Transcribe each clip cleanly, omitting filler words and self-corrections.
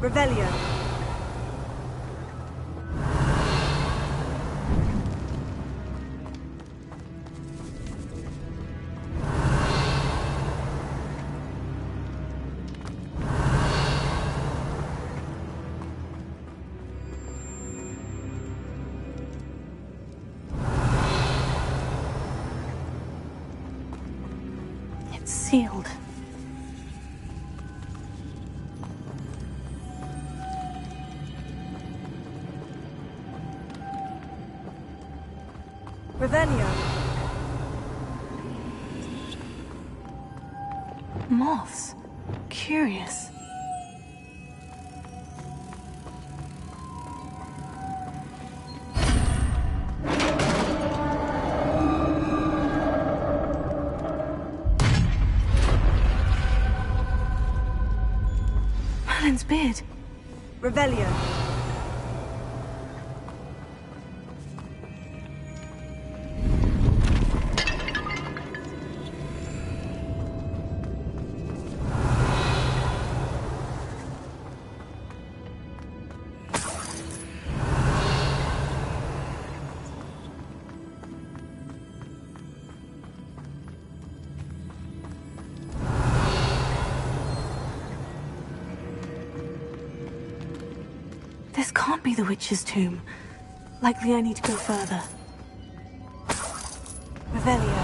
Revelio. It's sealed. Revelio. Moths. Curious. Merlin's beard. Revelio. This can't be the witch's tomb. Likely I need to go further. Revelio.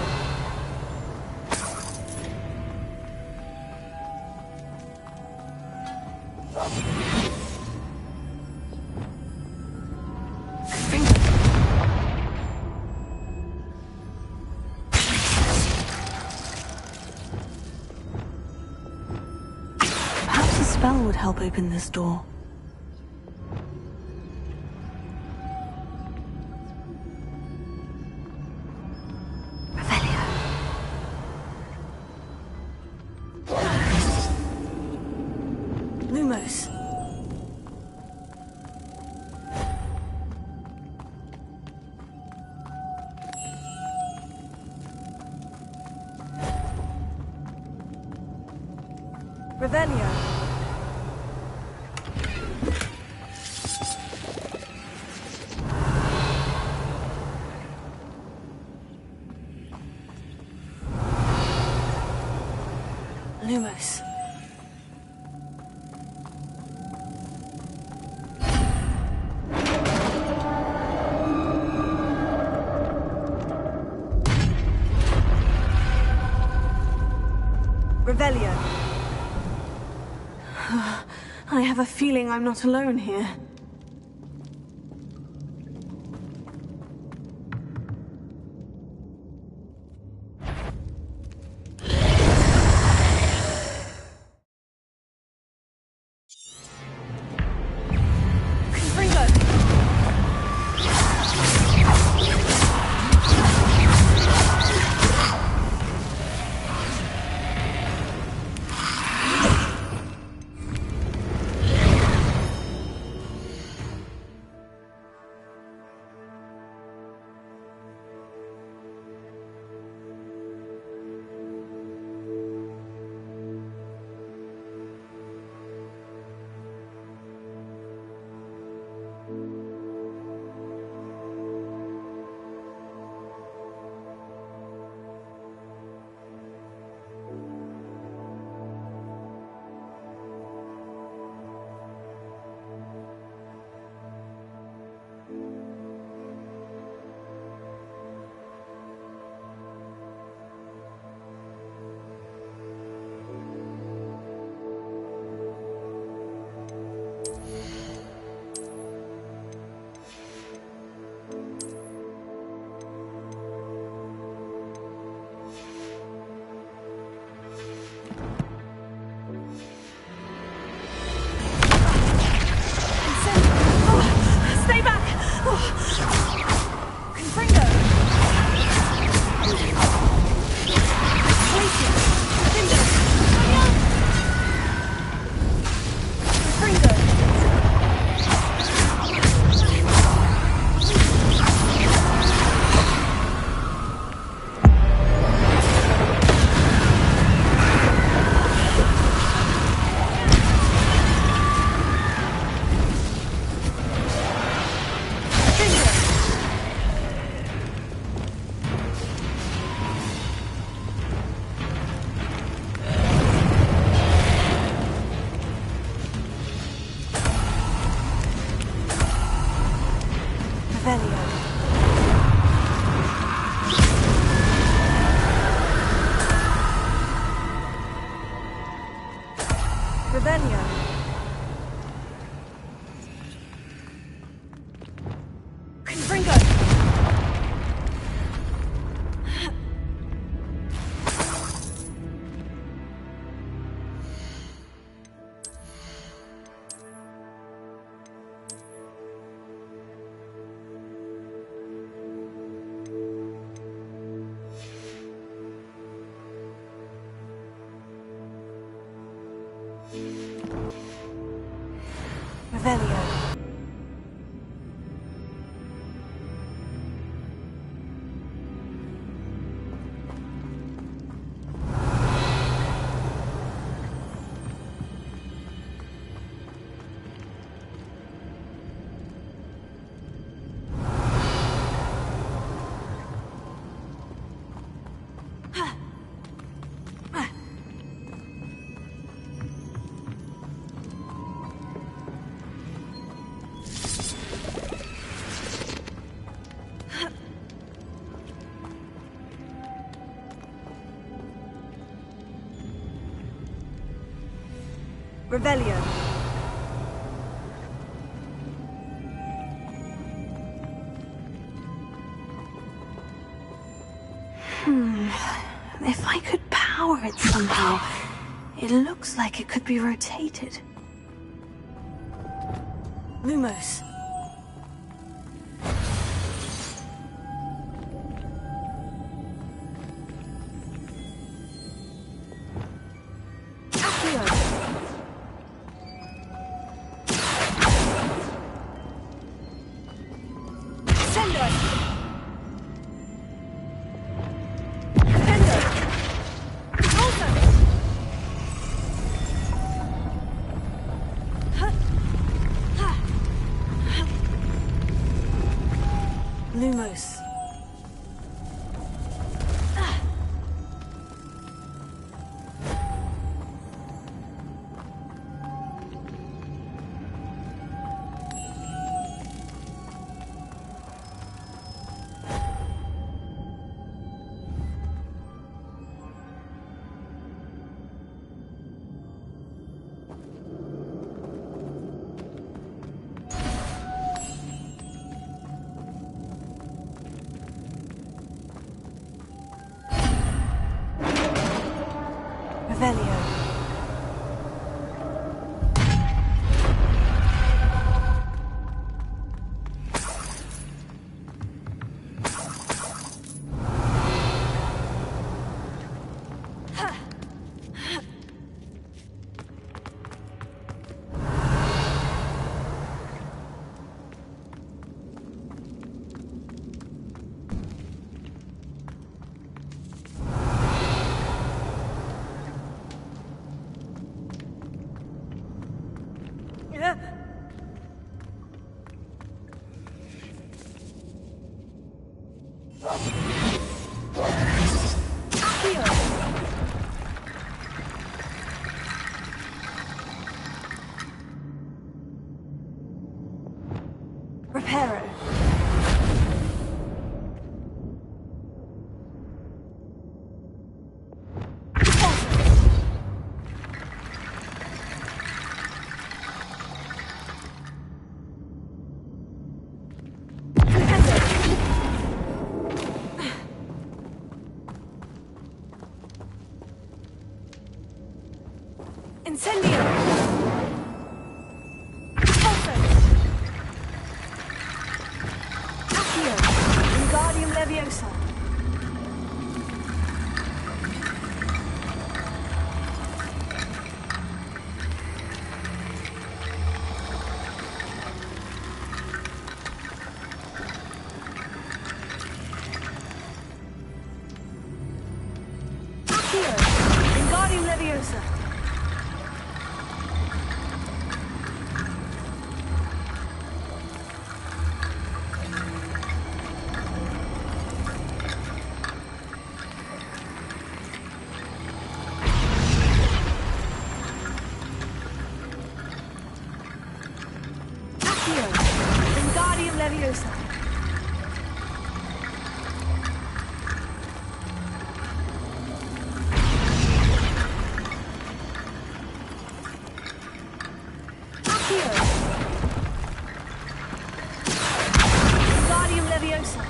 Perhaps a spell would help open this door. Lumos. Revelio. Lumos. Revelio. I have a feeling I'm not alone here. Revelio. Revelio. If I could power it somehow, it looks like it could be rotated. Lumos. Accio. Sendo. Sendo. Volta. Lumos. Revelio. Reparo. Incendio! Pulso! Accio! Wingardium Leviosa! Accio! Wingardium Leviosa! Wingardium Leviosa. Accio. Wingardium Leviosa.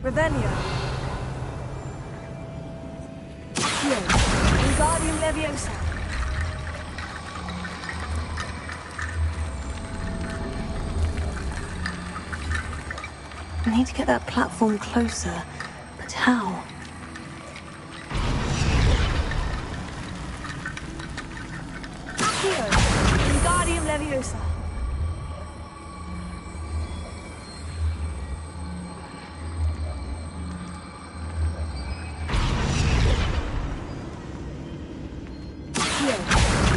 Revelio. Accio. Wingardium Leviosa. I need to get that platform closer. But how? Accio! Wingardium Leviosa! Accio!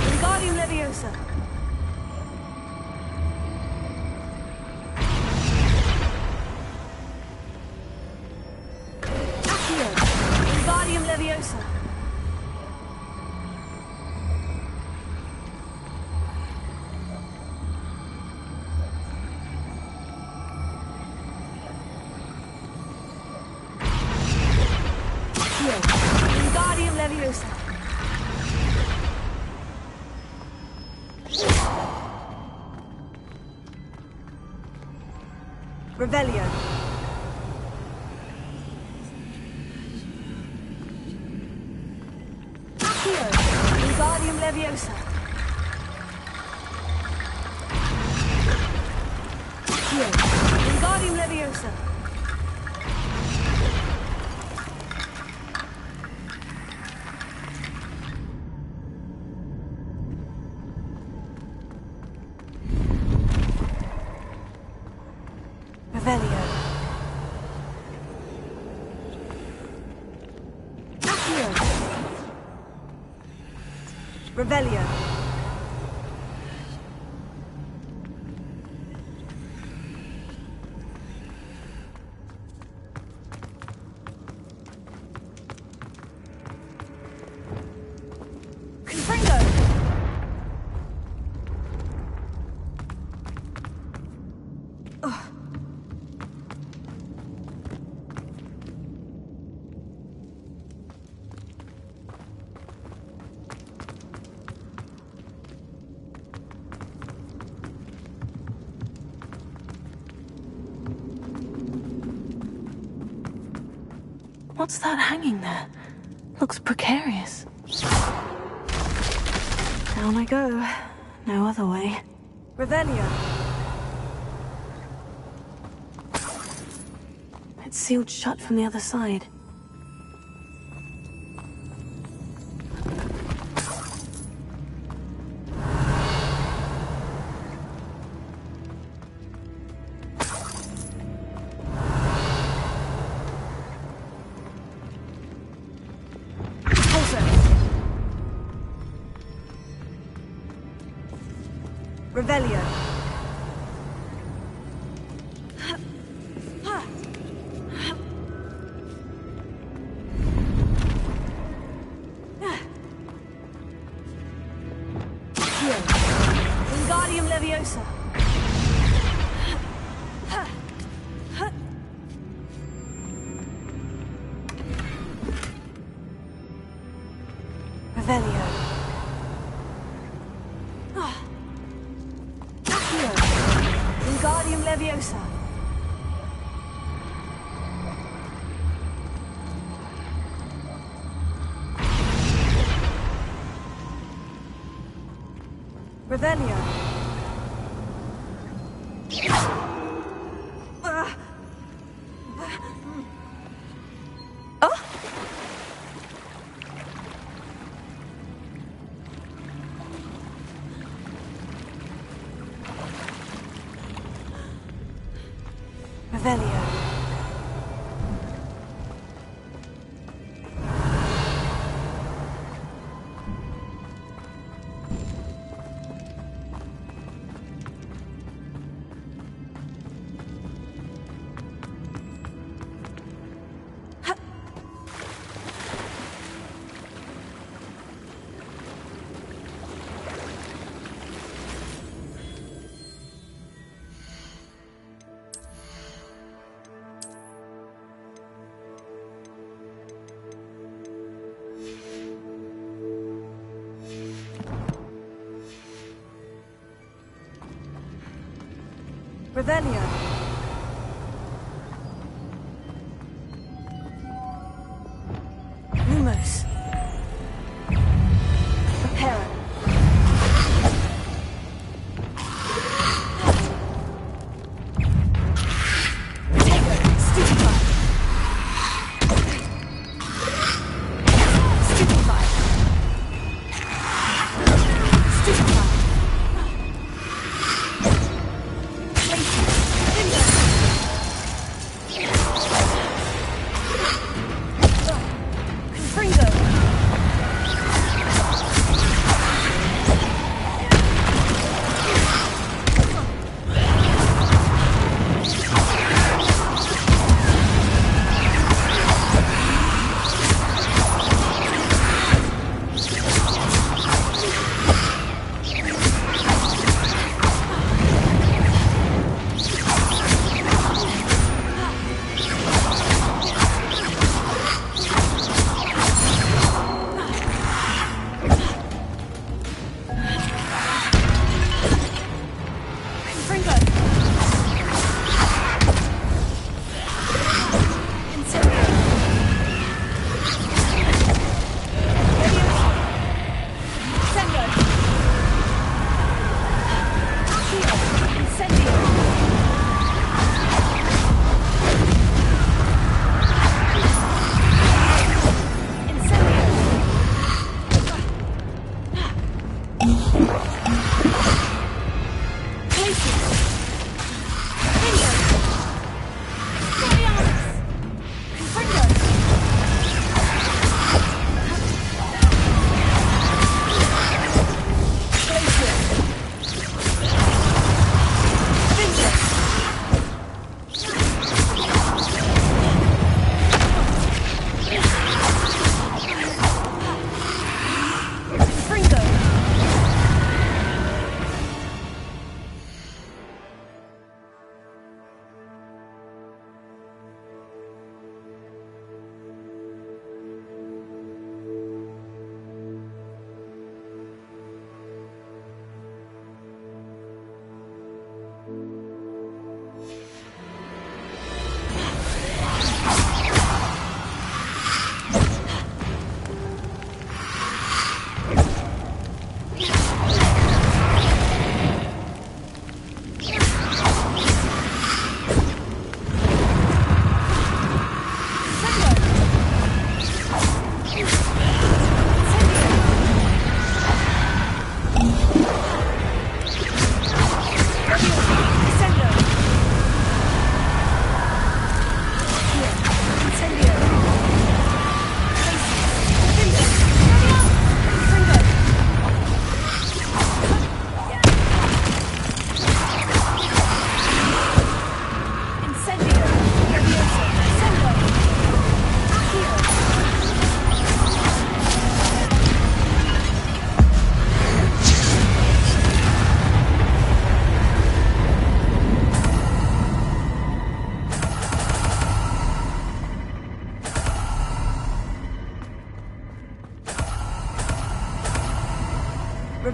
Wingardium Leviosa! Accio! Wingardium Leviosa! Wingardium Leviosa. Revelio. Accio. Wingardium Leviosa. Accio. Wingardium Leviosa. Revelio. Accio. Revelio. Confringo. What's that hanging there? Looks precarious. Down I go. No other way. Revelio. It's sealed shut from the other side. Revelio. Wingardium Leviosa. Revelio. Wingardium Leviosa. Revelio. Revelio. Revelio. Lumos. Prepare. Take it.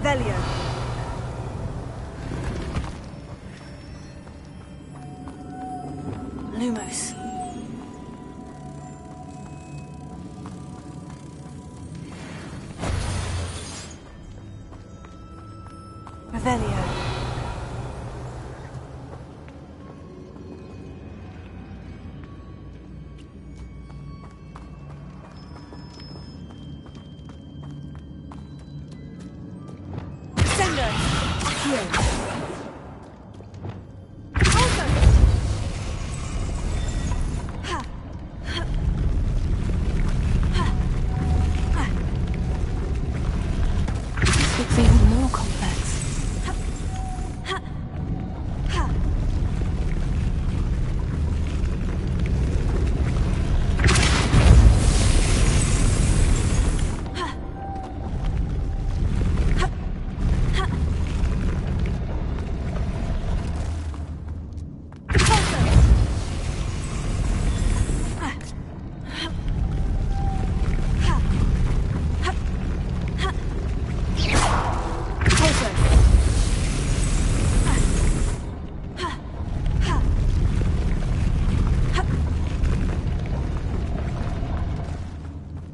Revelio. Lumos. Revelio. Sender. Accio. This looks even more complex.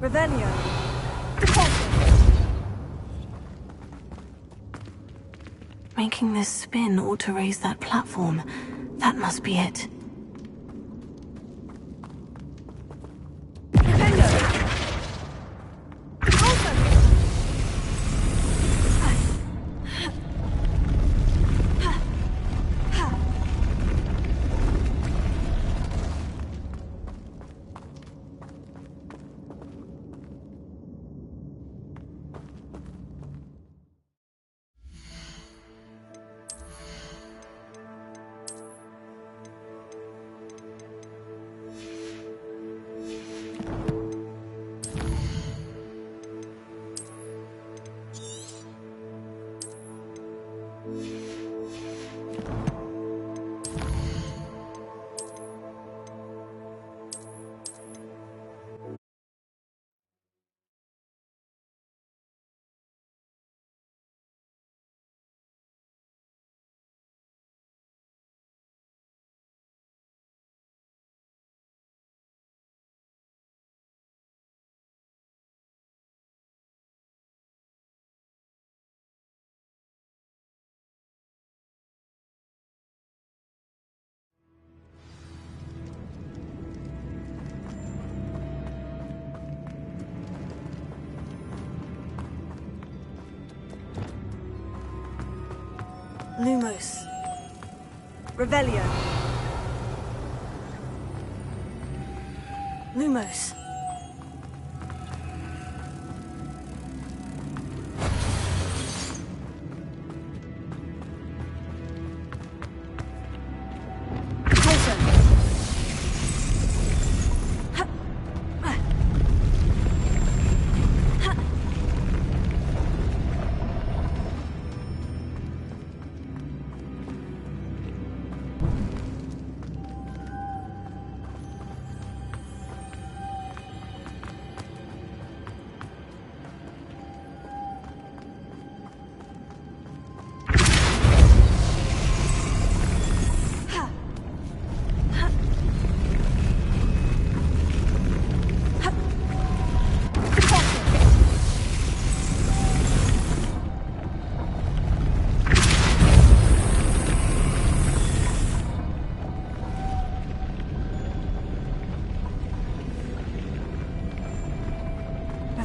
Revelio. Making this spin ought to raise that platform. That must be it. Lumos. Revelio. Lumos.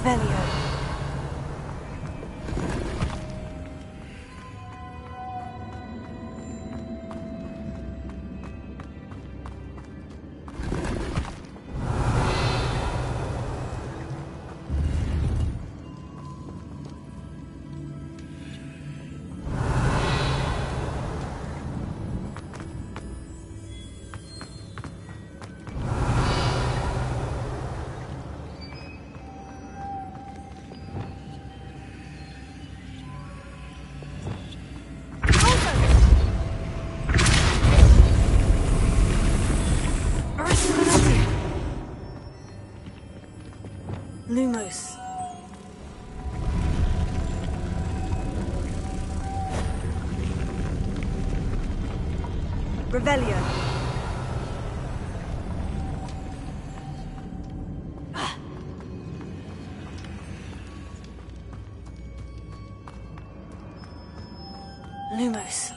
Revelio. Lumos. Revelio. Lumos.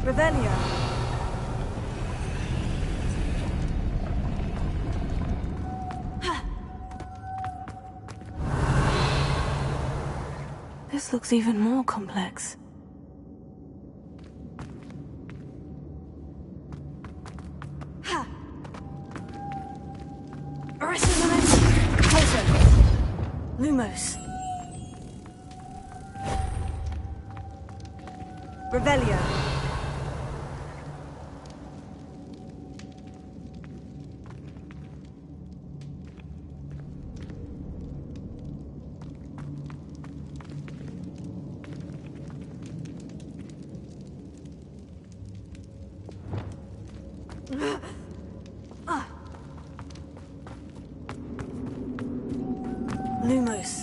Revelio. This looks even more complex. Lumos. Revelio. Lumos.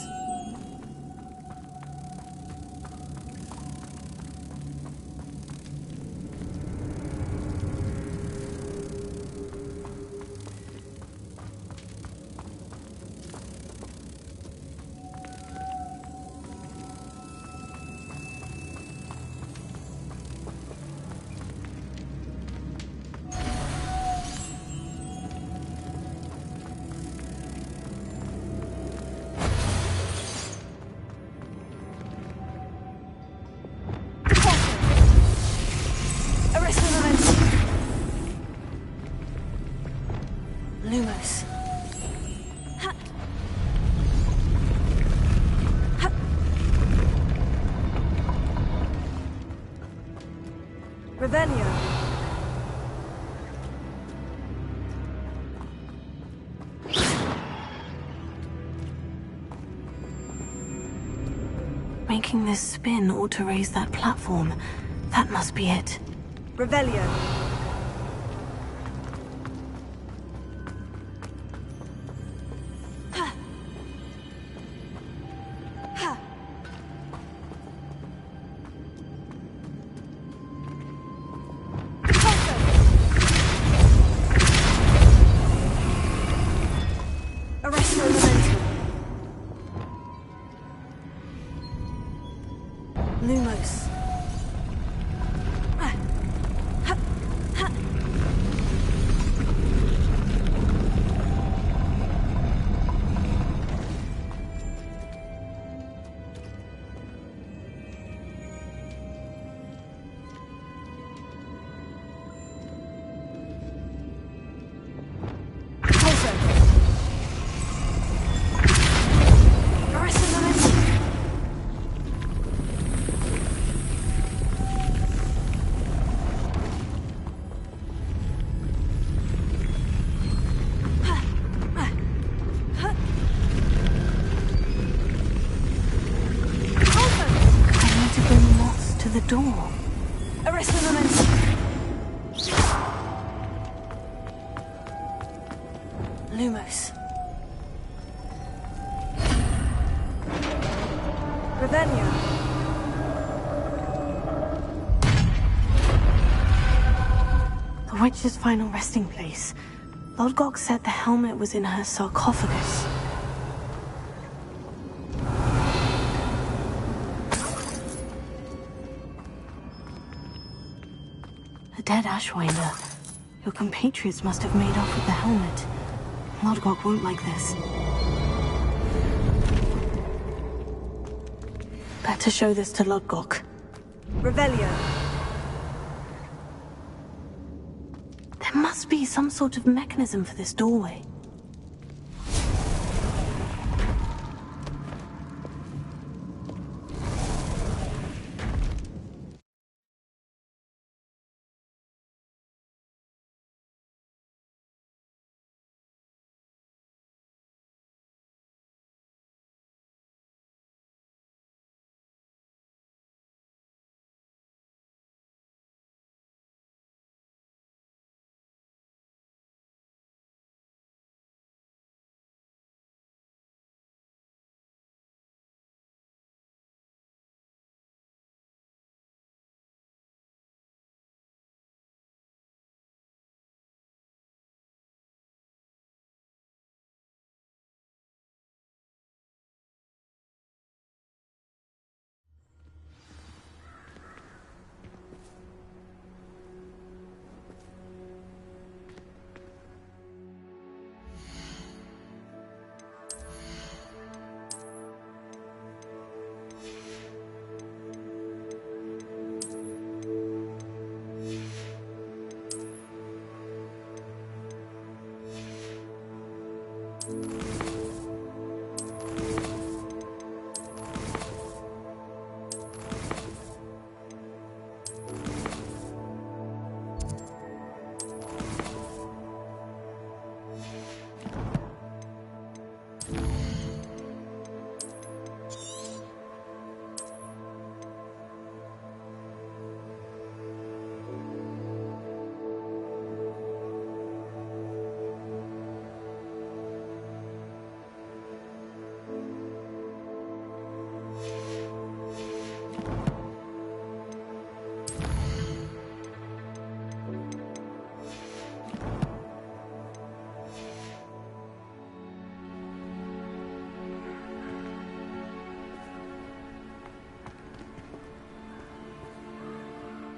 Lumos. Revelio. Making this spin ought to raise that platform. That must be it. Revelio. Lumos. The door. Arrest the momentum. Lumos. Revelio. The witch's final resting place. Lodgok said the helmet was in her sarcophagus. A dead Ashwinder. Your compatriots must have made off with the helmet. Lodgok won't like this. Better show this to Lodgok. Revelio. There must be some sort of mechanism for this doorway.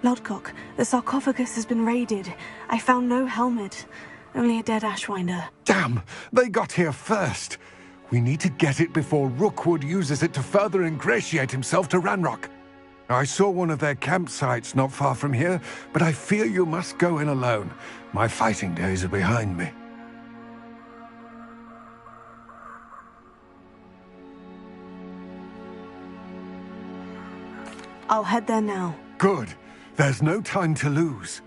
Lodgok, the sarcophagus has been raided. I found no helmet, only a dead Ashwinder. Damn! They got here first! We need to get it before Rookwood uses it to further ingratiate himself to Ranrock. I saw one of their campsites not far from here, but I fear you must go in alone. My fighting days are behind me. I'll head there now. Good. There's no time to lose.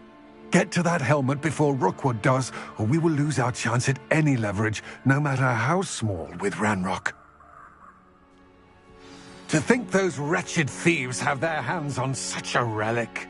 Get to that helmet before Rookwood does, or we will lose our chance at any leverage, no matter how small, with Ranrock. To think those wretched thieves have their hands on such a relic.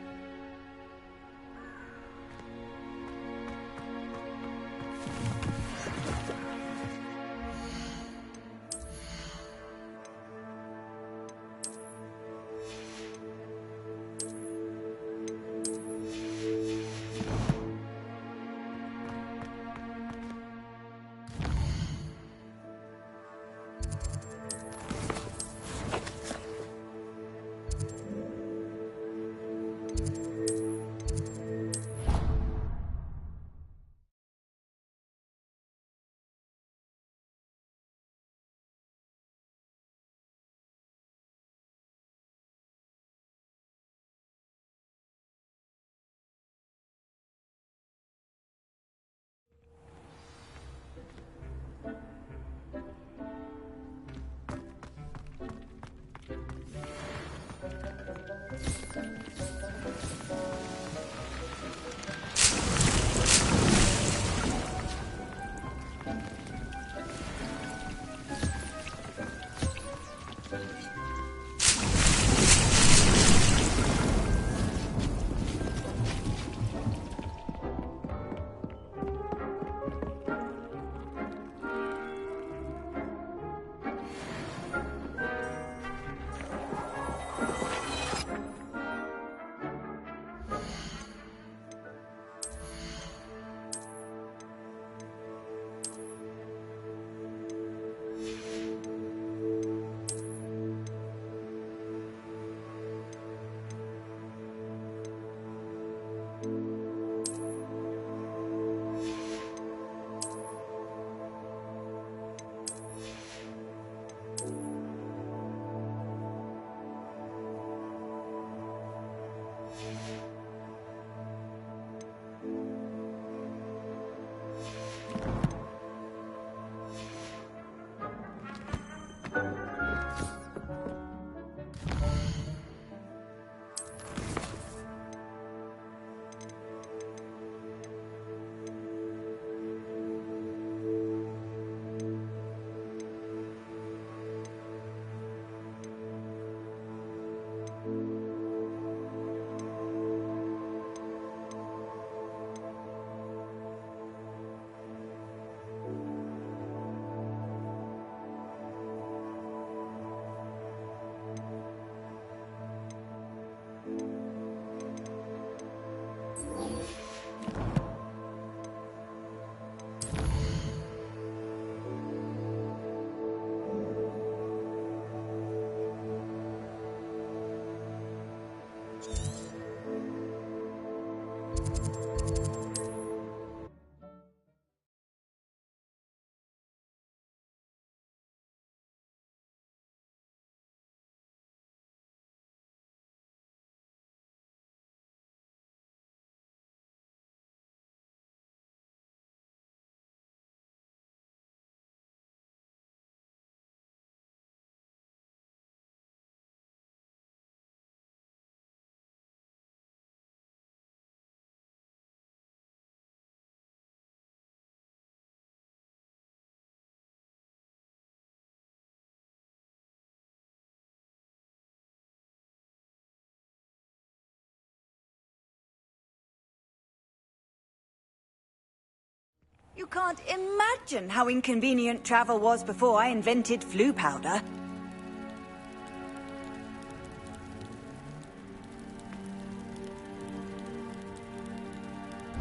You can't imagine how inconvenient travel was before I invented flu powder.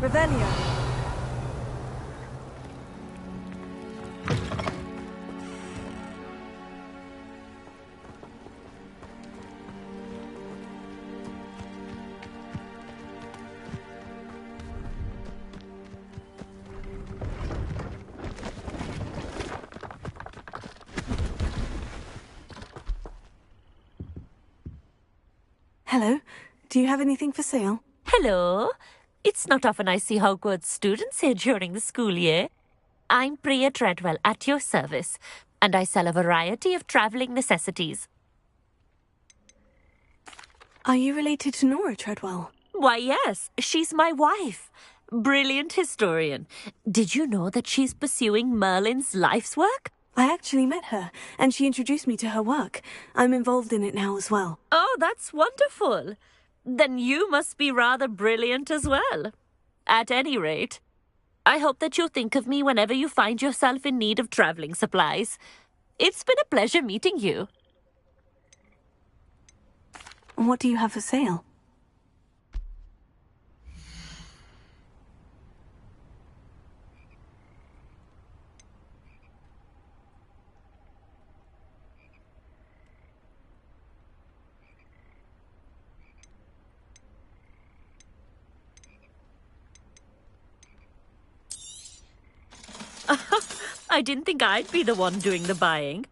Revelio. Hello. Do you have anything for sale? Hello. It's not often I see Hogwarts students here during the school year. I'm Priya Treadwell, at your service, and I sell a variety of travelling necessities. Are you related to Nora Treadwell? Why, yes, she's my wife. Brilliant historian. Did you know that she's pursuing Merlin's life's work? I actually met her, and she introduced me to her work. I'm involved in it now as well. Oh, that's wonderful. Then you must be rather brilliant as well. At any rate, I hope that you'll think of me whenever you find yourself in need of travelling supplies. It's been a pleasure meeting you. What do you have for sale? I didn't think I'd be the one doing the buying.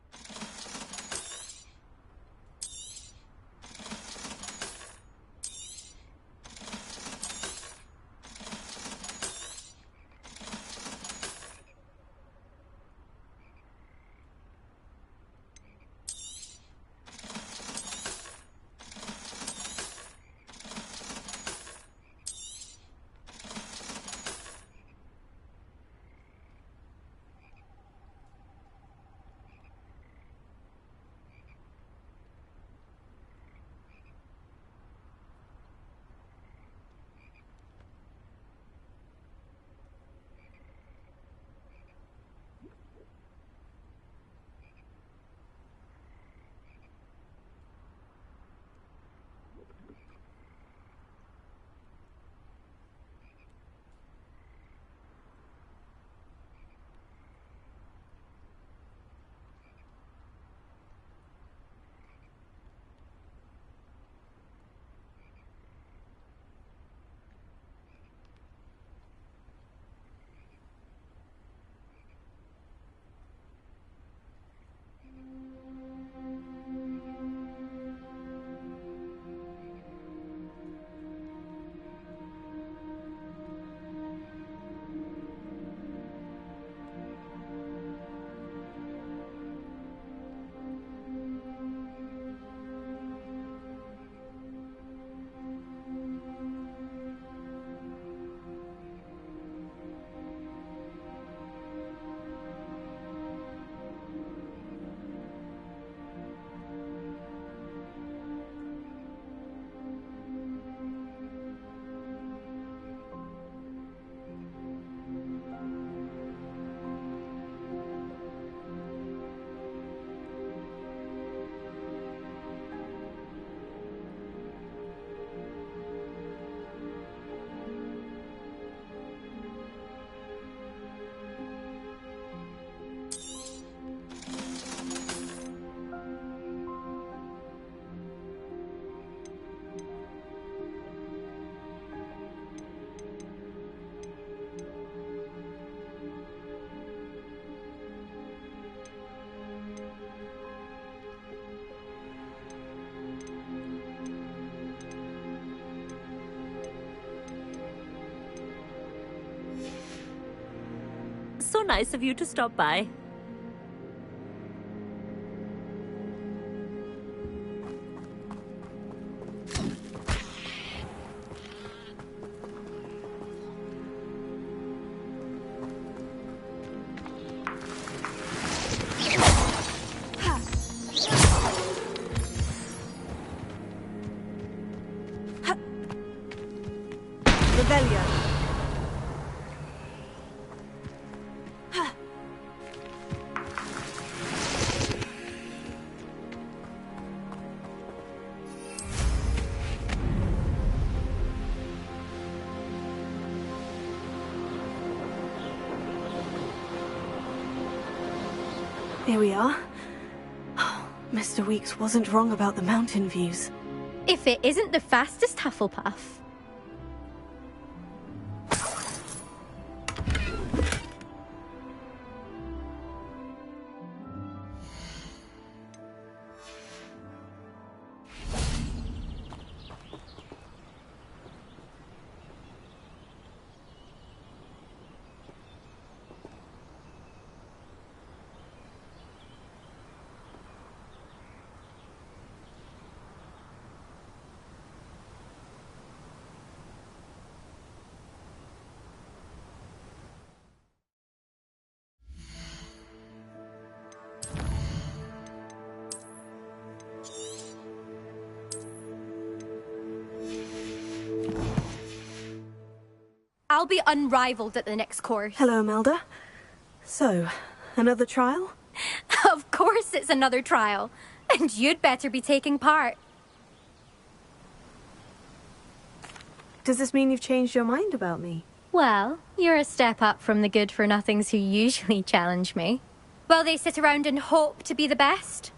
So nice of you to stop by. Revelio. Here we are. Mr. Weeks wasn't wrong about the mountain views. If it isn't the fastest Hufflepuff. I'll be unrivaled at the next course. Hello, Imelda. So, another trial? Of course it's another trial. And you'd better be taking part. Does this mean you've changed your mind about me? Well, you're a step up from the good-for-nothings who usually challenge me. While they sit around and hope to be the best,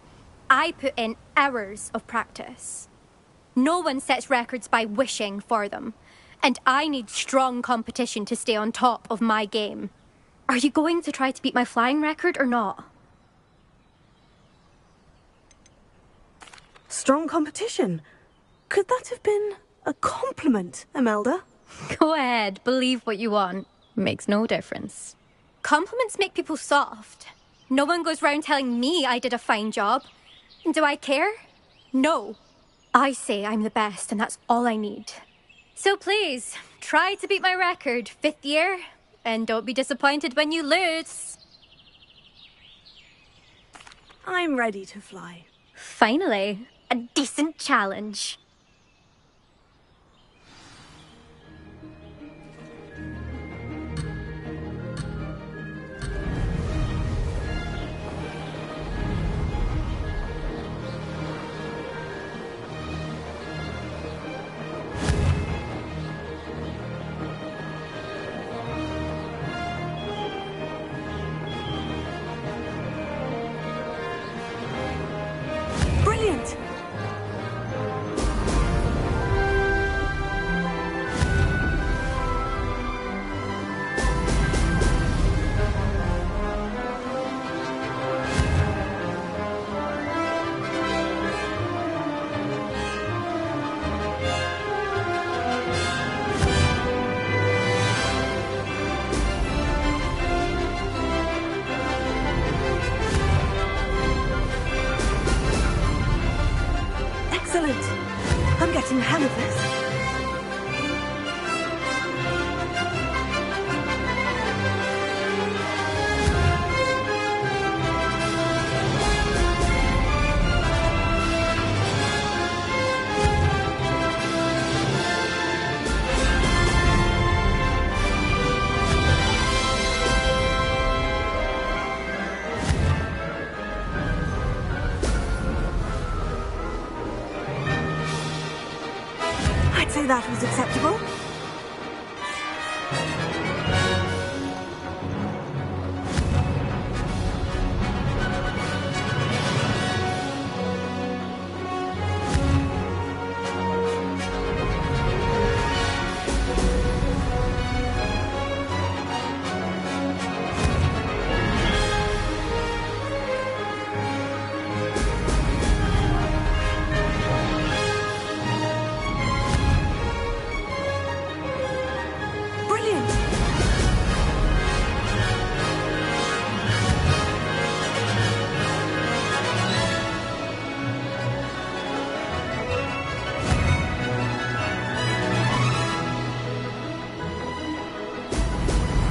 I put in hours of practice. No one sets records by wishing for them. And I need strong competition to stay on top of my game. Are you going to try to beat my flying record or not? Strong competition? Could that have been a compliment, Imelda? Go ahead, believe what you want. Makes no difference. Compliments make people soft. No one goes round telling me I did a fine job. And do I care? No. I say I'm the best and that's all I need. So please, try to beat my record, 5th year, and don't be disappointed when you lose. I'm ready to fly. Finally, a decent challenge. Brilliant! Excellent! I'm getting the hang of this. I'd say that was acceptable. Brilliant!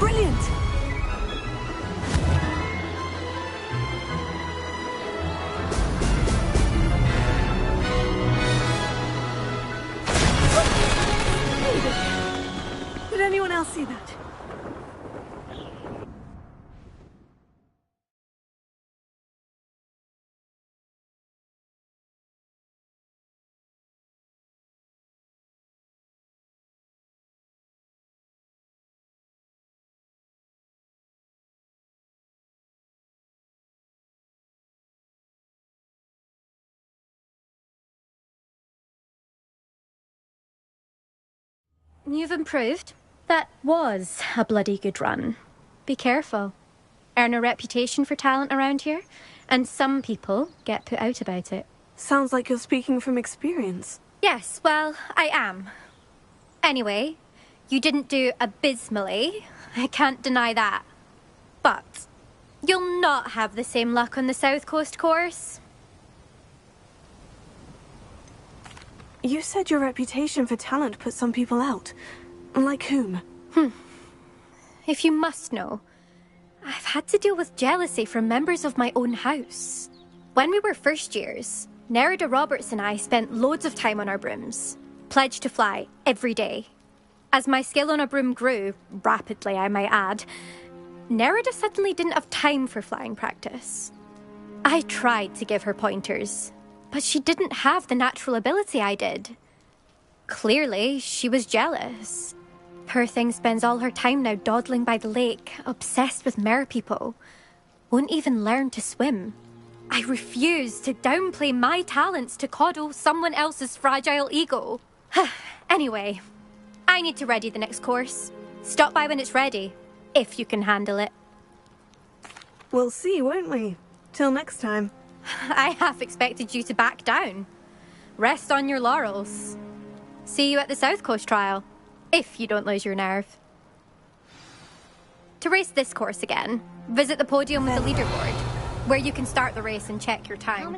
Brilliant! Did anyone else see that? you've improved. That was a bloody good run. Be careful. Earn a reputation for talent around here, and some people get put out about it. Sounds like you're speaking from experience. Yes, well, I am. Anyway, you didn't do abysmally. I can't deny that. But you'll not have the same luck on the South Coast course. You said your reputation for talent put some people out. Like whom? If you must know, I've had to deal with jealousy from members of my own house. When we were first years, Nerida Roberts and I spent loads of time on our brooms, pledged to fly every day. As my skill on a broom grew, rapidly I might add, Nerida suddenly didn't have time for flying practice. I tried to give her pointers, but she didn't have the natural ability I did. Clearly, she was jealous. Poor thing spends all her time now dawdling by the lake, obsessed with merpeople. Won't even learn to swim. I refuse to downplay my talents to coddle someone else's fragile ego. Anyway, I need to ready the next course. Stop by when it's ready, if you can handle it. We'll see, won't we? Till next time. I half expected you to back down. Rest on your laurels. See you at the South Coast trial, if you don't lose your nerve. To race this course again, visit the podium with the leaderboard, where you can start the race and check your time.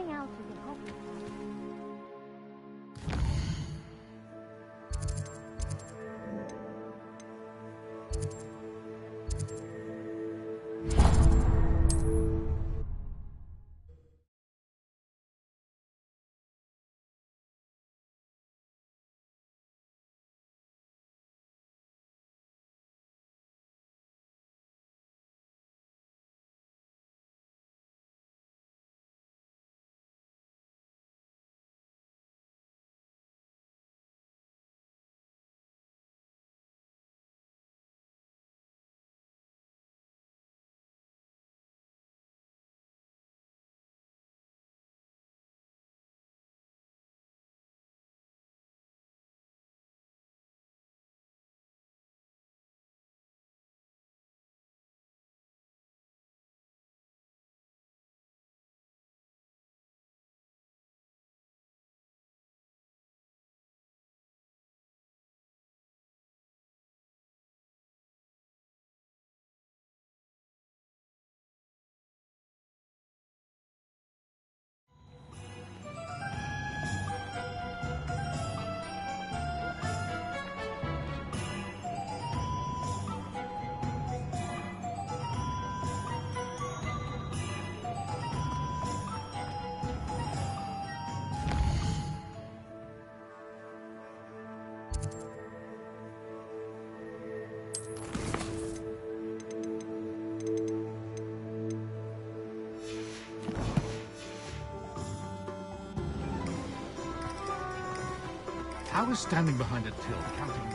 I was standing behind a till counting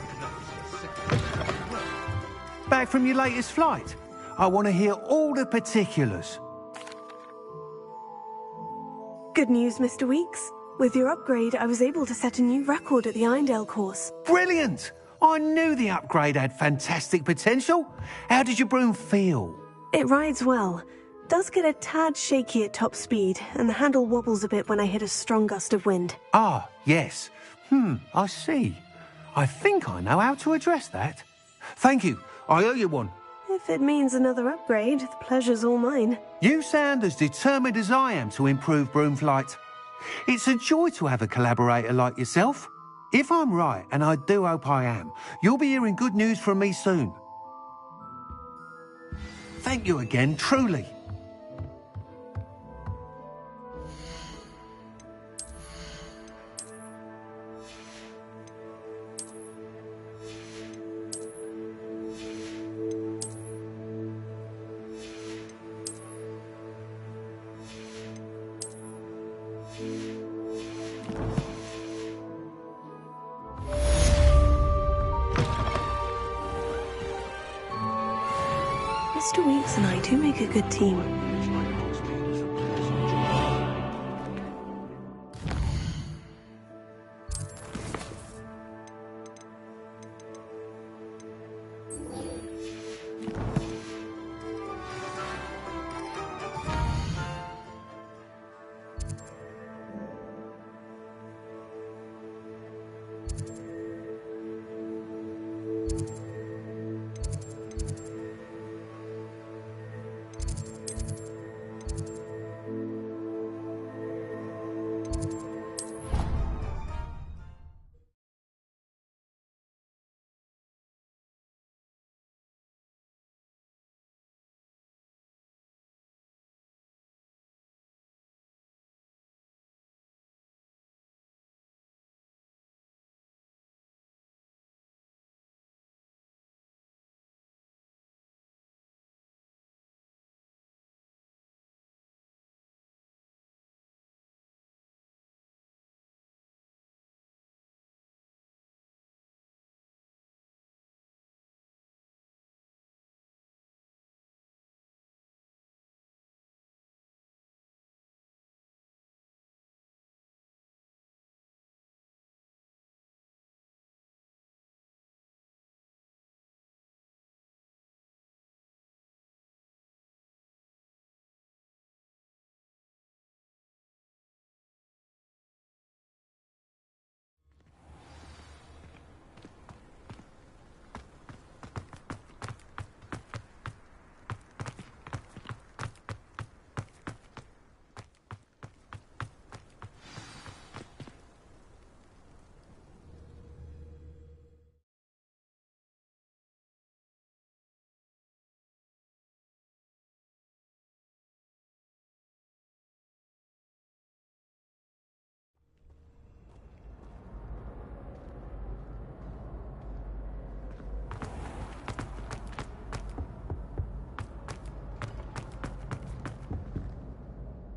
the Back from your latest flight? I want to hear all the particulars. Good news, Mr. Weeks. With your upgrade, I was able to set a new record at the Irondale course. Brilliant! I knew the upgrade had fantastic potential. How did your broom feel? It rides well. Does get a tad shaky at top speed, and the handle wobbles a bit when I hit a strong gust of wind. Ah, yes. I see. I think I know how to address that. Thank you. I owe you one. If it means another upgrade, the pleasure's all mine. You sound as determined as I am to improve broom flight. It's a joy to have a collaborator like yourself. If I'm right, and I do hope I am, you'll be hearing good news from me soon. Thank you again, truly. Mr. Weeks and I do make a good team.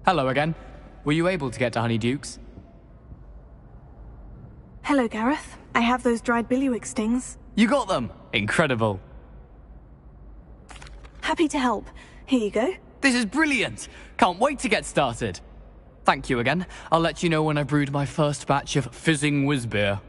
Hello again. Were you able to get to Honeydukes? Hello, Gareth. I have those dried billywig stings. You got them! Incredible. Happy to help. Here you go. This is brilliant! Can't wait to get started. Thank you again. I'll let you know when I've brewed my first batch of fizzing whiz beer.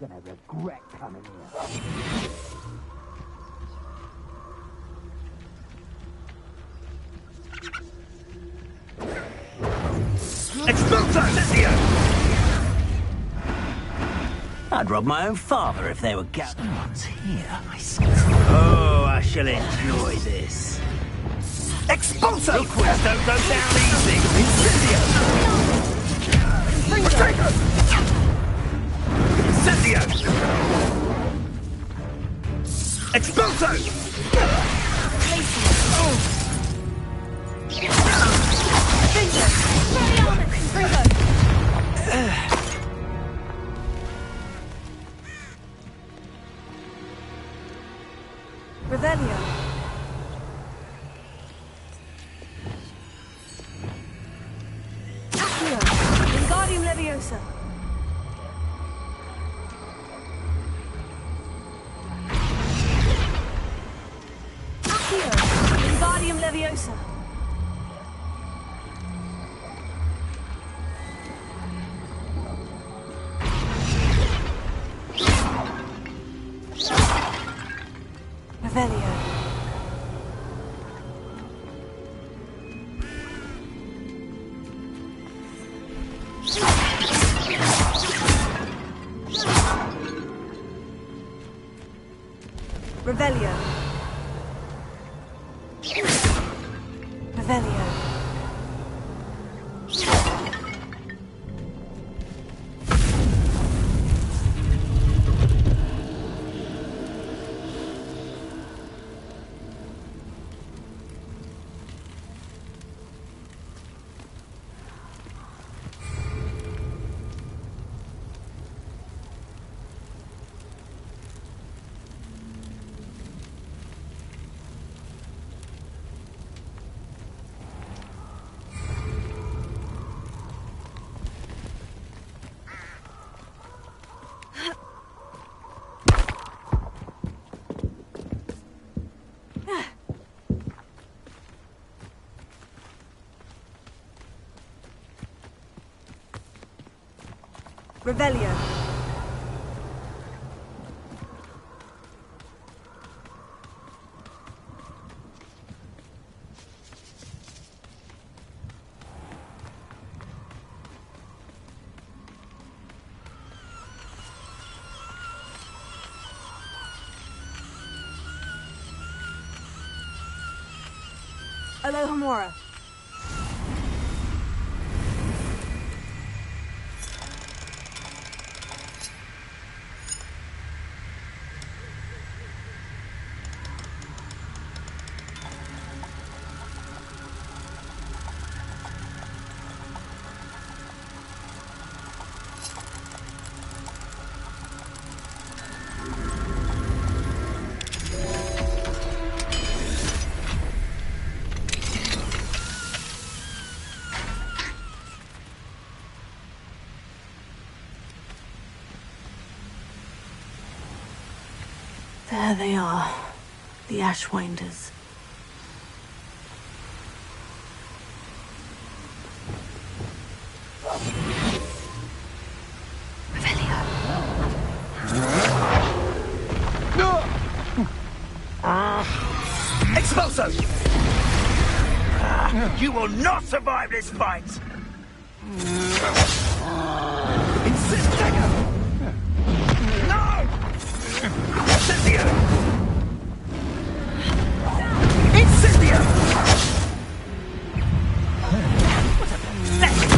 You're gonna regret coming here. I'd rob my own father if they were Someone's here, I see. Oh, I shall enjoy this. Expulso! Rookwards don't go down easy! Incendio! Incendio! Expulso! Revelio. Accio. Wingardium Leviosa. Accio. Wingardium Leviosa. Revelio. Revelio. Revelio. Revelio. Alohomora. There they are, the Ashwinders. Expulso! You will not survive this fight! Incendio! No! Incendio! Incendio! What a pathetic...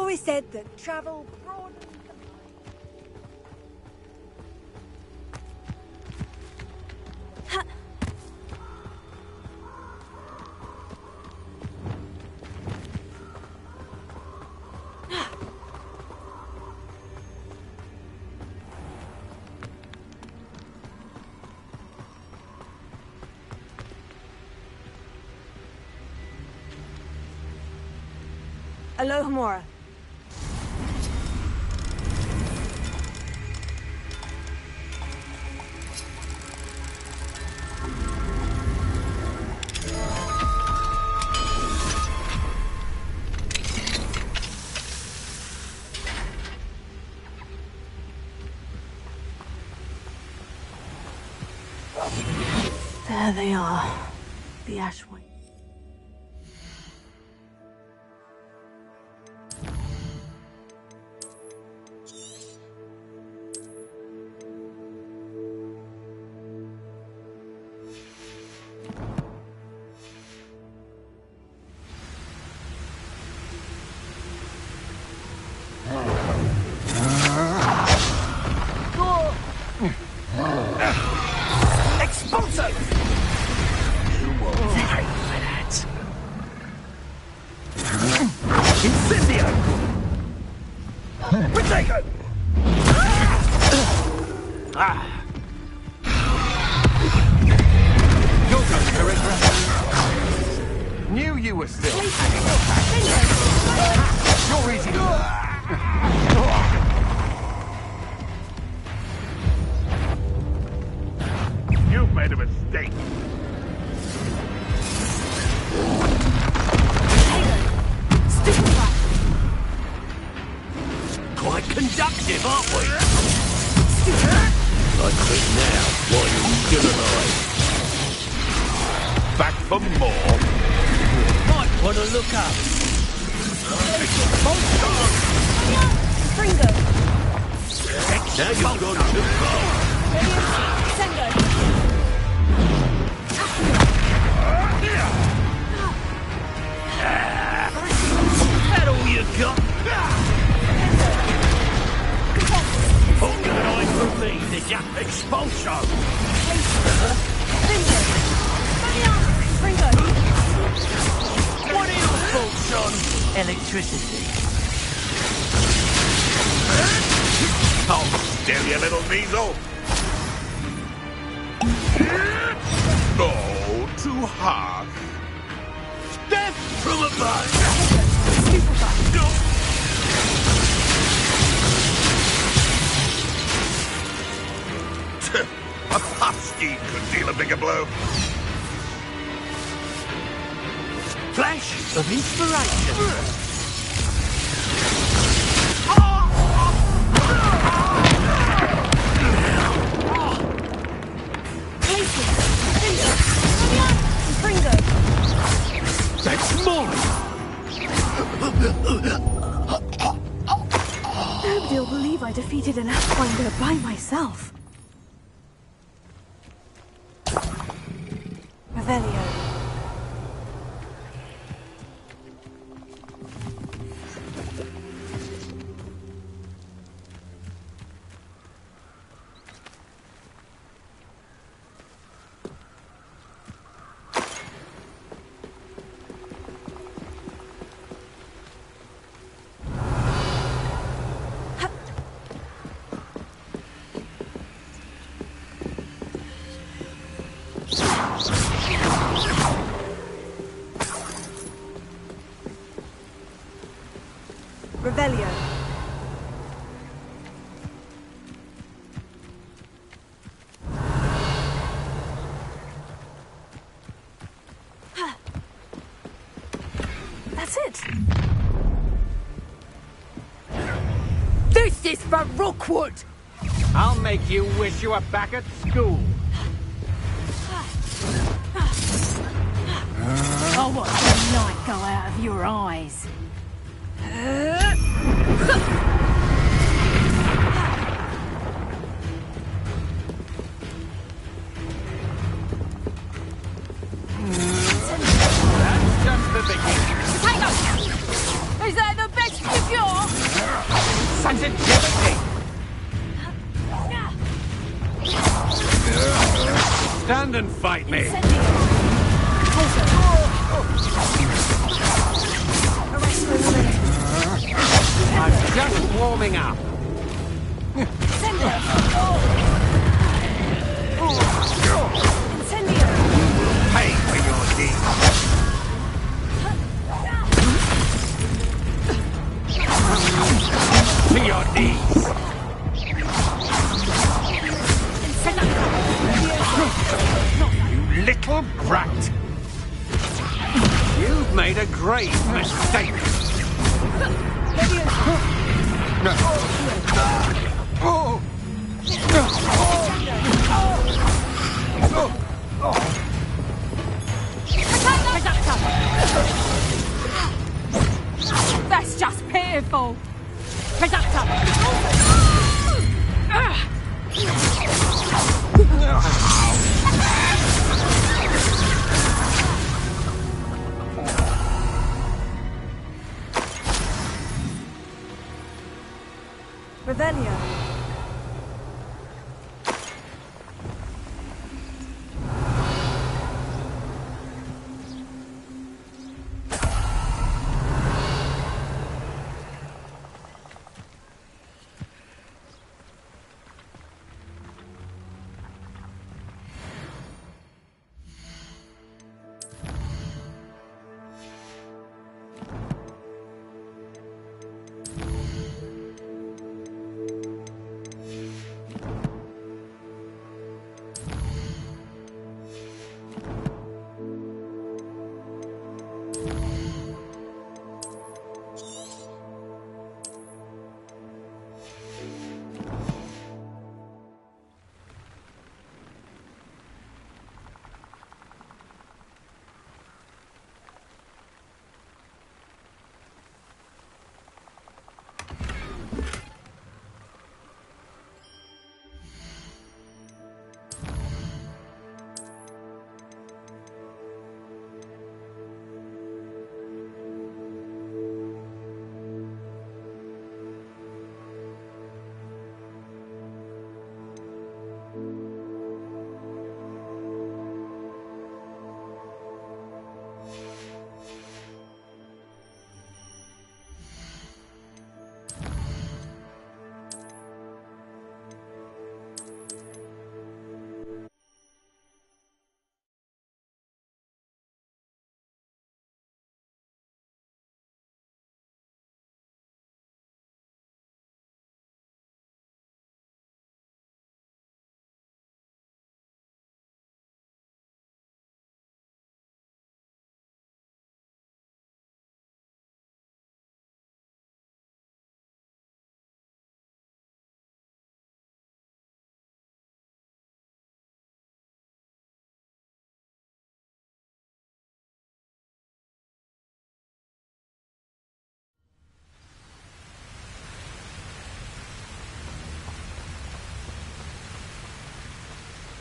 always said that travel broadens the Alohomora. There they are. The Ashway. Expulso! You will pay for that. Incendio! Protego! You're good, Charisma. Knew you were still hanging on. You're easy. You've made a mistake. Quite conductive, aren't we? Like this now, while you're still alive. Back for more. Might want to look up. Fringo. Now you've gone too far. Sengo. That all you got? Put your eye for me, did ya? Expulso! Fringo. What are your thoughts on electricity? Oh, still, you little weasel. Oh, too harsh. Death from above! A husky could deal a bigger blow. Flash of inspiration. That's mine! Nobody will believe I defeated an Pathfinder by myself. Revelio. Revelio. That's it. This is for Rookwood! I'll make you wish you were back at school. I watch the light go out of your eyes. That's just the beginning. Potato! Is that the best of yours? stand and fight me. I'm just warming up. Pay for your deeds. To your knees. You little brat. You've made a grave mistake. That's just pitiful. Revelio.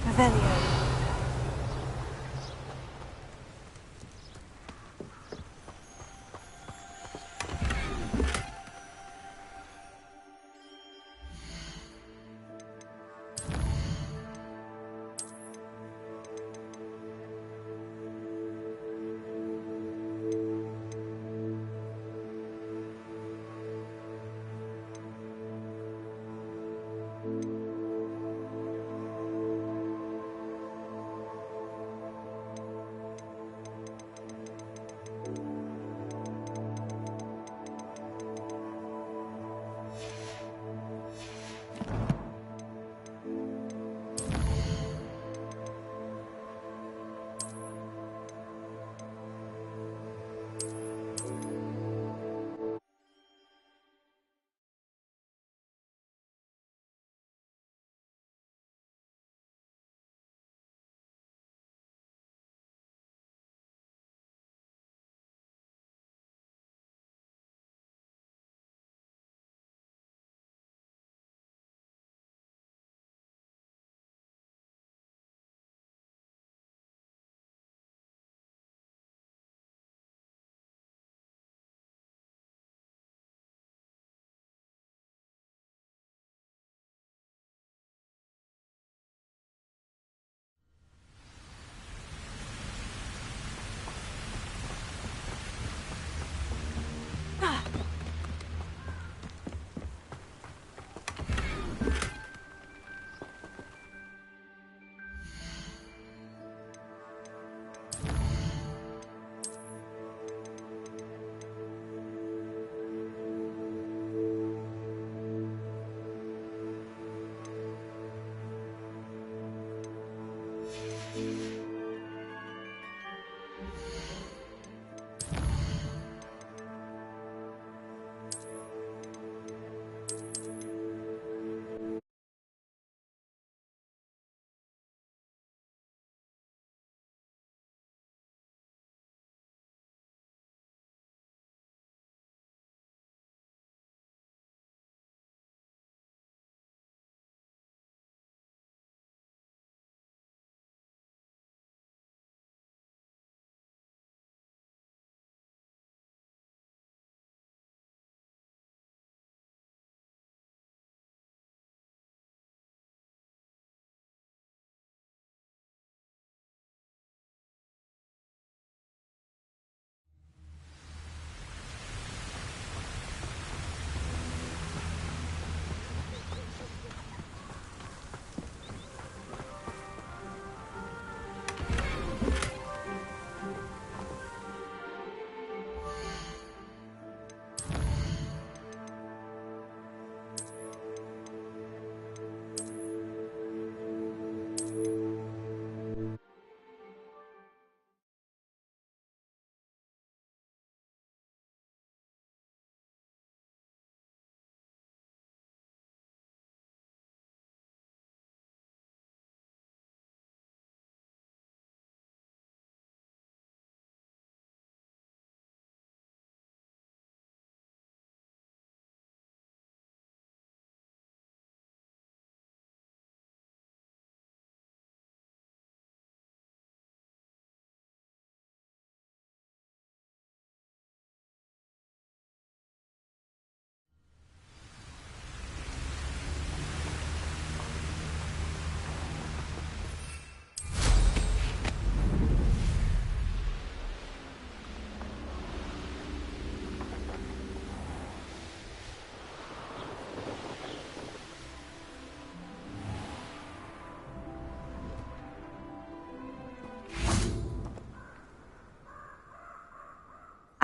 Revelio.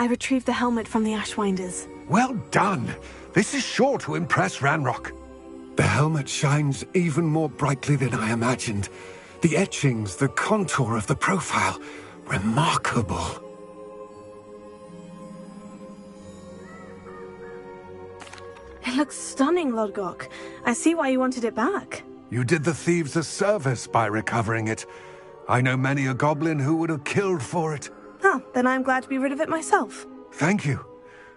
I retrieved the helmet from the Ashwinders. Well done. This is sure to impress Ranrock. The helmet shines even more brightly than I imagined. The etchings, the contour of the profile. Remarkable. It looks stunning, Lodgok. I see why you wanted it back. You did the thieves a service by recovering it. I know many a goblin who would have killed for it. Huh, then I'm glad to be rid of it myself. Thank you.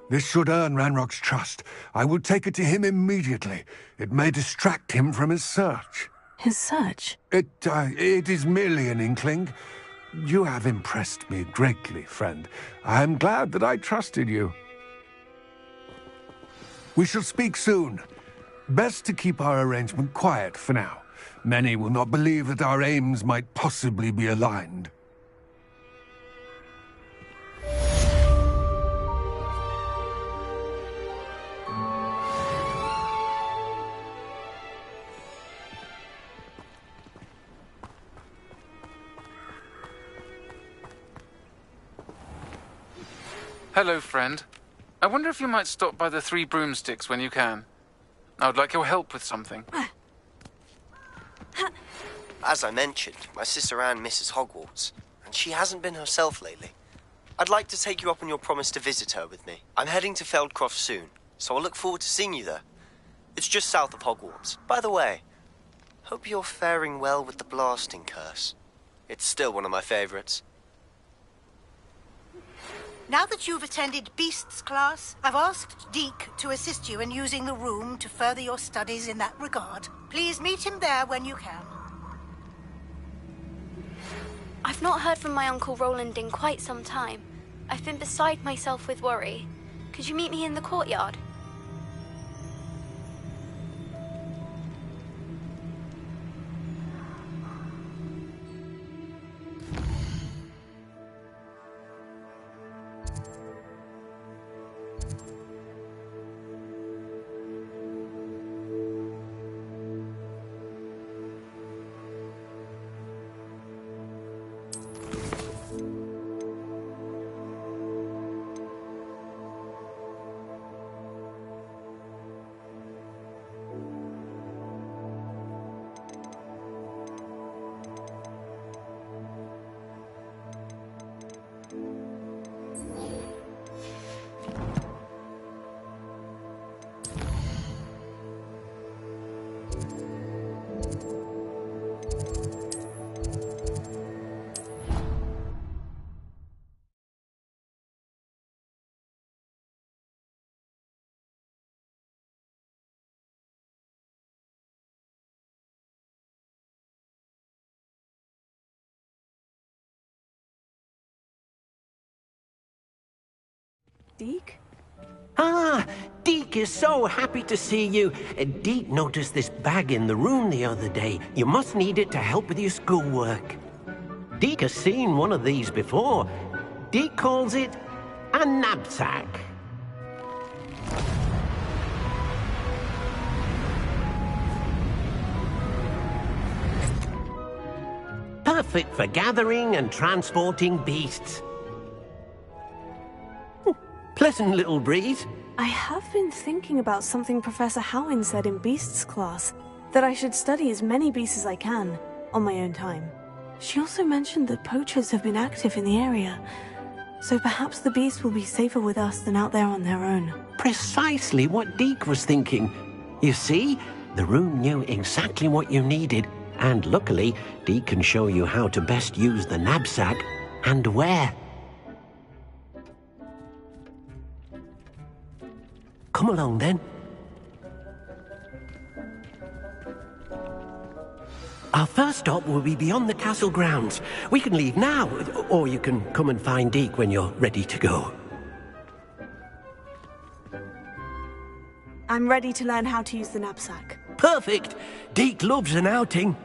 This should earn Ranrock's trust. I will take it to him immediately. It may distract him from his search. His search? It is merely an inkling. You have impressed me greatly, friend. I am glad that I trusted you. We shall speak soon. Best to keep our arrangement quiet for now. Many will not believe that our aims might possibly be aligned. Hello, friend. I wonder if you might stop by the Three Broomsticks when you can. I would like your help with something. As I mentioned, my sister Anne misses Hogwarts, and she hasn't been herself lately. I'd like to take you up on your promise to visit her with me. I'm heading to Feldcroft soon, so I'll look forward to seeing you there. It's just south of Hogwarts. By the way, hope you're faring well with the blasting curse. It's still one of my favorites. Now that you've attended Beasts class, I've asked Deke to assist you in using the room to further your studies in that regard. Please meet him there when you can. I've not heard from my Uncle Roland in quite some time. I've been beside myself with worry. Could you meet me in the courtyard? Deke? Ah, Deke is so happy to see you. Deke noticed this bag in the room the other day. You must need it to help with your schoolwork. Deke has seen one of these before. Deke calls it a knapsack. Perfect for gathering and transporting beasts. Pleasant little breeze. I have been thinking about something Professor Howin said in Beasts class, that I should study as many beasts as I can, on my own time. She also mentioned that poachers have been active in the area, so perhaps the beasts will be safer with us than out there on their own. Precisely what Deke was thinking. You see, the room knew exactly what you needed, and luckily, Deke can show you how to best use the knapsack and where. Come along, then. Our first stop will be beyond the castle grounds. We can leave now, or you can come and find Deke when you're ready to go. I'm ready to learn how to use the knapsack. Perfect! Deke loves an outing.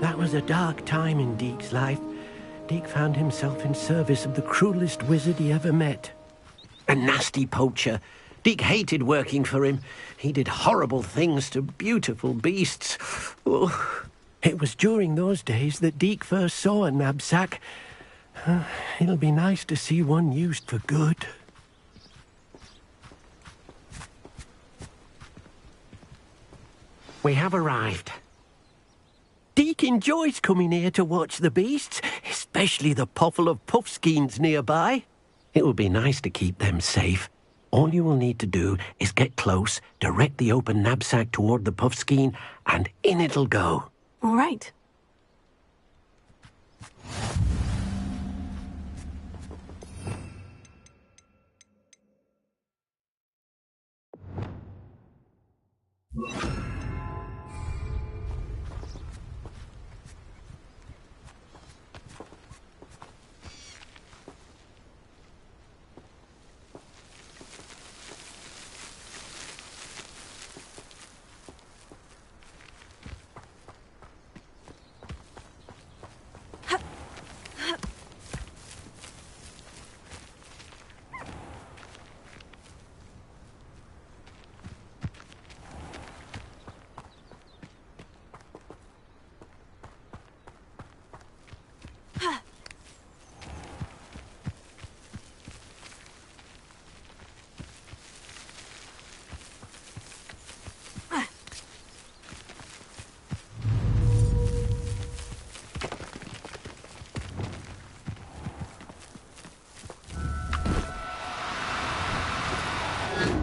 That was a dark time in Deke's life. Deke found himself in service of the cruelest wizard he ever met. A nasty poacher. Deke hated working for him. He did horrible things to beautiful beasts. Oh. It was during those days that Deke first saw a knapsack. It'll be nice to see one used for good. We have arrived. Deke enjoys coming here to watch the beasts, especially the puffle of puffskeins nearby. It will be nice to keep them safe. All you will need to do is get close, direct the open knapsack toward the puffskein, and in it'll go. All right.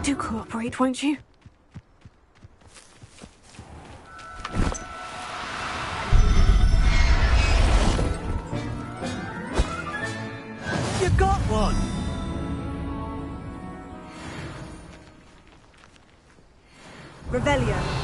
Do cooperate, won't you? You got one! Revelio.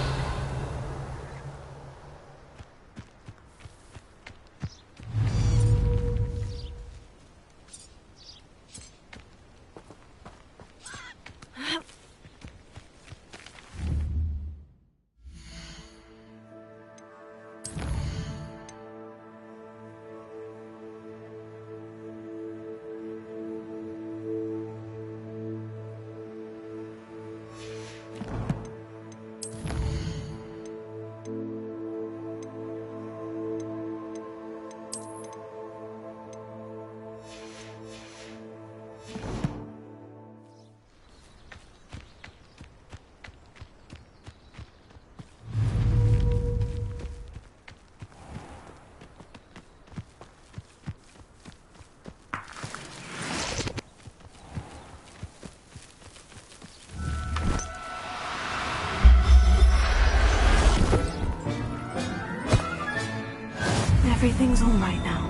Everything's all right now.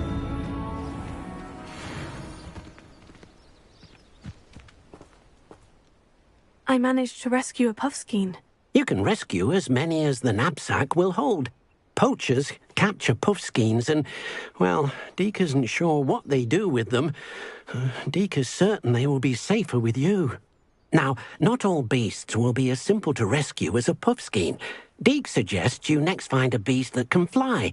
I managed to rescue a puffskein. You can rescue as many as the knapsack will hold. Poachers capture puffskeins and, well, Deke isn't sure what they do with them. Deke is certain they will be safer with you. Now, not all beasts will be as simple to rescue as a puffskein. Deke suggests you next find a beast that can fly.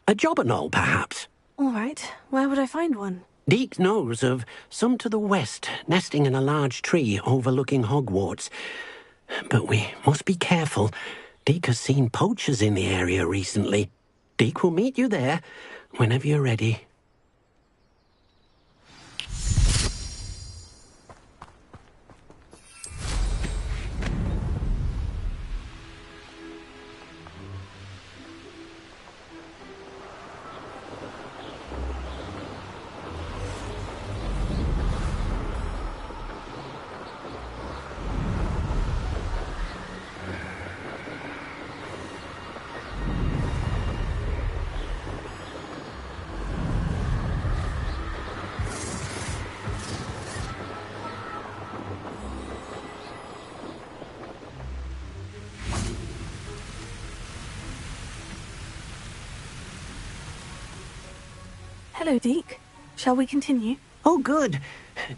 A jobberknoll, perhaps. All right. Where would I find one? Deke knows of some to the west, nesting in a large tree overlooking Hogwarts. But we must be careful. Deke has seen poachers in the area recently. Deke will meet you there whenever you're ready. Hello, Deke. Shall we continue? Oh, good.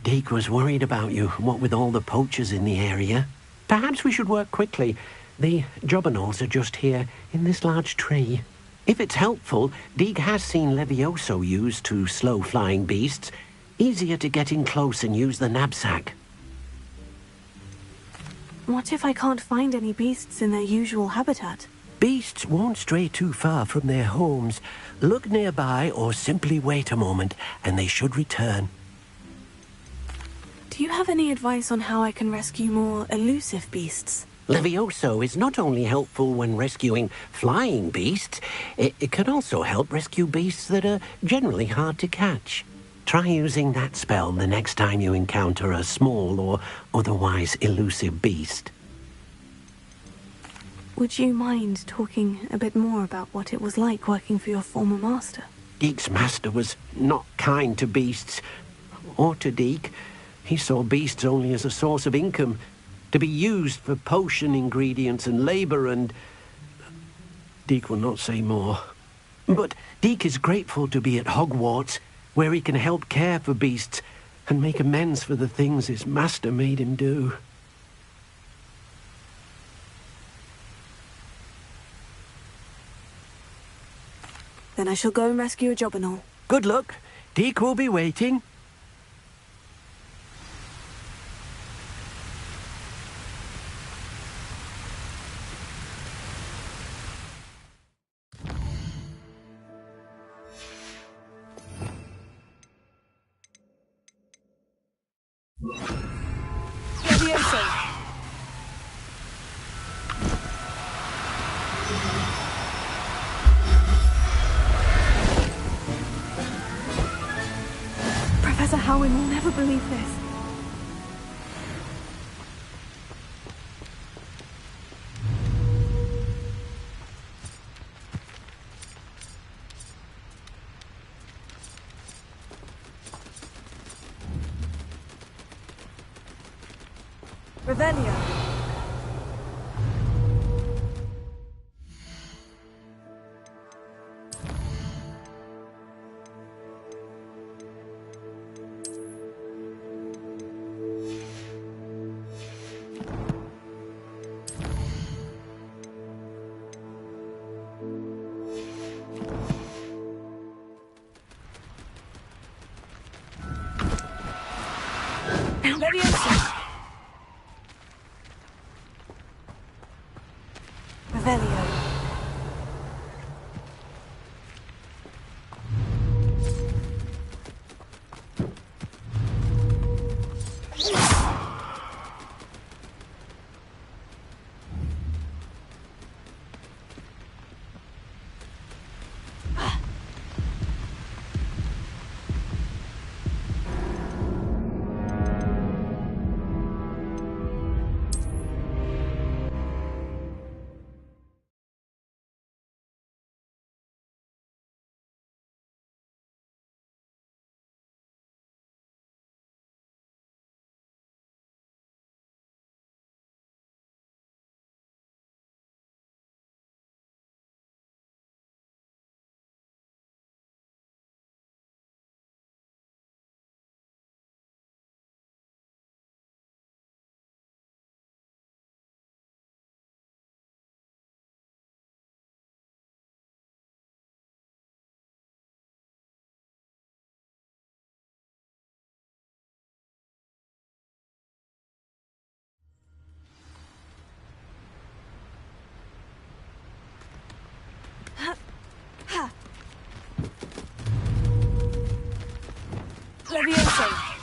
Deke was worried about you, what with all the poachers in the area. Perhaps we should work quickly. The jobberknolls are just here, in this large tree. If it's helpful, Deek has seen Levioso used to slow flying beasts. Easier to get in close and use the knapsack. What if I can't find any beasts in their usual habitat? Beasts won't stray too far from their homes. Look nearby or simply wait a moment, and they should return. Do you have any advice on how I can rescue more elusive beasts? Levioso is not only helpful when rescuing flying beasts, it can also help rescue beasts that are generally hard to catch. Try using that spell the next time you encounter a small or otherwise elusive beast. Would you mind talking a bit more about what it was like working for your former master? Deek's master was not kind to beasts, or to Deek. He saw beasts only as a source of income, to be used for potion ingredients and labor, and Deek will not say more. But Deek is grateful to be at Hogwarts, where he can help care for beasts and make amends for the things his master made him do. Then I shall go and rescue a Jobberknoll. Good luck. Deek will be waiting. Professor Howin will never believe this. Revelio. Leviosa. Revelio. Leviosa.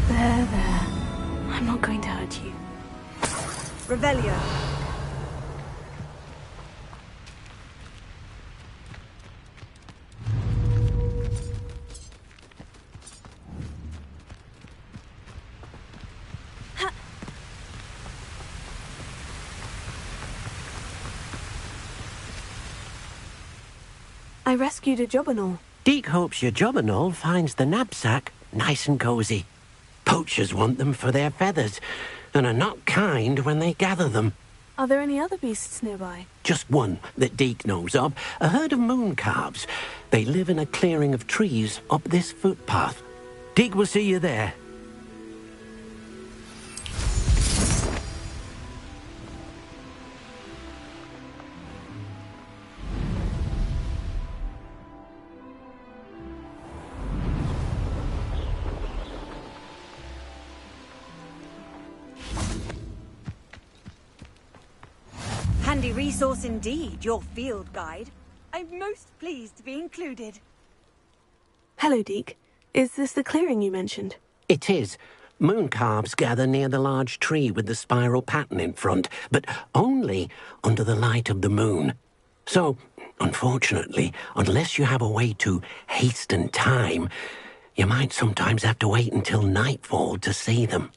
There. I'm not going to hurt you. Revelio. I rescued a Jobberknoll. Deek hopes your Jobberknoll finds the knapsack nice and cozy. Poachers want them for their feathers, and are not kind when they gather them. Are there any other beasts nearby? Just one that Deke knows of, a herd of moon calves. They live in a clearing of trees up this footpath. Deke will see you there. Handy resource indeed, your field guide. I'm most pleased to be included. Hello, Deke. Is this the clearing you mentioned? It is. Moon calves gather near the large tree with the spiral pattern in front, but only under the light of the moon. So, unfortunately, unless you have a way to hasten time, you might sometimes have to wait until nightfall to see them.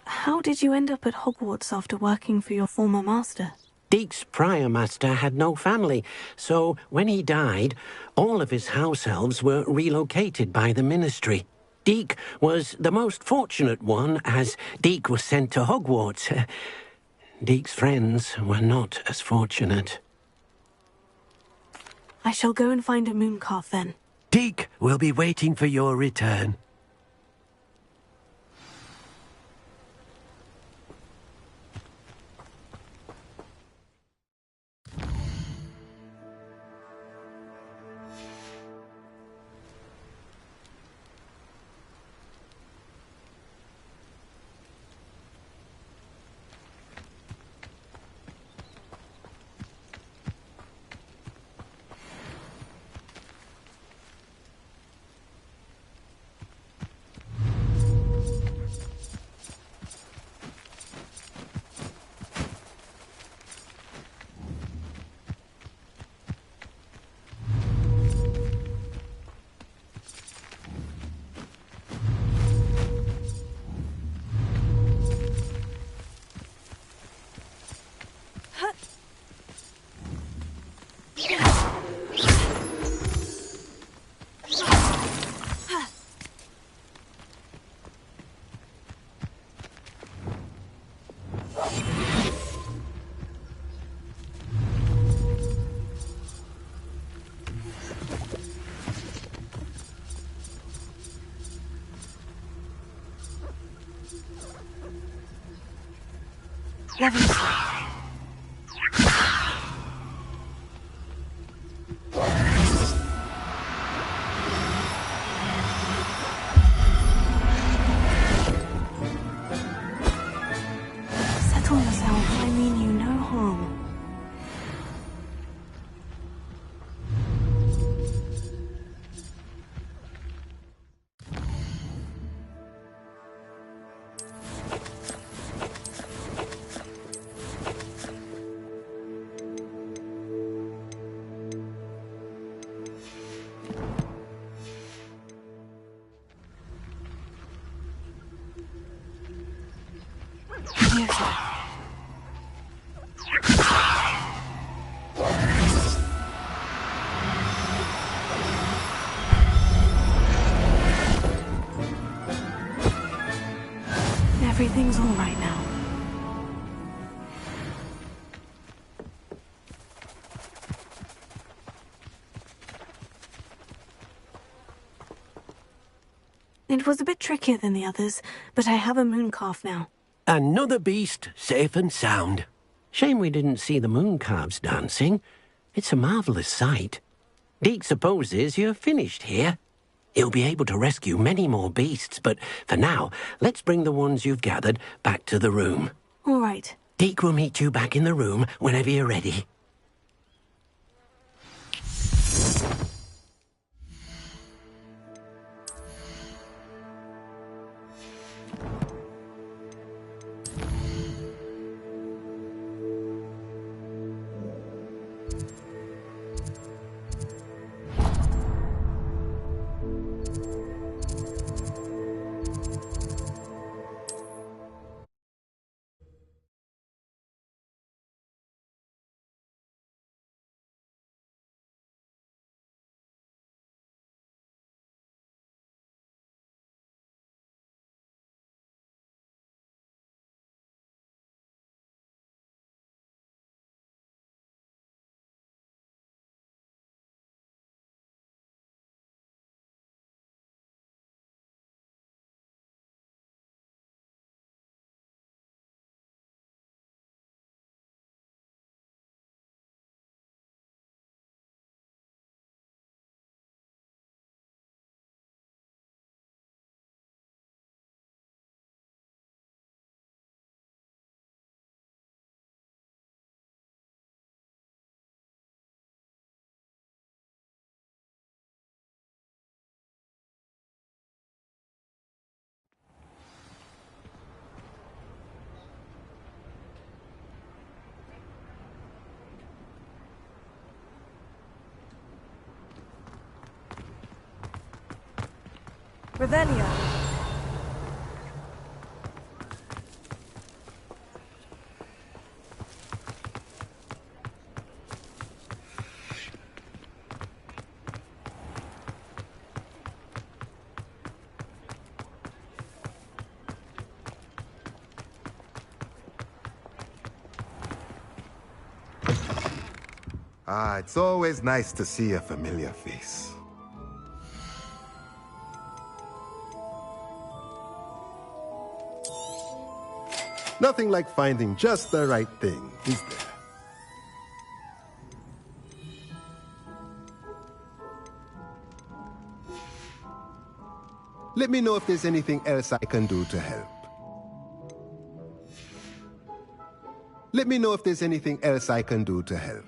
How did you end up at Hogwarts after working for your former master? Deke's prior master had no family, so when he died, all of his house elves were relocated by the ministry. Deke was the most fortunate one, as Deke was sent to Hogwarts. Deke's friends were not as fortunate. I shall go and find a moon calf then. Deke will be waiting for your return. Level 3. Settle yourself. I mean you no harm. Everything's all right now. It was a bit trickier than the others, but I have a moon calf now. Another beast, safe and sound. Shame we didn't see the moon calves dancing. It's a marvellous sight. Deke supposes you're finished here. He'll be able to rescue many more beasts, but for now, let's bring the ones you've gathered back to the room. All right. Deke will meet you back in the room whenever you're ready. Revelio. Ah, it's always nice to see a familiar face. Nothing like finding just the right thing, is there? Let me know if there's anything else I can do to help. Let me know if there's anything else I can do to help.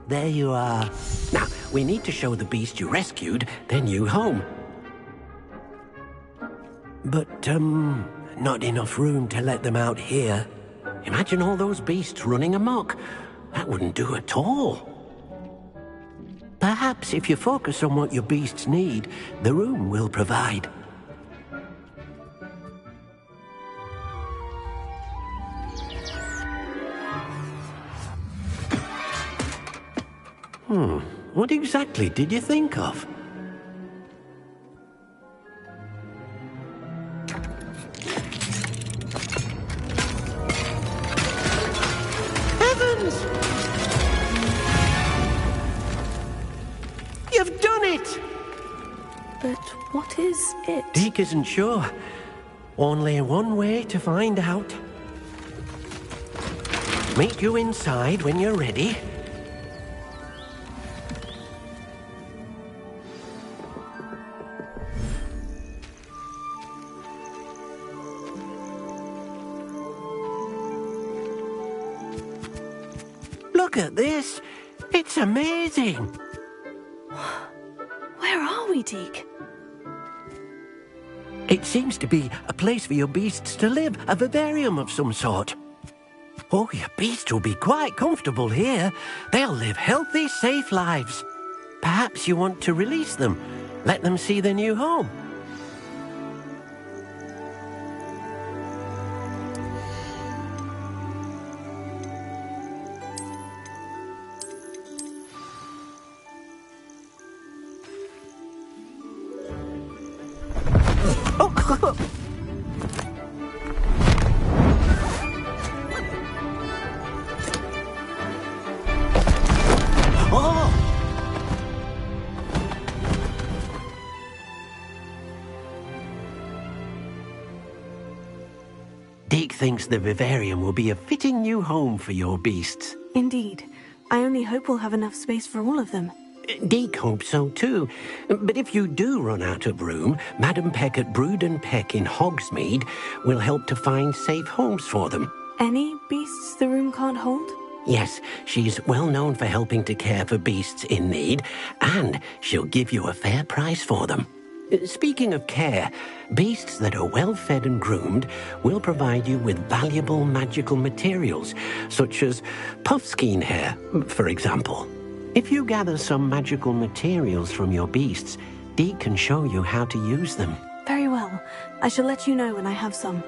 There you are. Now, we need to show the beast you rescued their new home. But, not enough room to let them out here. Imagine all those beasts running amok. That wouldn't do at all. Perhaps if you focus on what your beasts need, the room will provide. What exactly did you think of? Heavens! You've done it! But what is it? Deke isn't sure. Only one way to find out. Meet you inside when you're ready. Look at this! It's amazing! Where are we, Deke? It seems to be a place for your beasts to live, a vivarium of some sort. Oh, your beasts will be quite comfortable here. They'll live healthy, safe lives. Perhaps you want to release them, let them see their new home. Deke thinks the vivarium will be a fitting new home for your beasts. Indeed. I only hope we'll have enough space for all of them. Deke hopes so too. But if you do run out of room, Madam Peck at Brood and Peck in Hogsmeade will help to find safe homes for them. Any beasts the room can't hold? Yes, she's well known for helping to care for beasts in need, and she'll give you a fair price for them. Speaking of care, beasts that are well fed and groomed will provide you with valuable magical materials, such as puffskein hair, for example. If you gather some magical materials from your beasts, Deke can show you how to use them. Very well. I shall let you know when I have some.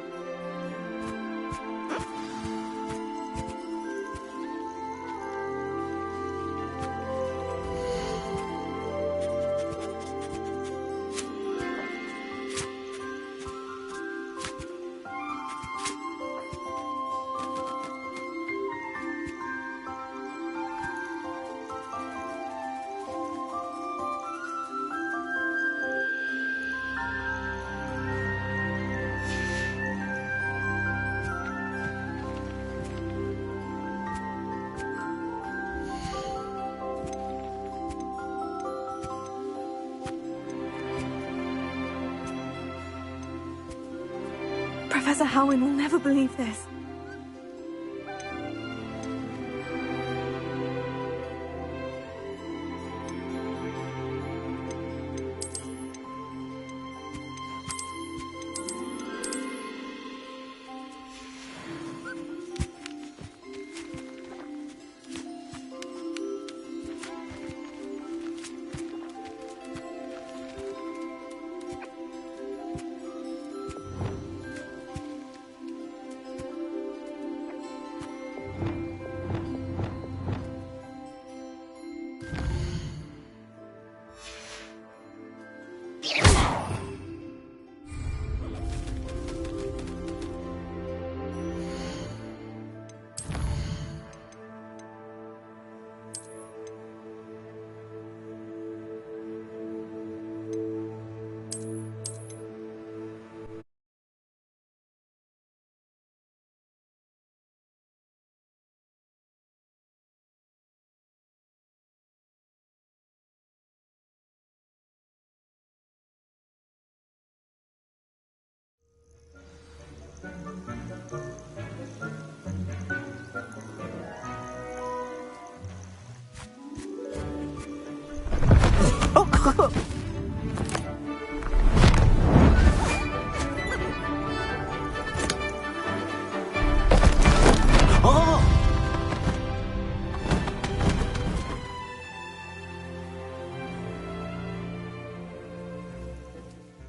Professor Howin will never believe this.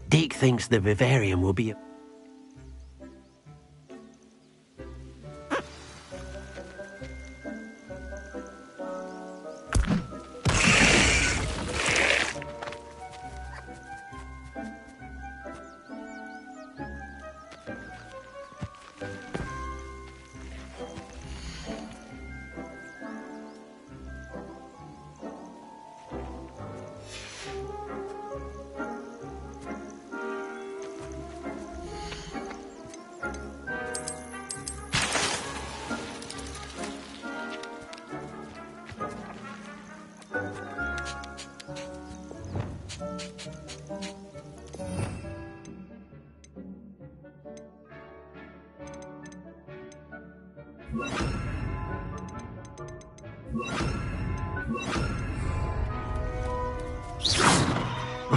Deke thinks the vivarium will be...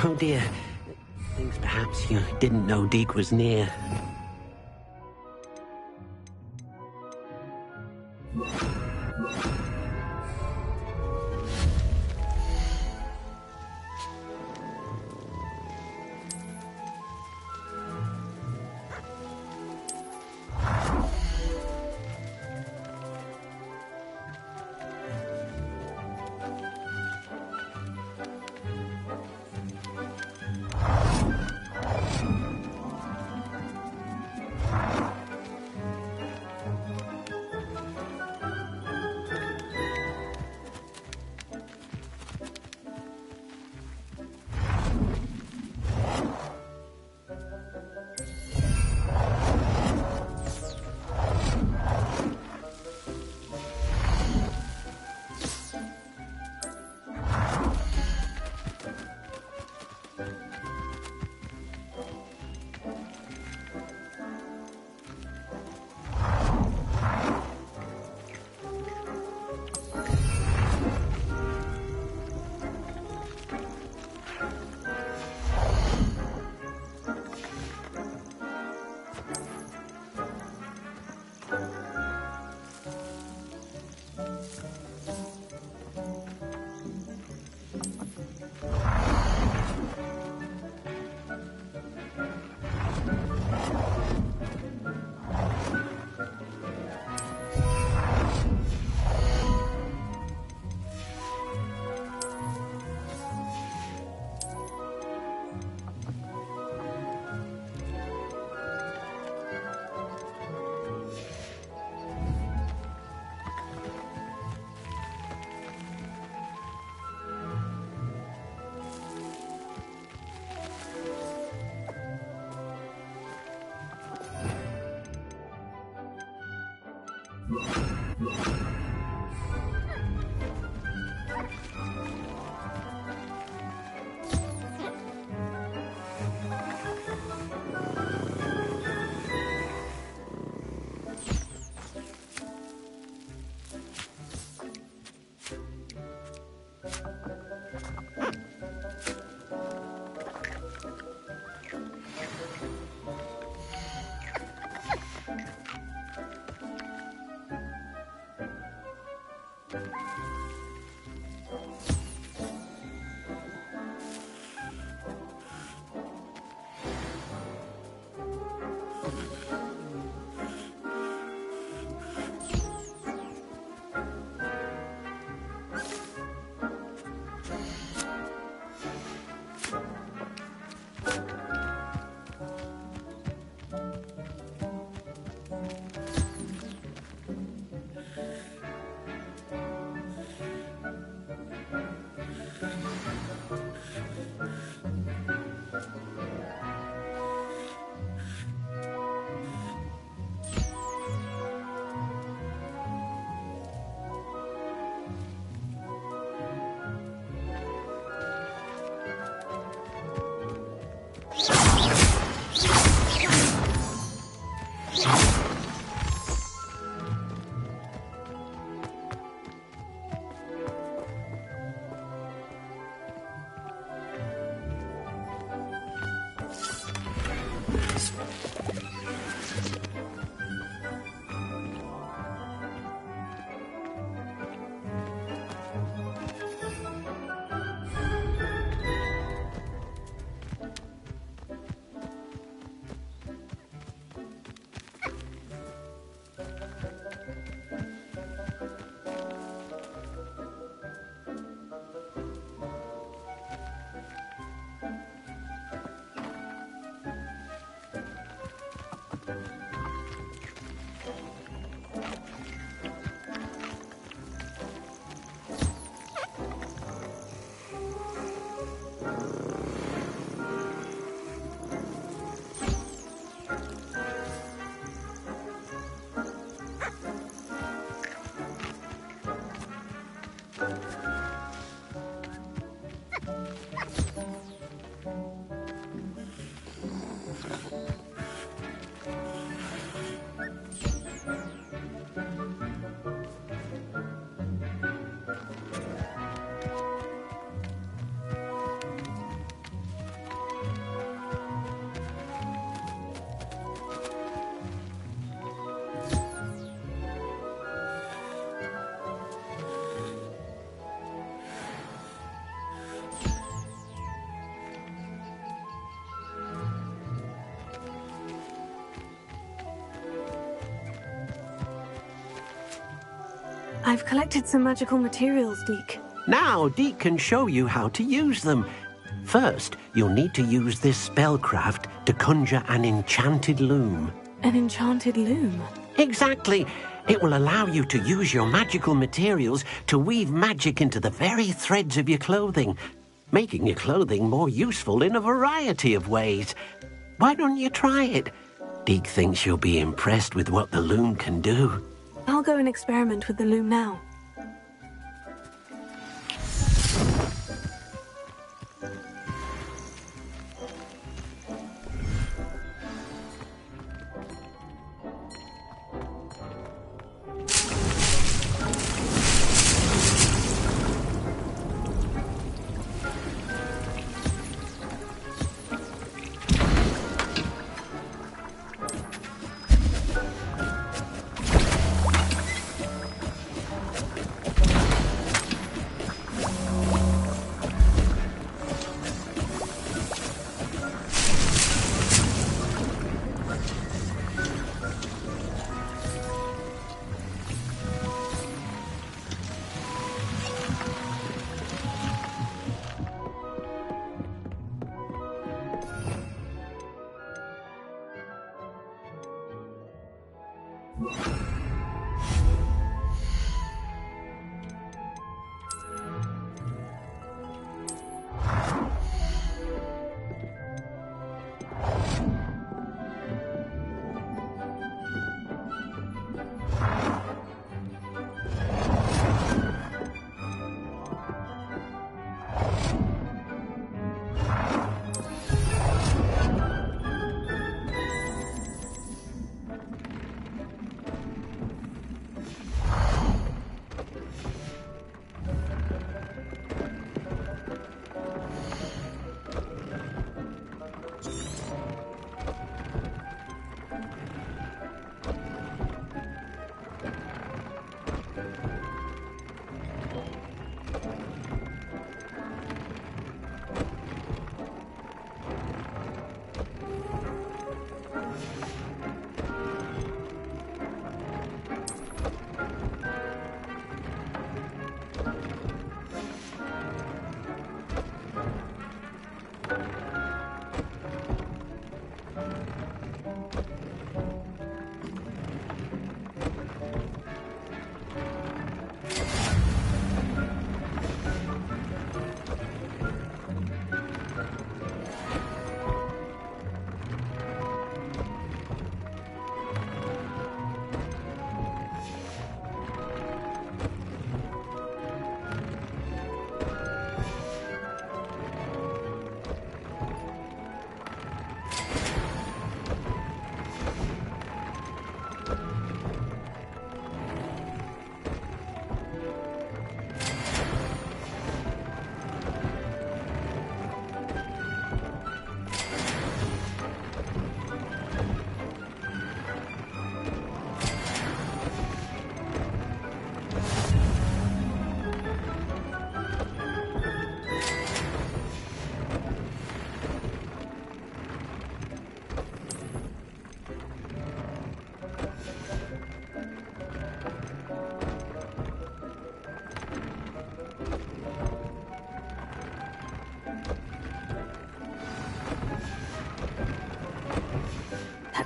Oh dear. Thinks perhaps you didn't know Deke was near. I've collected some magical materials, Deke. Now, Deke can show you how to use them. First, you'll need to use this spellcraft to conjure an enchanted loom. An enchanted loom? Exactly. It will allow you to use your magical materials to weave magic into the very threads of your clothing, making your clothing more useful in a variety of ways. Why don't you try it? Deke thinks you'll be impressed with what the loom can do. I'll go and experiment with the loom now.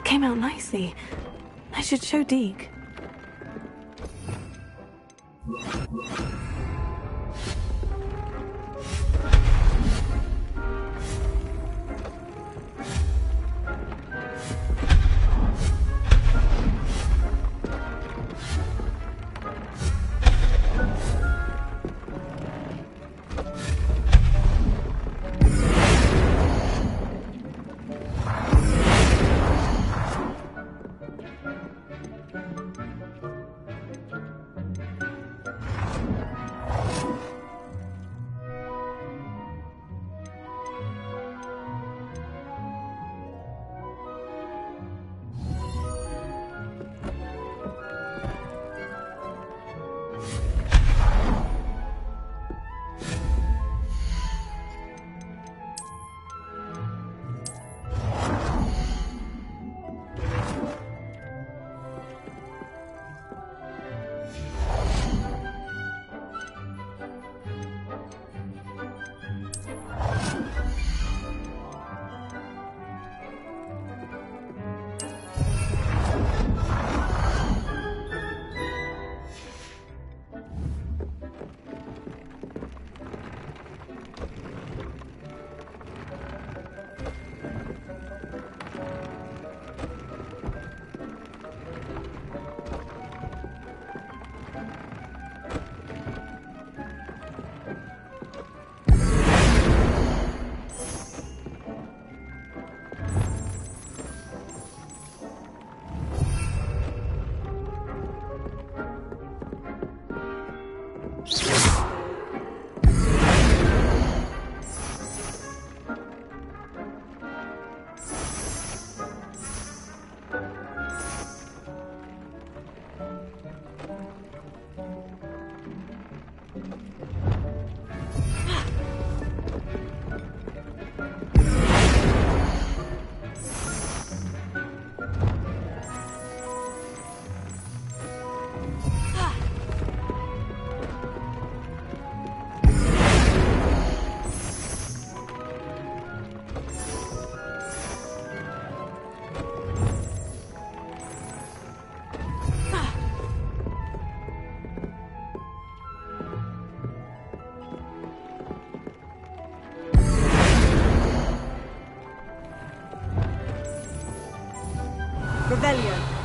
came out nicely. I should show Deke. Revelio.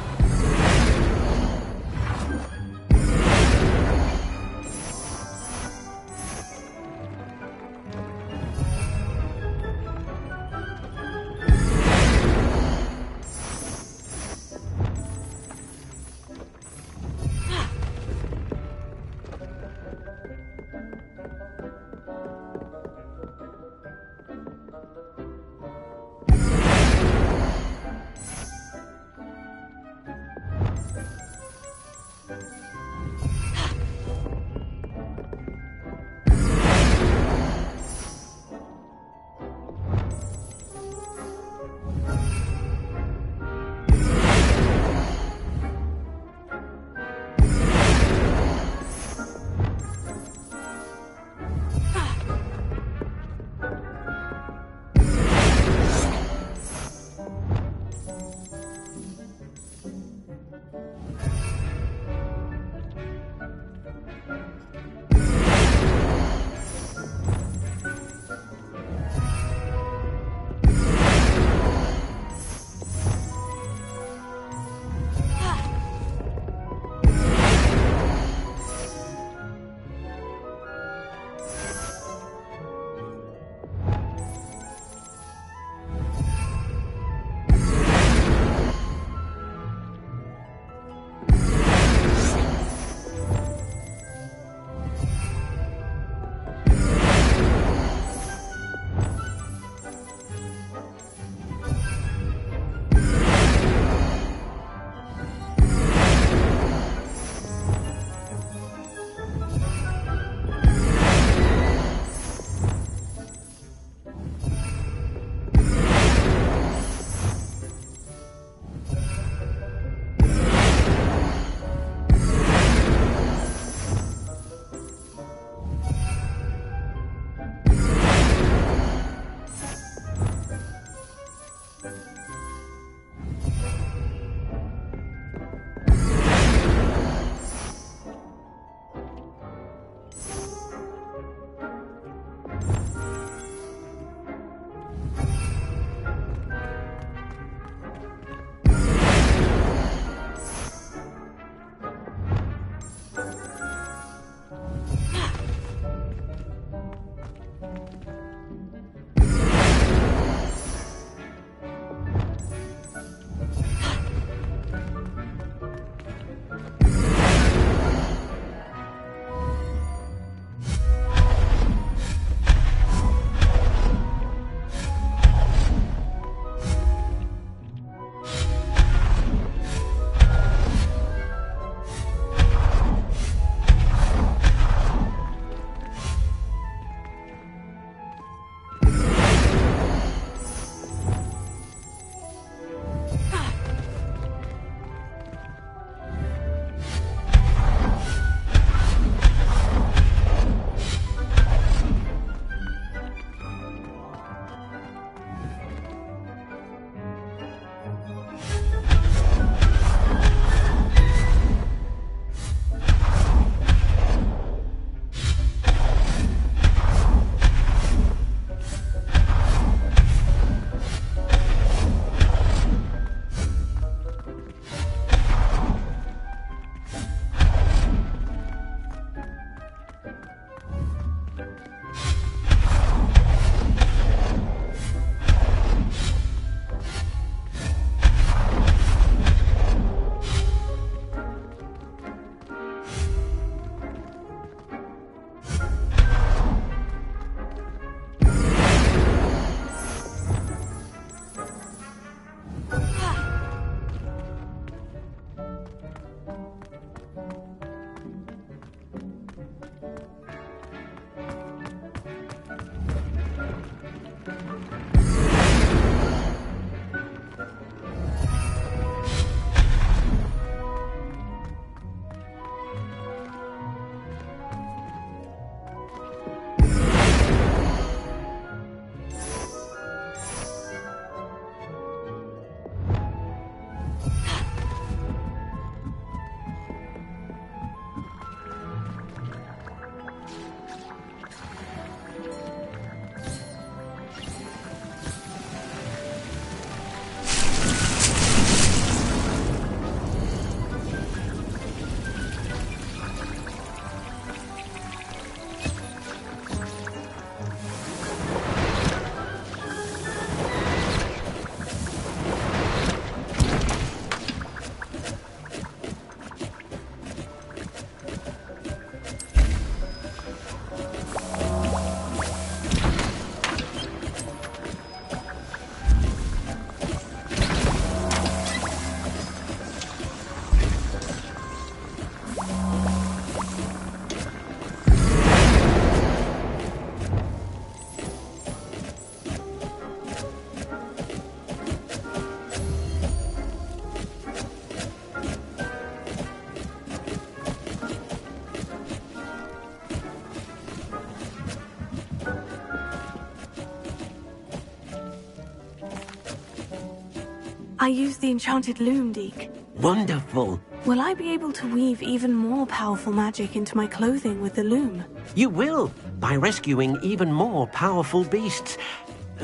I used the enchanted loom, Deke. Wonderful. Will I be able to weave even more powerful magic into my clothing with the loom? You will, by rescuing even more powerful beasts.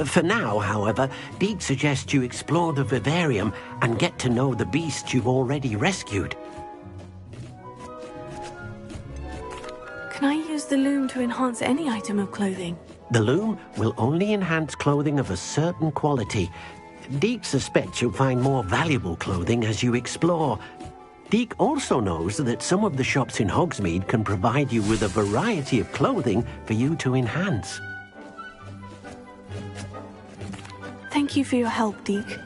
For now, however, Deke suggests you explore the vivarium and get to know the beasts you've already rescued. Can I use the loom to enhance any item of clothing? The loom will only enhance clothing of a certain quality. Deke suspects you'll find more valuable clothing as you explore. Deke also knows that some of the shops in Hogsmeade can provide you with a variety of clothing for you to enhance. Thank you for your help, Deke.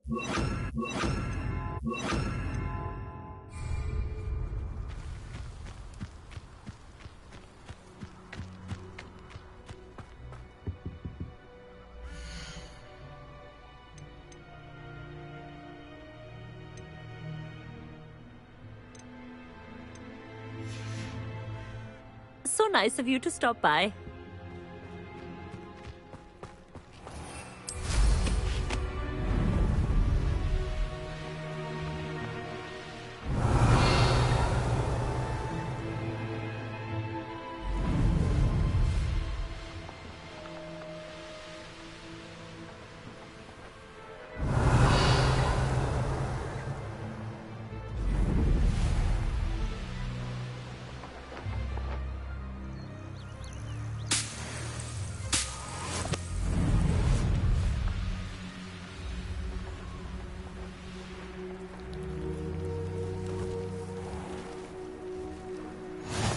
So nice of you to stop by.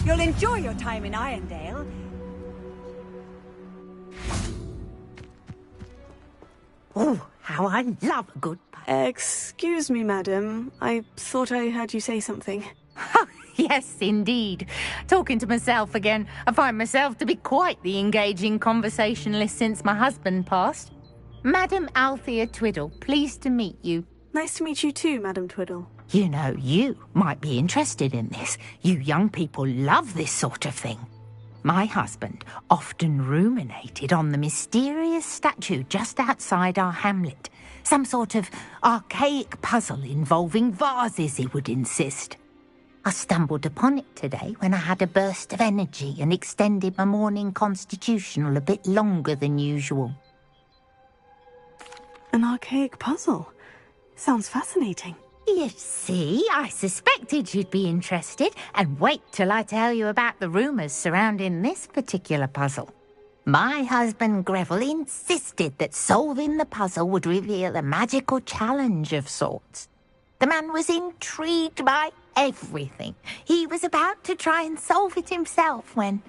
You'll enjoy your time in Irondale. Oh, how I love a good pie. Excuse me, madam. I thought I heard you say something. Yes, indeed. Talking to myself again. I find myself to be quite the engaging conversationalist since my husband passed. Madam Althea Twiddle, pleased to meet you. Nice to meet you too, Madam Twiddle. You know, you might be interested in this. You young people love this sort of thing. My husband often ruminated on the mysterious statue just outside our hamlet. Some sort of archaic puzzle involving vases, he would insist. I stumbled upon it today when I had a burst of energy and extended my morning constitutional a bit longer than usual. An archaic puzzle? Sounds fascinating. You see, I suspected you'd be interested, and wait till I tell you about the rumours surrounding this particular puzzle. My husband Greville insisted that solving the puzzle would reveal a magical challenge of sorts. The man was intrigued by everything. He was about to try and solve it himself when...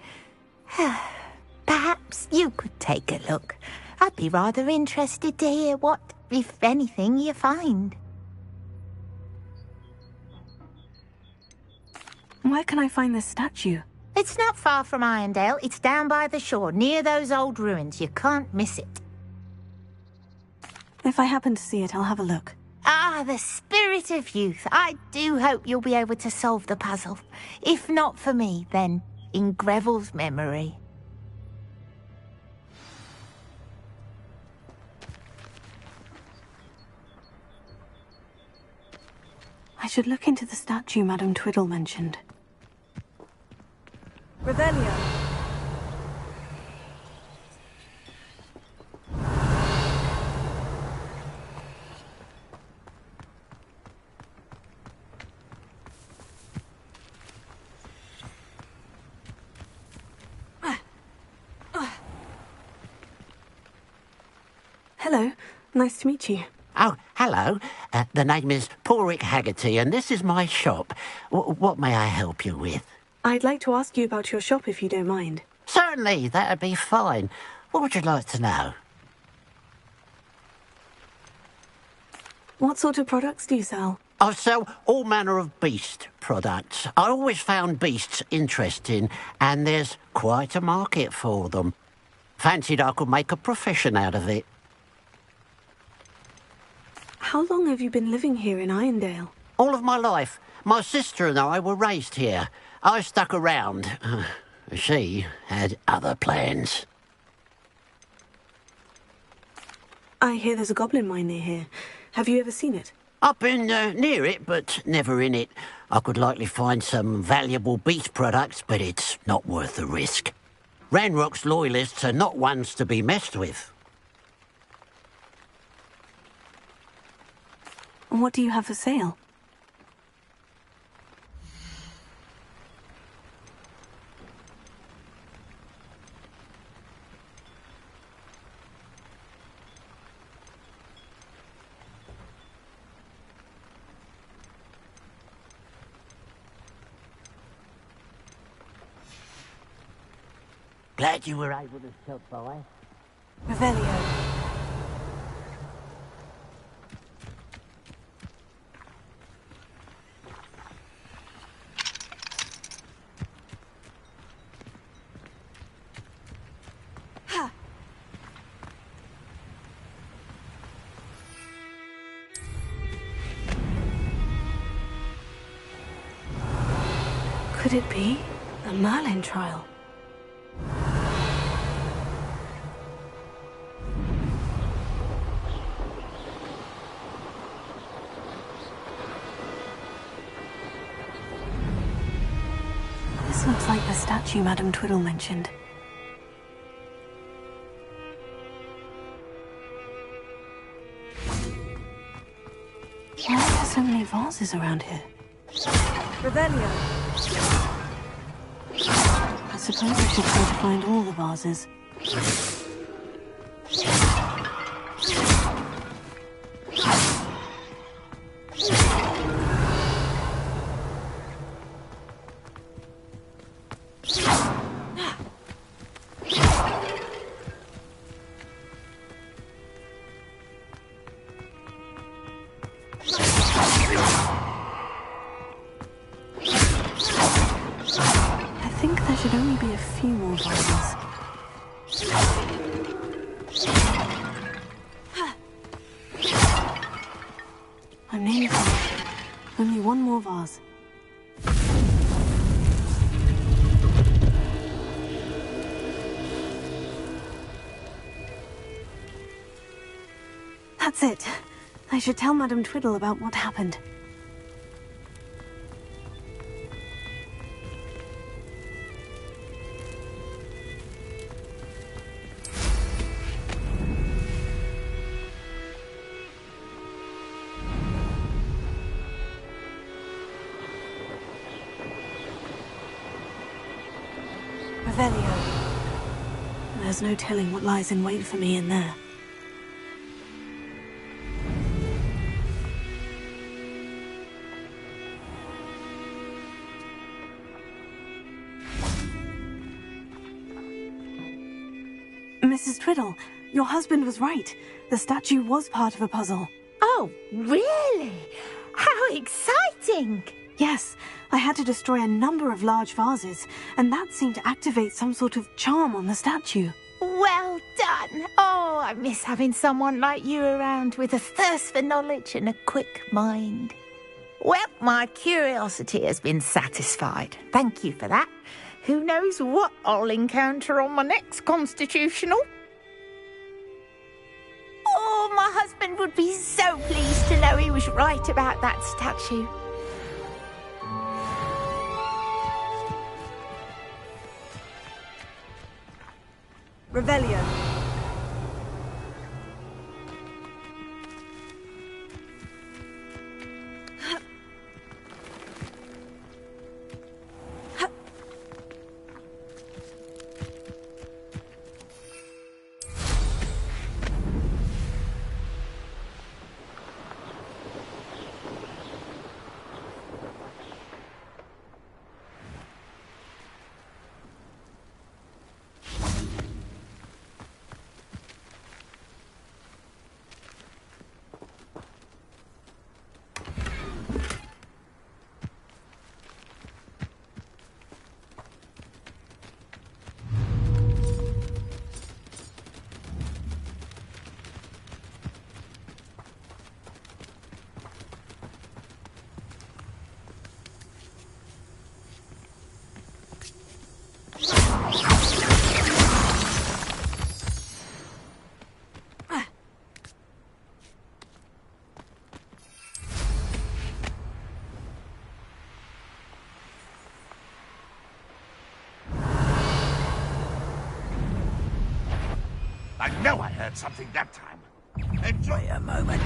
Perhaps you could take a look. I'd be rather interested to hear what, if anything, you find. Where can I find this statue? It's not far from Irondale. It's down by the shore, near those old ruins. You can't miss it. If I happen to see it, I'll have a look. Ah, the spirit of youth. I do hope you'll be able to solve the puzzle. If not for me, then in Greville's memory. I should look into the statue Madam Twiddle mentioned. Revelio. Hello, nice to meet you. Oh, hello. The name is Porrick Haggerty, and this is my shop. What may I help you with? I'd like to ask you about your shop if you don't mind. Certainly, that'd be fine. What would you like to know? What sort of products do you sell? I sell all manner of beast products. I always found beasts interesting, and there's quite a market for them. Fancied I could make a profession out of it. How long have you been living here in Irondale? All of my life. My sister and I were raised here. I stuck around. She had other plans. I hear there's a goblin mine near here. Have you ever seen it? I've been near it, but never in it. I could likely find some valuable beast products, but it's not worth the risk. Ranrock's loyalists are not ones to be messed with. What do you have for sale? Glad you were able to stop by. Revelio. Could it be a Merlin trial? This looks like the statue Madame Twiddle mentioned. Why are there so many vases around here? Revelio. I suppose I should try to find all the vases. I think there should only be a few more vases. I'm nearly finished. Only one more vase. That's it. I should tell Madame Twiddle about what happened. Revelio. There's no telling what lies in wait for me in there. Mrs. Twiddle, your husband was right. The statue was part of a puzzle. Oh, really? How exciting! Yes, I had to destroy a number of large vases, and that seemed to activate some sort of charm on the statue. Well done! Oh, I miss having someone like you around with a thirst for knowledge and a quick mind. Well, my curiosity has been satisfied. Thank you for that. Who knows what I'll encounter on my next constitutional? Oh, my husband would be so pleased to know he was right about that statue. Revelio. I know I heard something that time. Enjoy a moment.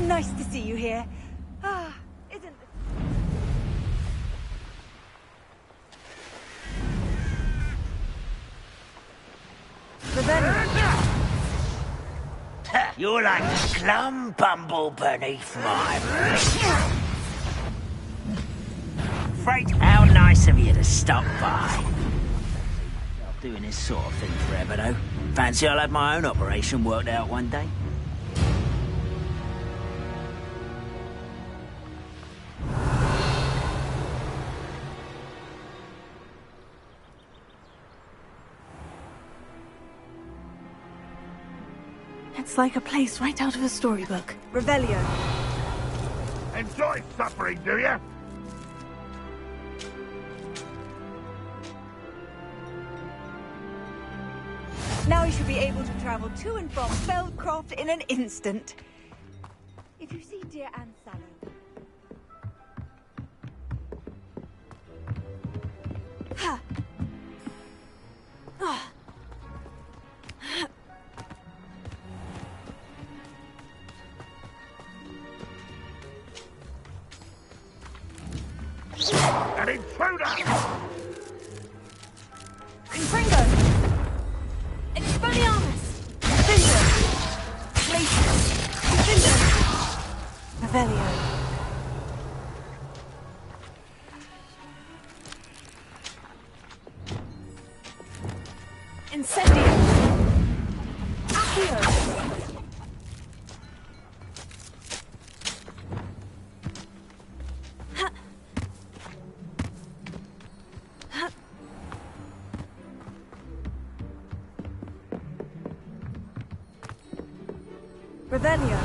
Nice to see you here. Ah, isn't... You're like a glum bumble beneath my breath. Freight, how nice of you to stop by. Not doing this sort of thing forever, though. Fancy I'll have my own operation worked out one day. It's like a place right out of a storybook. Revelio. Enjoy suffering, do you? Now you should be able to travel to and from Feldcroft in an instant. If you see dear Anne Sallow... Ha! Ah. An intruder! Confringo! Expelliarmus! Cinder! Glacius! Cinder! Revelio. Incendio! Accio! Revelio.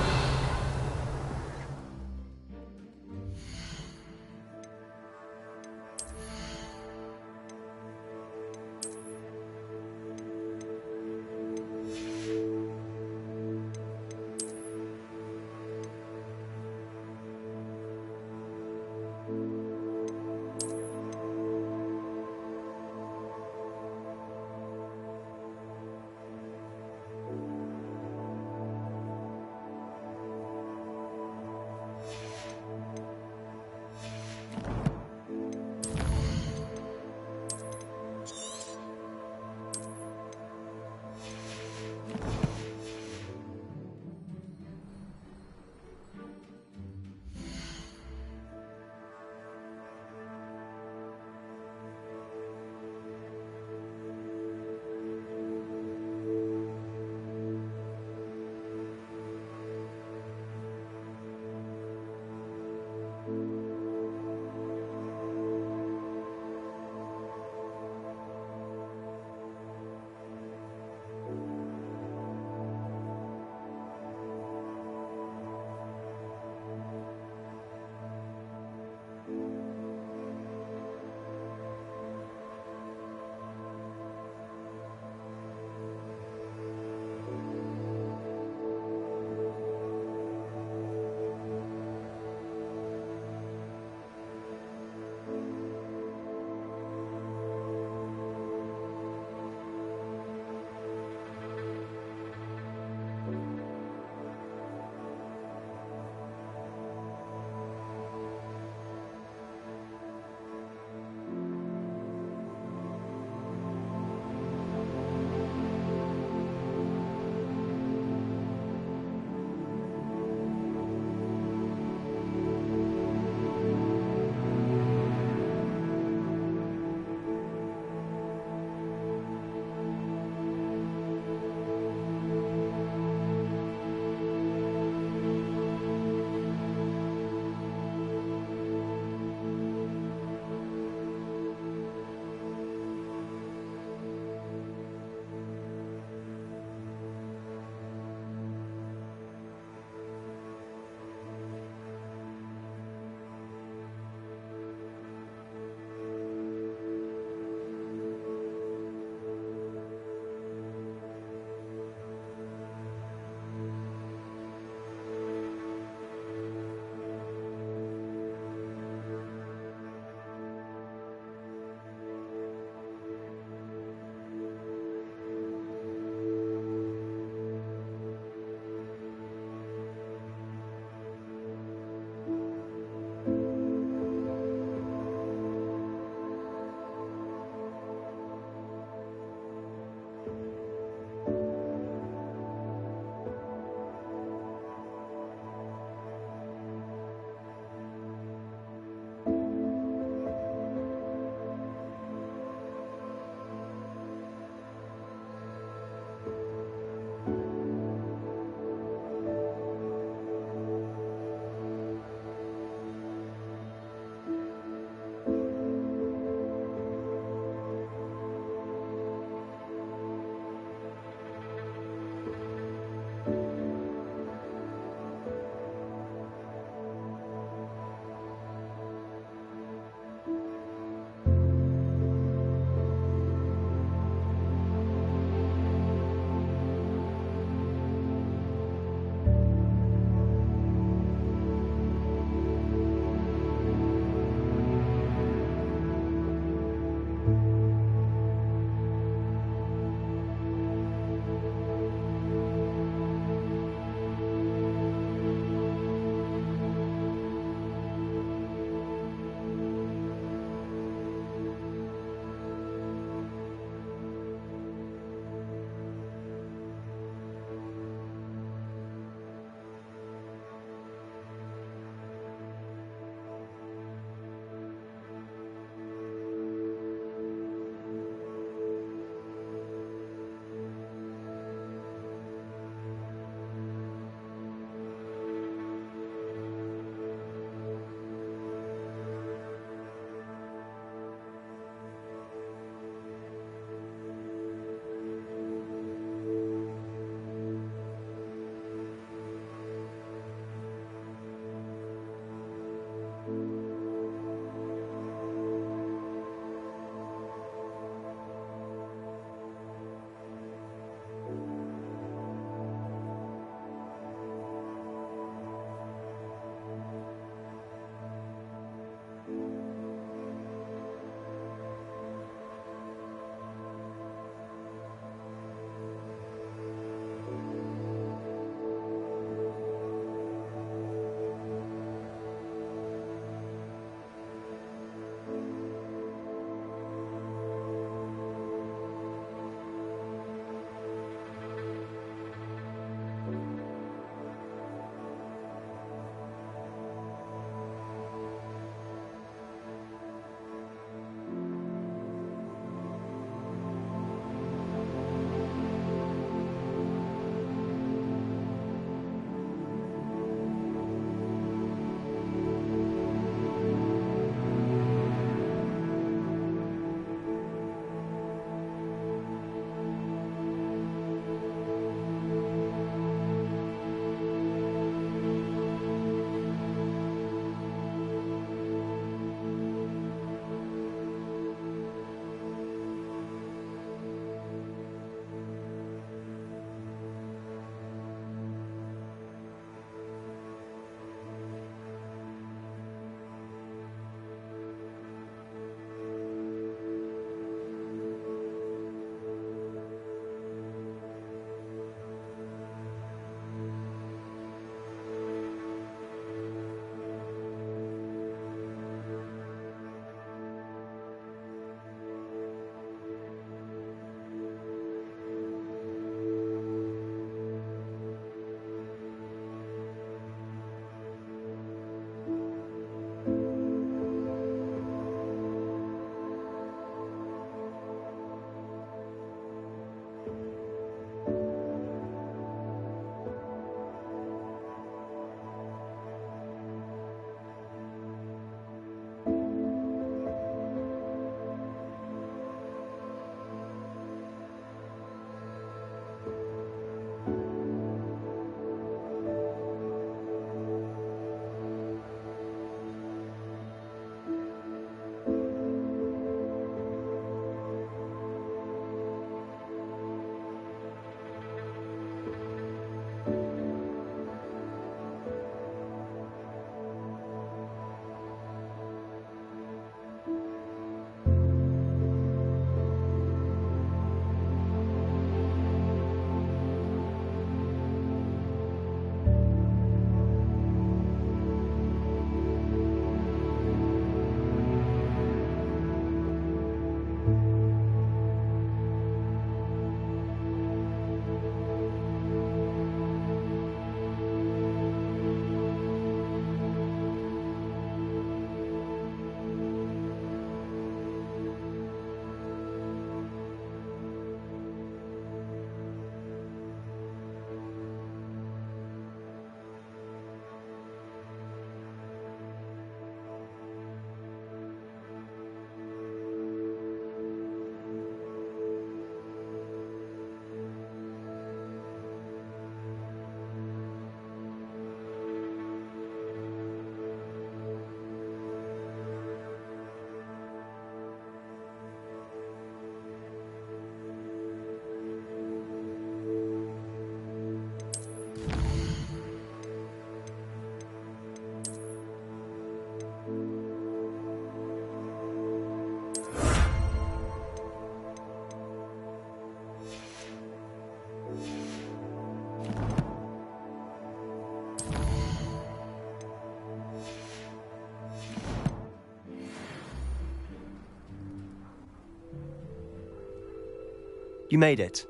You made it.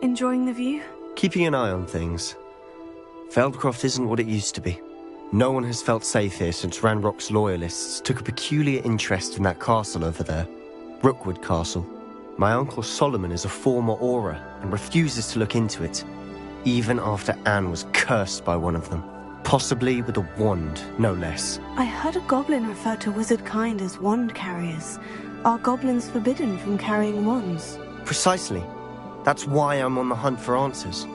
Enjoying the view? Keeping an eye on things. Feldcroft isn't what it used to be. No one has felt safe here since Ranrock's loyalists took a peculiar interest in that castle over there. Rookwood Castle. My uncle Solomon is a former Auror and refuses to look into it, even after Anne was cursed by one of them. Possibly with a wand, no less. I heard a goblin refer to wizard kind as wand carriers. Are goblins forbidden from carrying wands? Precisely. That's why I'm on the hunt for answers.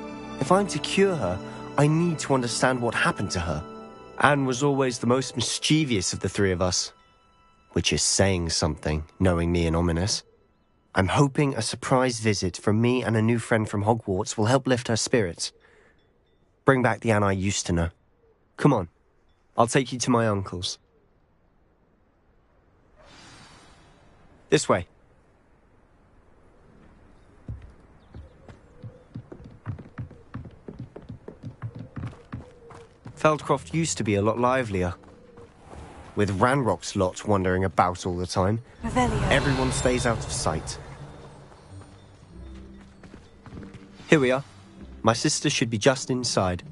If I'm to cure her, I need to understand what happened to her. Anne was always the most mischievous of the three of us. Which is saying something, knowing me and Ominous. I'm hoping a surprise visit from me and a new friend from Hogwarts will help lift her spirits. Bring back the Anne I used to know. Come on, I'll take you to my uncle's. This way. Feldcroft used to be a lot livelier. With Ranrock's lot wandering about all the time, everyone stays out of sight. Here we are. My sister should be just inside.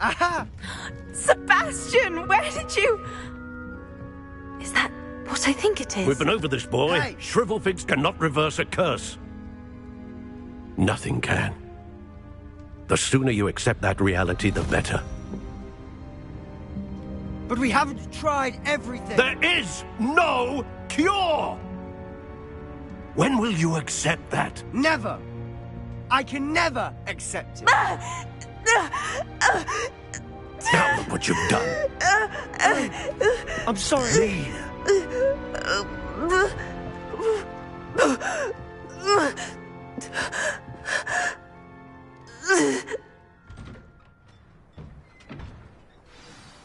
Aha! Sebastian, where did you... Is that what I think it is? We've been over this, boy. Hey. Shrivelfigs cannot reverse a curse. Nothing can. The sooner you accept that reality, the better. But we haven't tried everything. There is no cure! When will you accept that? Never! I can never accept it. Now look what you've done. I'm sorry.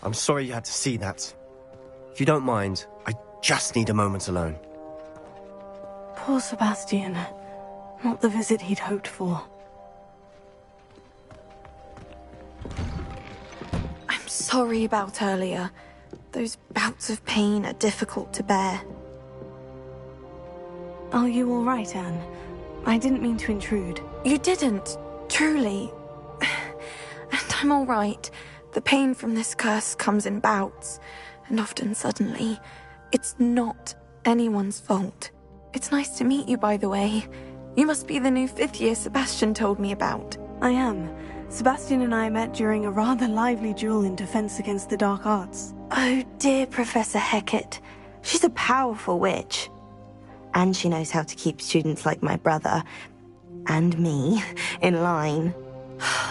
I'm sorry you had to see that. If you don't mind, I just need a moment alone. Poor Sebastian. Not the visit he'd hoped for. I'm sorry about earlier. Those bouts of pain are difficult to bear. Are you all right, Anne? I didn't mean to intrude. You didn't, truly. And I'm all right. The pain from this curse comes in bouts, and often suddenly. It's not anyone's fault. It's nice to meet you, by the way. You must be the new 5th year Sebastian told me about. I am. Sebastian and I met during a rather lively duel in defense against the dark arts. Oh, dear Professor Hecat. She's a powerful witch. And she knows how to keep students like my brother, and me, in line.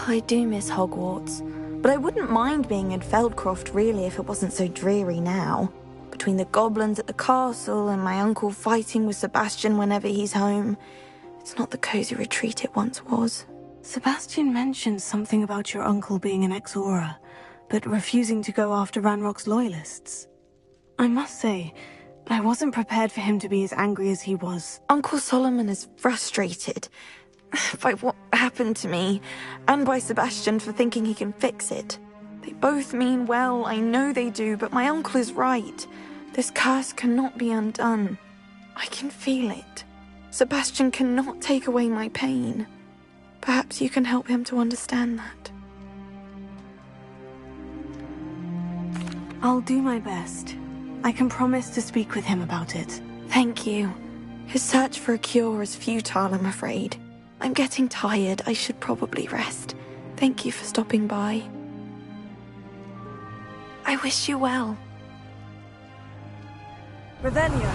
I do miss Hogwarts, but I wouldn't mind being in Feldcroft, really, if it wasn't so dreary now. Between the goblins at the castle and my uncle fighting with Sebastian whenever he's home, it's not the cozy retreat it once was. Sebastian mentioned something about your uncle being an ex-Auror, but refusing to go after Ranrock's loyalists. I must say, I wasn't prepared for him to be as angry as he was. Uncle Solomon is frustrated by what happened to me, and by Sebastian for thinking he can fix it. They both mean well, I know they do, but my uncle is right. This curse cannot be undone. I can feel it. Sebastian cannot take away my pain. Perhaps you can help him to understand that. I'll do my best. I can promise to speak with him about it. Thank you. His search for a cure is futile, I'm afraid. I'm getting tired. I should probably rest. Thank you for stopping by. I wish you well. Revelio.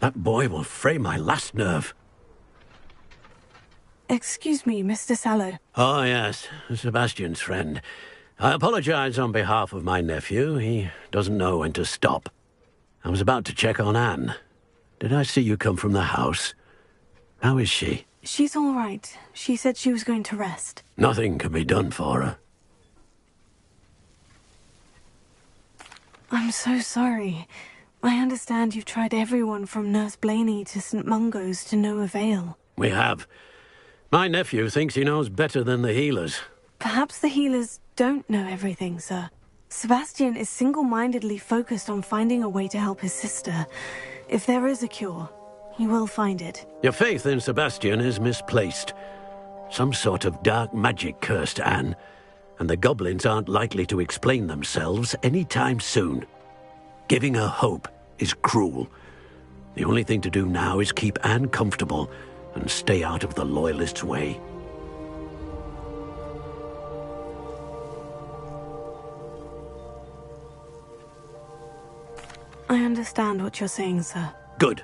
That boy will fray my last nerve. Excuse me, Mr. Sallow. Oh, yes, Sebastian's friend. I apologize on behalf of my nephew. He doesn't know when to stop. I was about to check on Anne. Did I see you come from the house? How is she? She's all right. She said she was going to rest. Nothing can be done for her. I'm so sorry. I understand you've tried everyone from Nurse Blaney to St. Mungo's to no avail. We have. My nephew thinks he knows better than the healers. Perhaps the healers don't know everything, sir. Sebastian is single-mindedly focused on finding a way to help his sister. If there is a cure, he will find it. Your faith in Sebastian is misplaced. Some sort of dark magic cursed Anne, and the goblins aren't likely to explain themselves anytime soon. Giving her hope is cruel. The only thing to do now is keep Anne comfortable and stay out of the Loyalists' way. I understand what you're saying, sir. Good.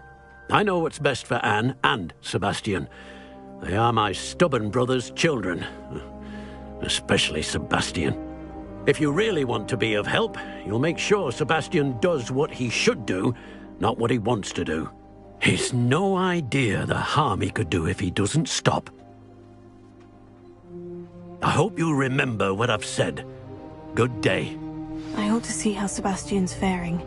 I know what's best for Anne and Sebastian. They are my stubborn brother's children. Especially Sebastian. If you really want to be of help, you'll make sure Sebastian does what he should do, not what he wants to do. He's no idea the harm he could do if he doesn't stop. I hope you remember what I've said. Good day. I ought to see how Sebastian's faring.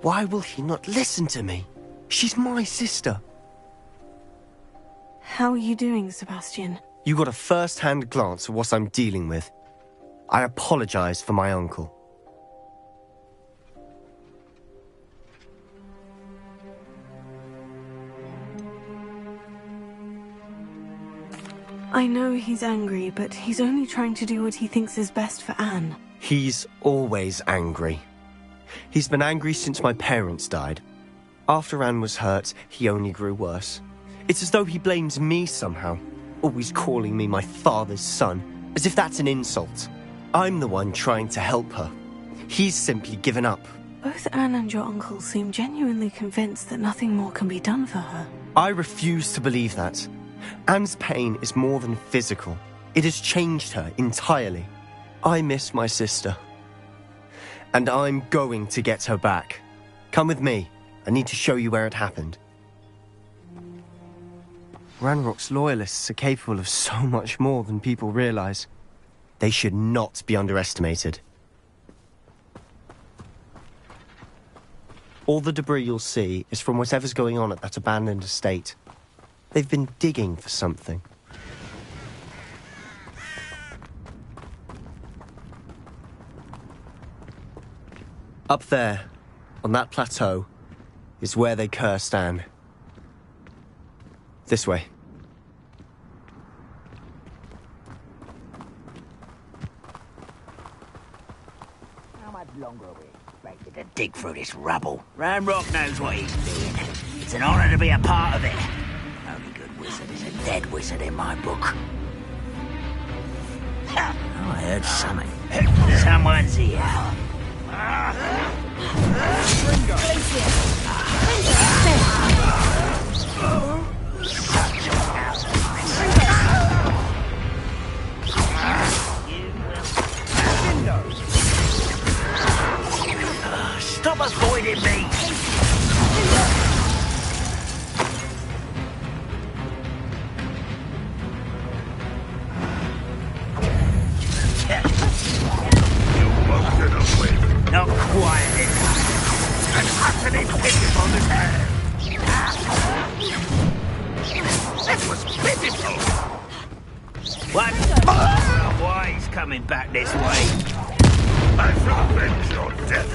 Why will he not listen to me? She's my sister. How are you doing, Sebastian? You got a first-hand glance at what I'm dealing with. I apologize for my uncle. I know he's angry, but he's only trying to do what he thinks is best for Anne. He's always angry. He's been angry since my parents died. After Anne was hurt, he only grew worse. It's as though he blames me somehow, always calling me my father's son, as if that's an insult. I'm the one trying to help her. He's simply given up. Both Anne and your uncle seem genuinely convinced that nothing more can be done for her. I refuse to believe that. Anne's pain is more than physical. It has changed her entirely. I miss my sister. And I'm going to get her back. Come with me. I need to show you where it happened. Ranrock's loyalists are capable of so much more than people realize. They should not be underestimated. All the debris you'll see is from whatever's going on at that abandoned estate. They've been digging for something. Up there, on that plateau, is where they cursed Anne. This way. How much longer are we expected to dig through this rubble? Ranrock knows what he's doing. It's an honor to be a part of it. The only good wizard is a dead wizard in my book. I heard something. Someone's here. Stop avoiding me! Not quiet enough. And utterly pitiful as hell. That was pitiful. What? Why he's coming back this way? I shall avenge your death.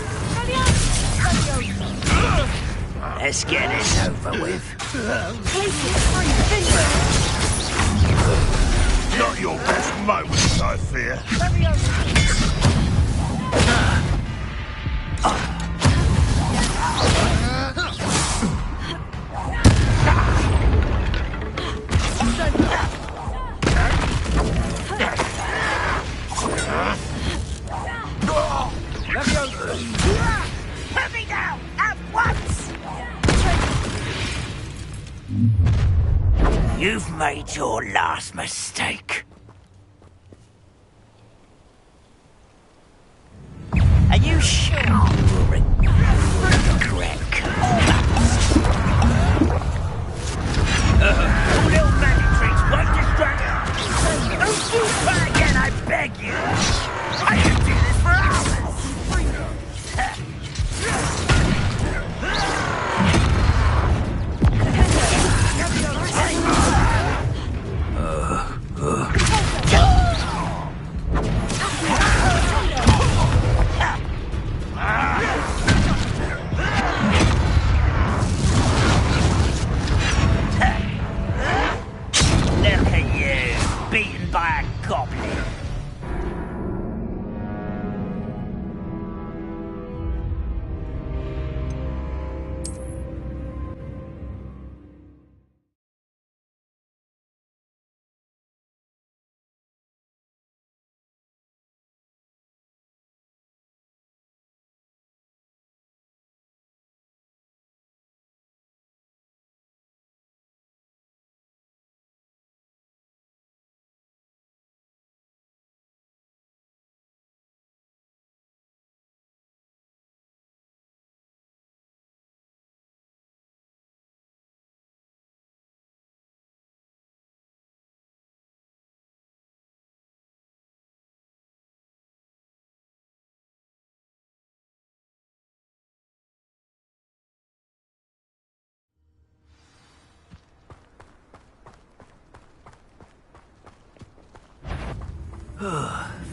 Let's get this over with. Not your best moments, I fear. made your last mistake. Are you sure you will regret little magic tricks won't distract you. Don't do that again, I beg you. I can do this for hours. Look at you, beaten by a goblin.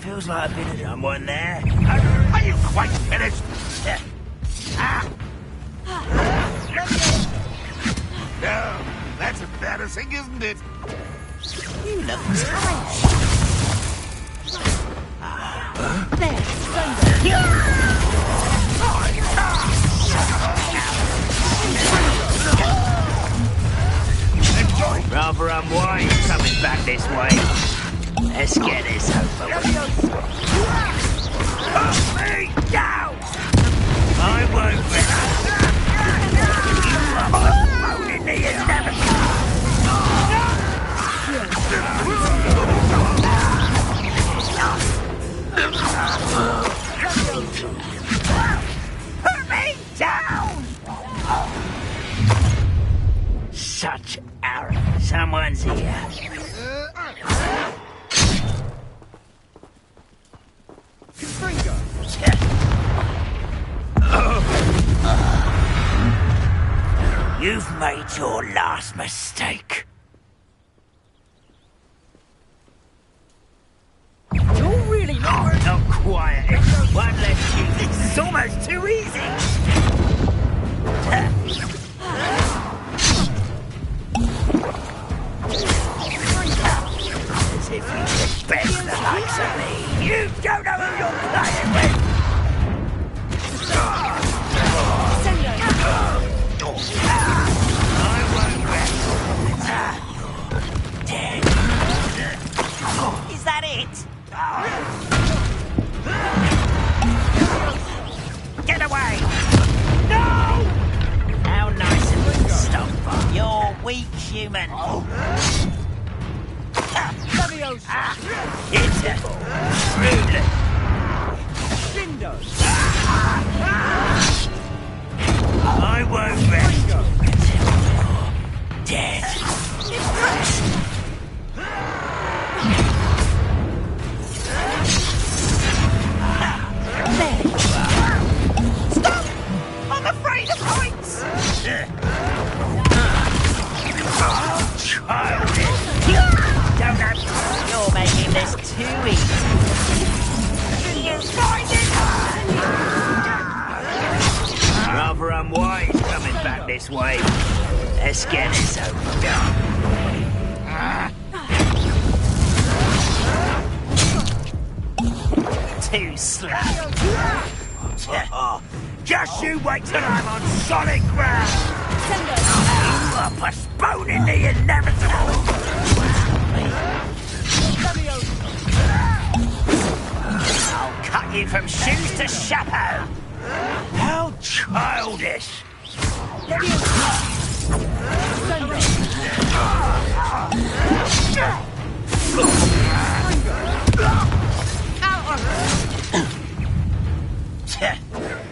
Feels like I've been at someone there. Are you quite finished? No, that's embarrassing, isn't it? You look tired. Rather unwise coming back this way. Let's get this over with. Put me down! I won't rest. You are postponing the inevitable. Put me down! Such arrogance. Someone's here. You've made your last mistake. You're really not quiet. One less cheat. This is almost too easy. As if you expect the likes of me. You don't know who you're playing with. Is that it? Get away! No! How nice of you to stop. You're weak, human. Pitiful. Rude. I won't rest until you're dead. There you are. Stop! I'm afraid of heights! Childish! Don't have... You're making this too easy. You find it? Rather unwise coming back this way. Let's get this over with. Too slow. Just you wait till I'm on solid ground. You are postponing the inevitable. I'll cut you from shoes to chapeau. How childish.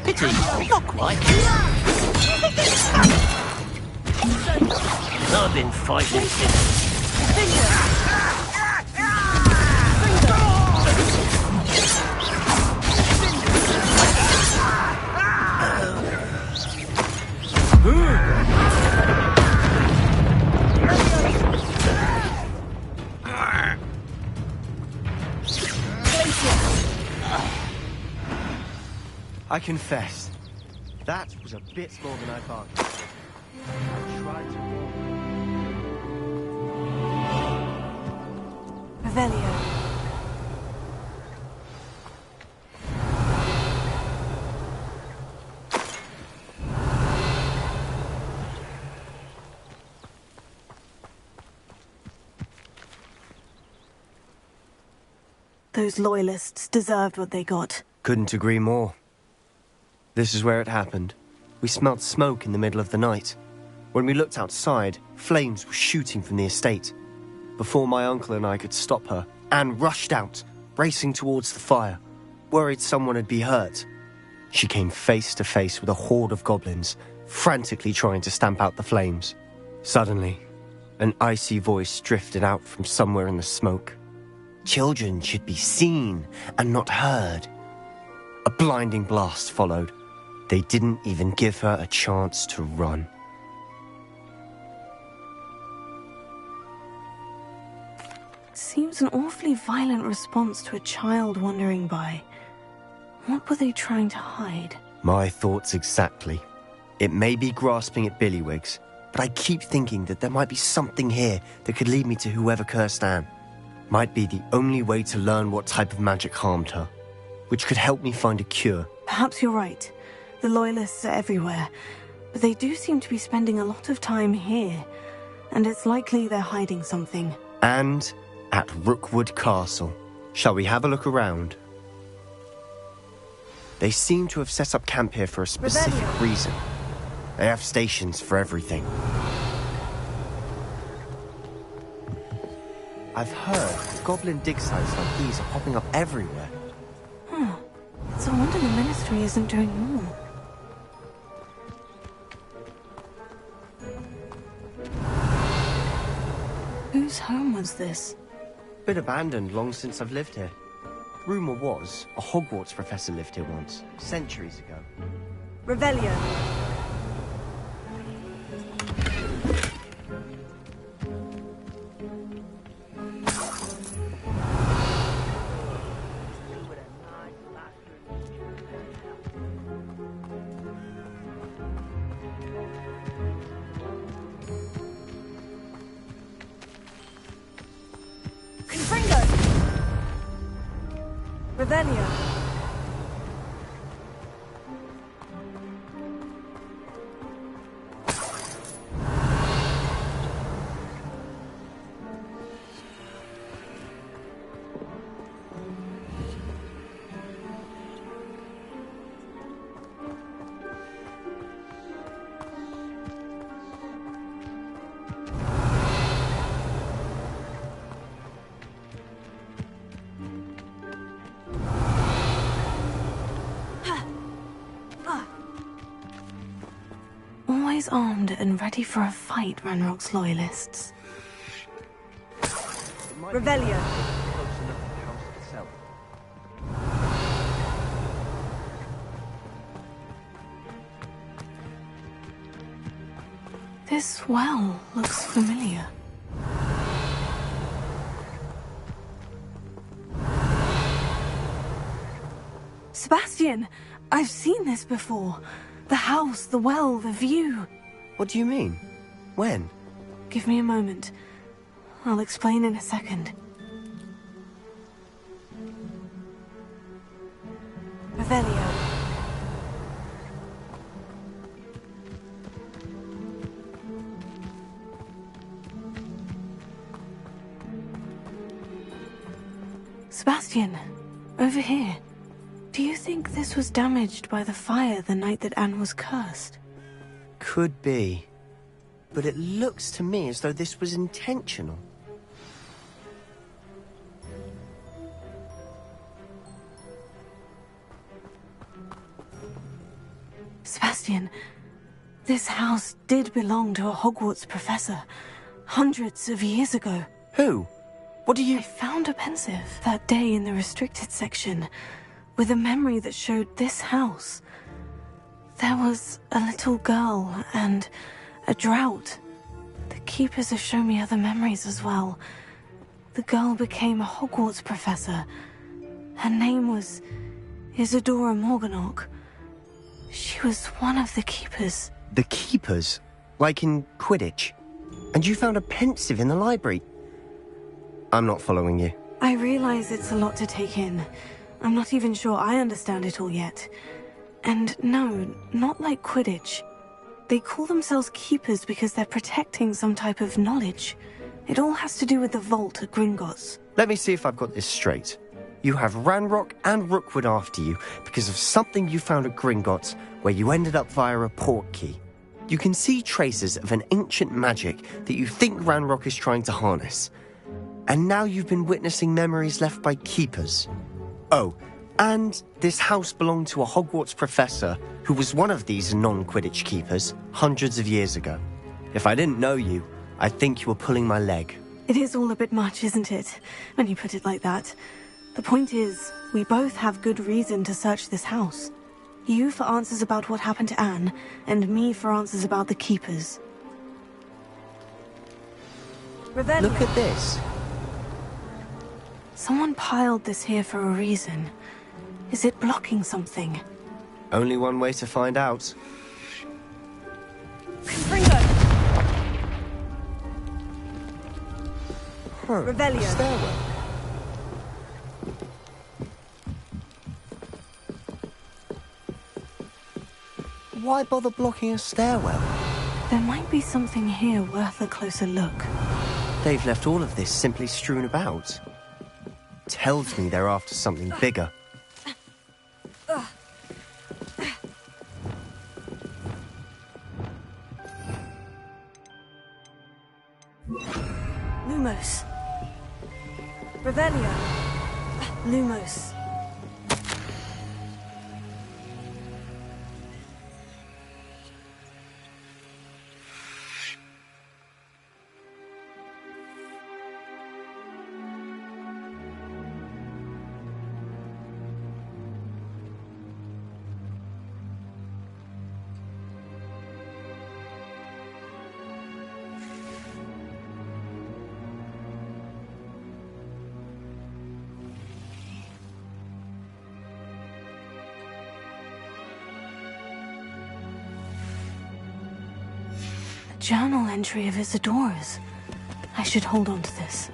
Pity, not quite. I've been fighting since. I confess, that was a bit more than I bargained for. I tried to warn. Revelio. Those loyalists deserved what they got. Couldn't agree more. This is where it happened. We smelled smoke in the middle of the night. When we looked outside, flames were shooting from the estate. Before my uncle and I could stop her, Anne rushed out, racing towards the fire, worried someone had been hurt. She came face to face with a horde of goblins, frantically trying to stamp out the flames. Suddenly, an icy voice drifted out from somewhere in the smoke. Children should be seen and not heard. A blinding blast followed. They didn't even give her a chance to run. Seems an awfully violent response to a child wandering by. What were they trying to hide? My thoughts exactly. It may be grasping at Billywigs, but I keep thinking that there might be something here that could lead me to whoever cursed Anne. Might be the only way to learn what type of magic harmed her, which could help me find a cure. Perhaps you're right. The Loyalists are everywhere, but they do seem to be spending a lot of time here, and it's likely they're hiding something. And at Rookwood Castle. Shall we have a look around? They seem to have set up camp here for a specific reason. They have stations for everything. I've heard goblin dig sites like these are popping up everywhere. It's a wonder the Ministry isn't doing more. Whose home was this? Been abandoned long since I've lived here. Rumour was, a Hogwarts professor lived here once, centuries ago. Revelio. Revelio. Always armed and ready for a fight, Ranrock's Loyalists. Revelio. This well looks familiar. Sebastian! I've seen this before. The house, the well, the view. What do you mean? When? Give me a moment. I'll explain in a second. Revelio. Sebastian, over here. Do you think this was damaged by the fire the night that Anne was cursed? Could be. but it looks to me as though this was intentional. Sebastian, this house did belong to a Hogwarts professor hundreds of years ago. Who? What do you... I found a pensive that day in the restricted section with a memory that showed this house. There was a little girl and a drought. The keepers have shown me other memories as well. The girl became a Hogwarts professor. Her name was Isadora Morganach. She was one of the keepers. The keepers? Like in Quidditch? And you found a pensive in the library? I'm not following you. I realize it's a lot to take in. I'm not even sure I understand it all yet. And no, not like Quidditch. They call themselves keepers because they're protecting some type of knowledge. It all has to do with the vault at Gringotts. Let me see if I've got this straight. You have Ranrock and Rookwood after you because of something you found at Gringotts where you ended up via a port key. You can see traces of an ancient magic that you think Ranrock is trying to harness. And now you've been witnessing memories left by keepers. Oh, and this house belonged to a Hogwarts professor who was one of these non-Quidditch keepers hundreds of years ago. If I didn't know you, I'd think you were pulling my leg. It is all a bit much, isn't it, when you put it like that? The point is, we both have good reason to search this house. You for answers about what happened to Anne, and me for answers about the keepers. Revelio. Look at this. Someone piled this here for a reason. Is it blocking something? Only one way to find out. Revelio. Stairwell. Why bother blocking a stairwell? There might be something here worth a closer look. They've left all of this simply strewn about. Tells me they're after something bigger. Lumos. Revelio. Lumos. Journal entry of Isadora's. I should hold on to this.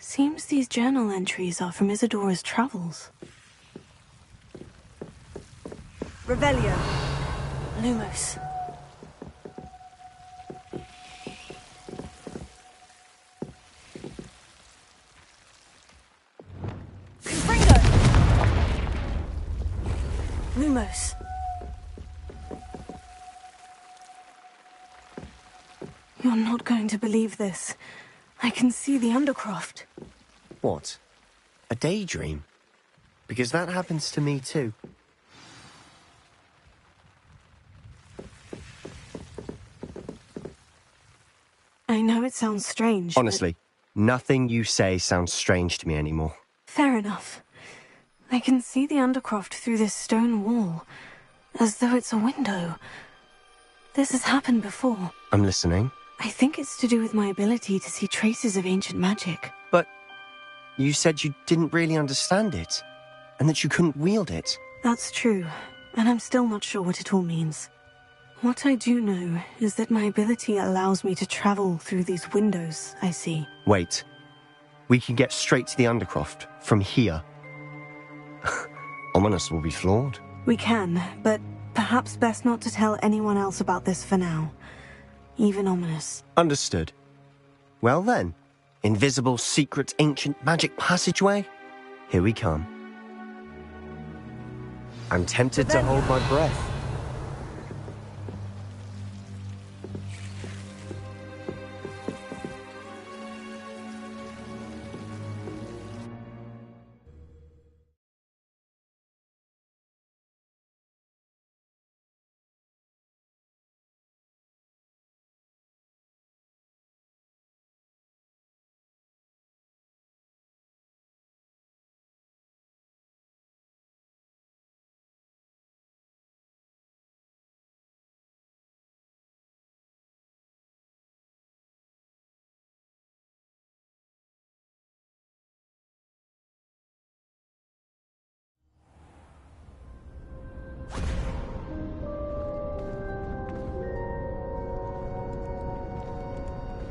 Seems these journal entries are from Isadora's travels. Revelio. Lumos. Lumos. You're not going to believe this. I can see the Undercroft. What? A daydream? Because that happens to me too. I know it sounds strange. Honestly, nothing you say sounds strange to me anymore. Fair enough. I can see the Undercroft through this stone wall, as though it's a window. This has happened before. I'm listening. I think it's to do with my ability to see traces of ancient magic. But you said you didn't really understand it, and that you couldn't wield it. That's true, and I'm still not sure what it all means. What I do know is that my ability allows me to travel through these windows, I see. Wait. We can get straight to the Undercroft from here. Ominous will be floored. We can, but perhaps best not to tell anyone else about this for now. Even Ominous. Understood. Well then, invisible, secret, ancient magic passageway? Here we come. I'm tempted to hold my breath.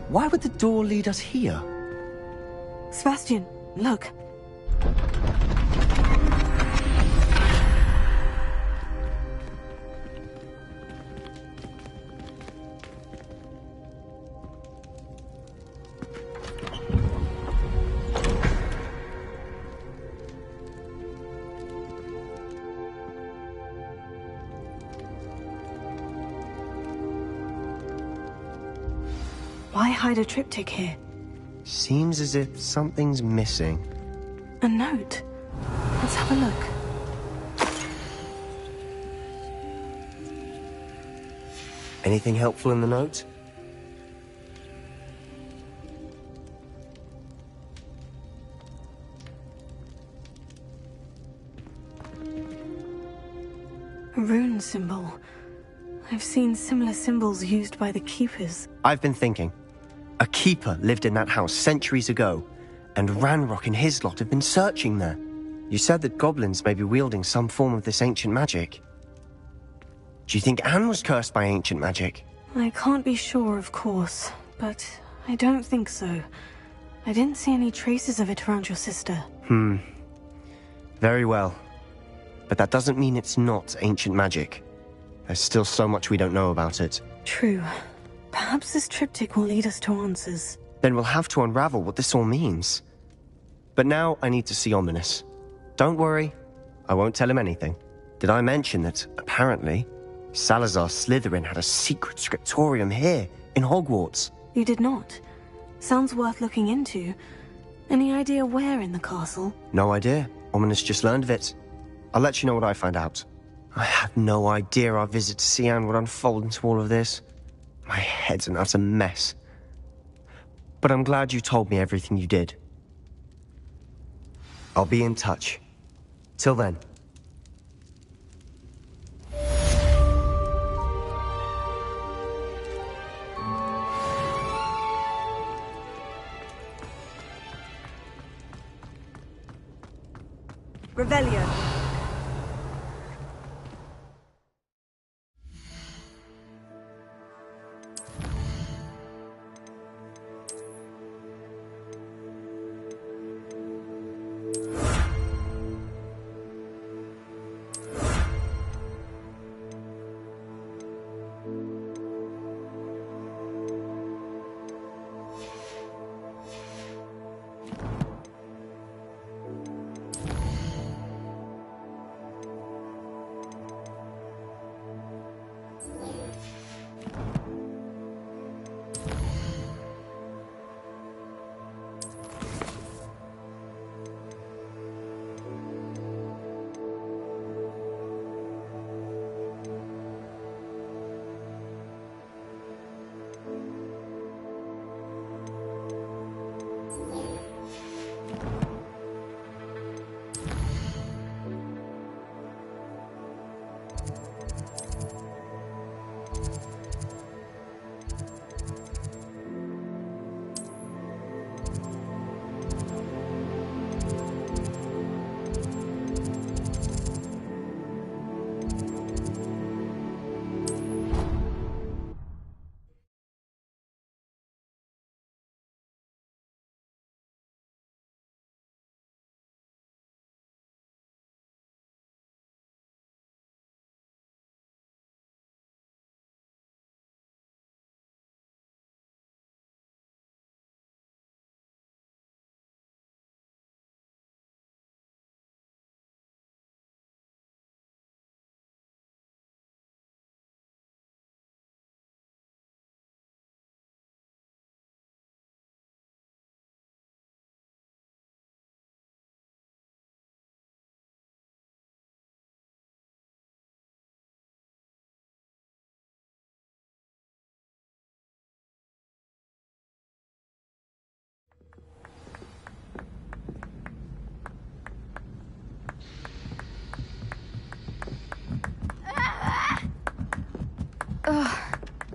Why would the door lead us here? Sebastian, look. Why hide a triptych here? Seems as if something's missing. A note. Let's have a look. Anything helpful in the note? A rune symbol. I've seen similar symbols used by the Keepers. I've been thinking. A keeper lived in that house centuries ago, and Ranrock and his lot have been searching there. You said that goblins may be wielding some form of this ancient magic. Do you think Anne was cursed by ancient magic? I can't be sure, of course, but I don't think so. I didn't see any traces of it around your sister. Very well. But that doesn't mean it's not ancient magic. There's still so much we don't know about it. True. Perhaps this triptych will lead us to answers. Then we'll have to unravel what this all means. But now I need to see Ominous. Don't worry, I won't tell him anything. Did I mention that, apparently, Salazar Slytherin had a secret scriptorium here, in Hogwarts? You did not. Sounds worth looking into. Any idea where in the castle? No idea. Ominous just learned of it. I'll let you know what I find out. I had no idea our visit to see Anne would unfold into all of this. My head's an utter mess. But I'm glad you told me everything you did. I'll be in touch. Till then. Revelio.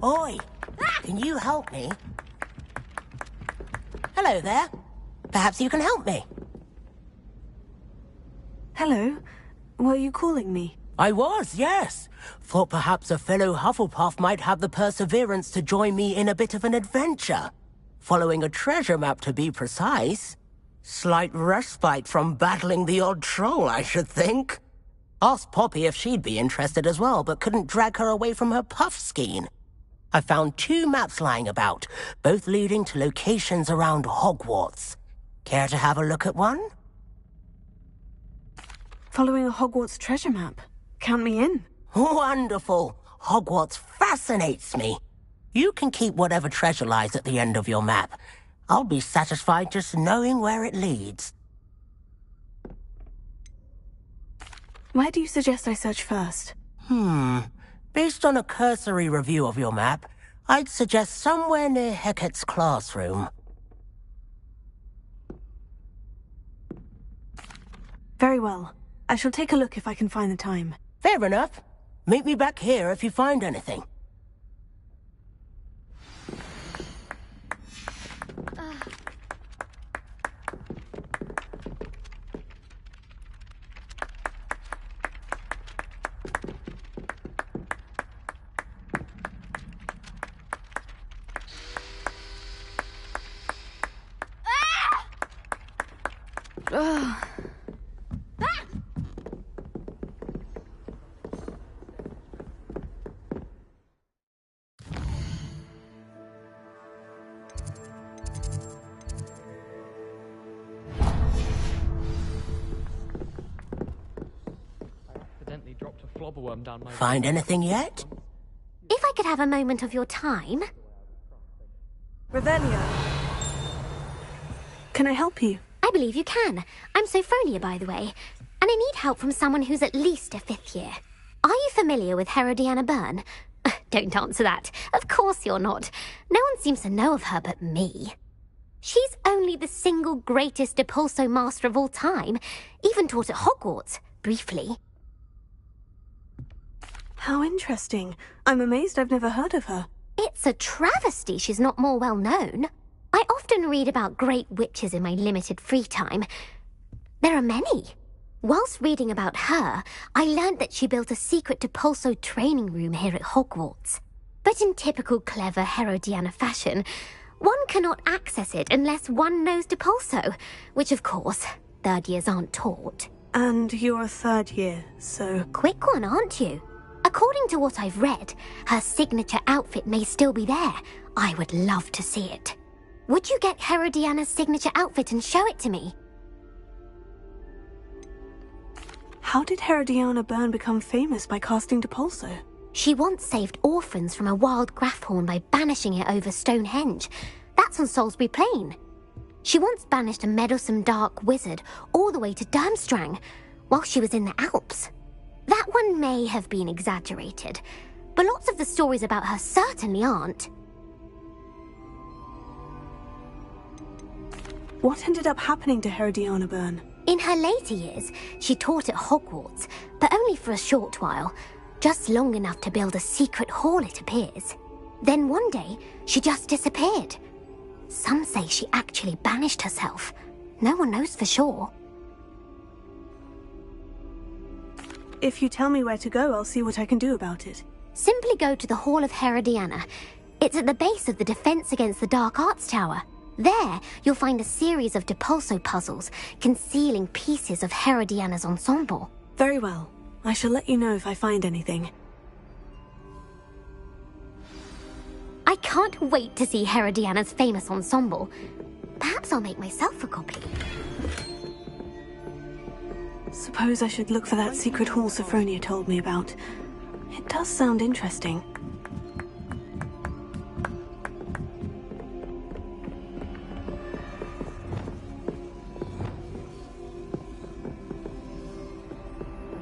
Oi, can you help me? Hello there. Perhaps you can help me. Hello. Were you calling me? I was, yes. Thought perhaps a fellow Hufflepuff might have the perseverance to join me in a bit of an adventure. Following a treasure map, to be precise. Slight respite from battling the odd troll, I should think. Asked Poppy if she'd be interested as well, but couldn't drag her away from her puff skein. I found 2 maps lying about, both leading to locations around Hogwarts. Care to have a look at one? Following a Hogwarts treasure map. Count me in. Wonderful. Hogwarts fascinates me. You can keep whatever treasure lies at the end of your map. I'll be satisfied just knowing where it leads. Where do you suggest I search first? Based on a cursory review of your map, I'd suggest somewhere near Hecat's classroom. Very well. I shall take a look if I can find the time. Fair enough. Meet me back here if you find anything. Dropped a flobberworm down my... Find anything yet? If I could have a moment of your time... Revelio. Can I help you? I believe you can. I'm Sophronia, by the way. And I need help from someone who's at least a 5th year. Are you familiar with Herodiana Byrne? Don't answer that. Of course you're not. No one seems to know of her but me. She's only the single greatest Depulso master of all time. Even taught at Hogwarts, briefly. How interesting. I'm amazed I've never heard of her. It's a travesty she's not more well known. I often read about great witches in my limited free time. There are many. Whilst reading about her, I learnt that she built a secret Depulso training room here at Hogwarts. But in typical clever Herodiana fashion, one cannot access it unless one knows Depulso, which of course, 3rd years aren't taught. And you're a 3rd year, so... Quick one, aren't you? According to what I've read, her signature outfit may still be there. I would love to see it. Would you get Herodiana's signature outfit and show it to me? How did Herodiana Byrne become famous by casting Depulso? She once saved orphans from a wild Graffhorn by banishing it over Stonehenge. That's on Salisbury Plain. She once banished a meddlesome dark wizard all the way to Durmstrang while she was in the Alps. That one may have been exaggerated, but lots of the stories about her certainly aren't. What ended up happening to Herodiana Byrne? In her later years, she taught at Hogwarts, but only for a short while. Just long enough to build a secret hall, it appears. Then one day, she just disappeared. Some say she actually banished herself. No one knows for sure. If you tell me where to go, I'll see what I can do about it. Simply go to the Hall of Herodiana. It's at the base of the Defense Against the Dark Arts Tower. There, you'll find a series of Depulso puzzles concealing pieces of Herodiana's ensemble. Very well. I shall let you know if I find anything. I can't wait to see Herodiana's famous ensemble. Perhaps I'll make myself a copy. Suppose I should look for that secret hall Sophronia told me about. It does sound interesting.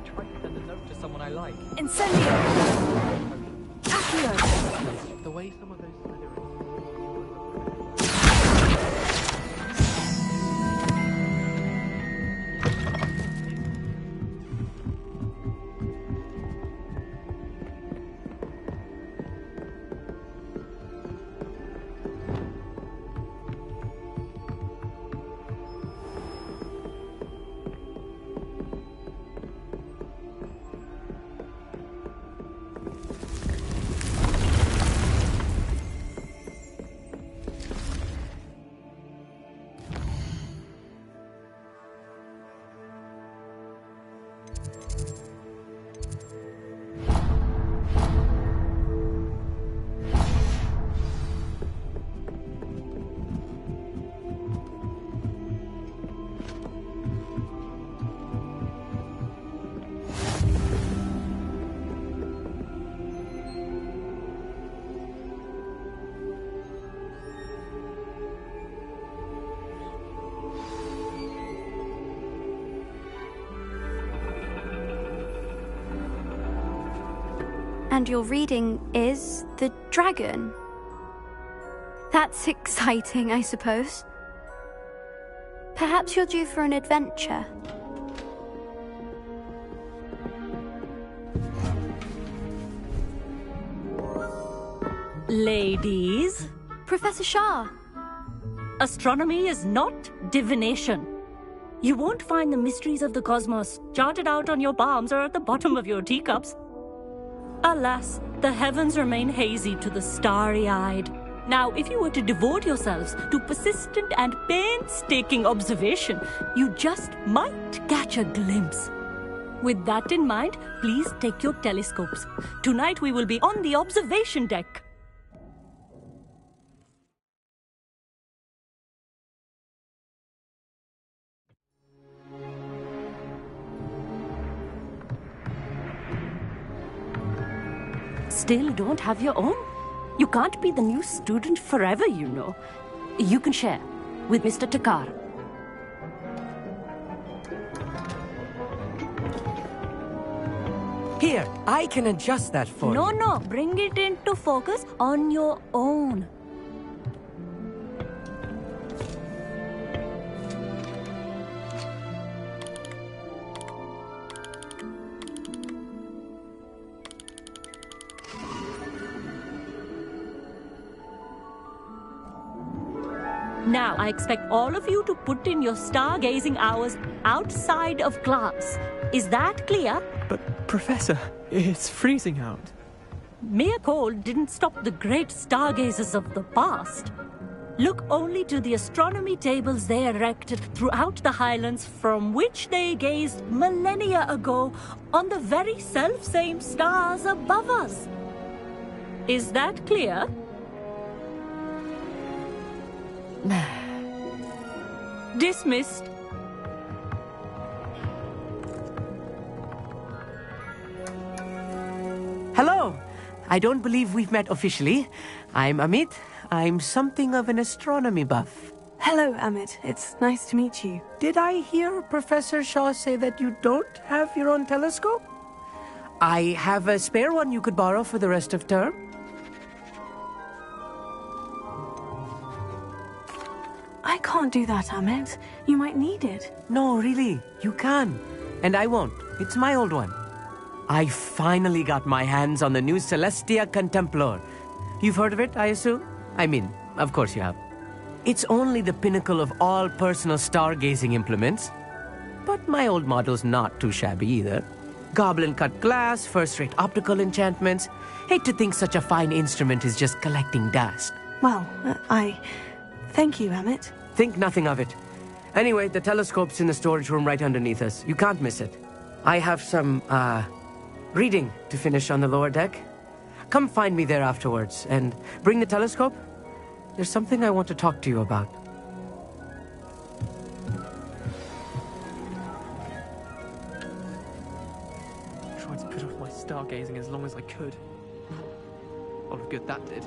Try to send a note to someone I like. Incendio! Accio! The way some of those And your reading is the dragon. That's exciting, I suppose. Perhaps you're due for an adventure. Ladies. Professor Shah. Astronomy is not divination. You won't find the mysteries of the cosmos charted out on your palms or at the bottom of your teacups. Alas, the heavens remain hazy to the starry-eyed. Now, if you were to devote yourselves to persistent and painstaking observation, you just might catch a glimpse. With that in mind, please take your telescopes. Tonight we will be on the observation deck. Still don't have your own? You can't be the new student forever, you know. You can share with Mr. Takar. Here, I can adjust that for you. No, bring it into focus on your own. Now, I expect all of you to put in your stargazing hours outside of class. Is that clear? But, Professor, it's freezing out. Mere cold didn't stop the great stargazers of the past. Look only to the astronomy tables they erected throughout the highlands from which they gazed millennia ago on the very self-same stars above us. Is that clear? Dismissed. Hello. I don't believe we've met officially. I'm Amit. I'm something of an astronomy buff. Hello, Amit. It's nice to meet you. Did I hear Professor Shaw say that you don't have your own telescope? I have a spare one you could borrow for the rest of term. I can't do that, Amit. You might need it. No, really. You can. And I won't. It's my old one. I finally got my hands on the new Celestia Contemplar. You've heard of it, I assume? I mean, of course you have. It's only the pinnacle of all personal stargazing implements. But my old model's not too shabby either. Goblin-cut glass, first-rate optical enchantments. Hate to think such a fine instrument is just collecting dust. Well, thank you, Amit. Think nothing of it. Anyway, the telescope's in the storage room right underneath us. You can't miss it. I have some, reading to finish on the lower deck. Come find me there afterwards, and bring the telescope. There's something I want to talk to you about. Tried to put off my stargazing as long as I could. A lot of good that did.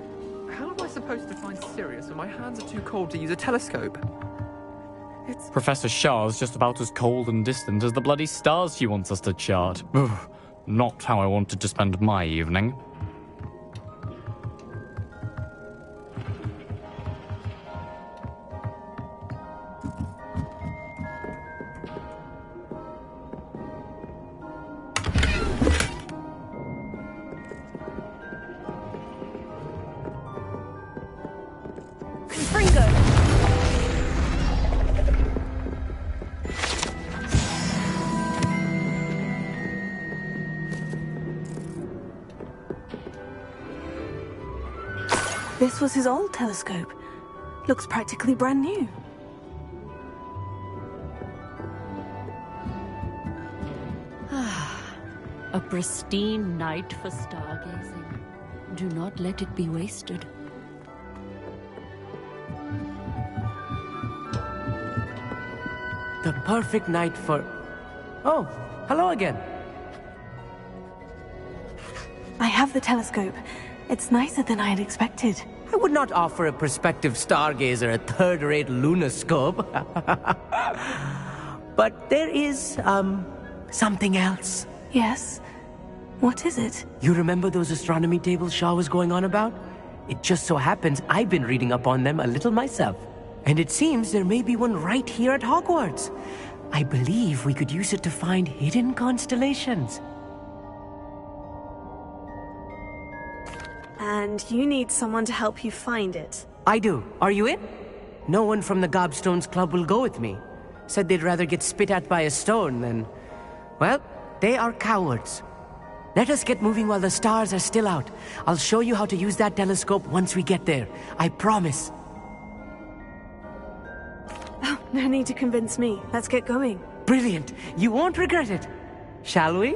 How am I supposed to find Sirius when my hands are too cold to use a telescope? Professor Shah's just about as cold and distant as the bloody stars she wants us to chart. Ugh, not how I wanted to spend my evening. This was his old telescope. Looks practically brand new. A pristine night for stargazing. Do not let it be wasted. The perfect night for... Oh, hello again. I have the telescope. It's nicer than I had expected. I would not offer a prospective stargazer a third-rate lunoscope. But there is, something else. Yes? What is it? You remember those astronomy tables Shaw was going on about? It just so happens I've been reading up on them a little myself. And it seems there may be one right here at Hogwarts. I believe we could use it to find hidden constellations. And you need someone to help you find it. I do. Are you in? No one from the Gobstones Club will go with me. Said they'd rather get spit at by a stone than... Well, they are cowards. Let us get moving while the stars are still out. I'll show you how to use that telescope once we get there. I promise. Oh, no need to convince me. Let's get going. Brilliant. You won't regret it. Shall we?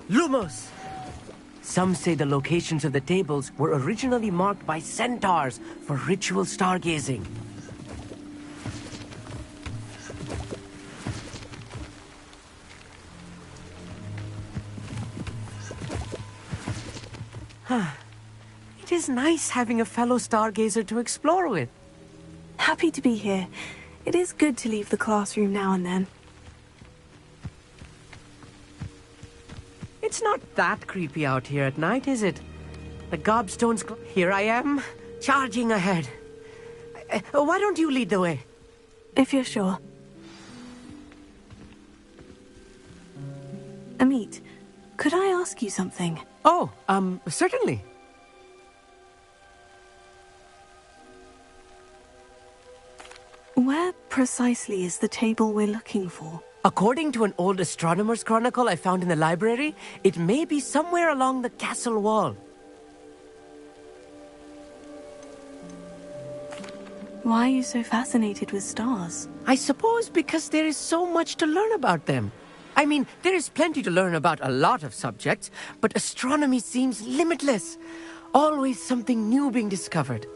Lumos! Some say the locations of the tables were originally marked by centaurs for ritual stargazing. It is nice having a fellow stargazer to explore with. Happy to be here. It is good to leave the classroom now and then. It's not that creepy out here at night, is it? The Gobstones... Here I am, charging ahead. Why don't you lead the way? If you're sure. Amit, could I ask you something? Oh, certainly. Where precisely is the table we're looking for? According to an old astronomer's chronicle I found in the library, it may be somewhere along the castle wall. Why are you so fascinated with stars? I suppose because there is so much to learn about them. I mean, there is plenty to learn about a lot of subjects, but astronomy seems limitless. Always something new being discovered.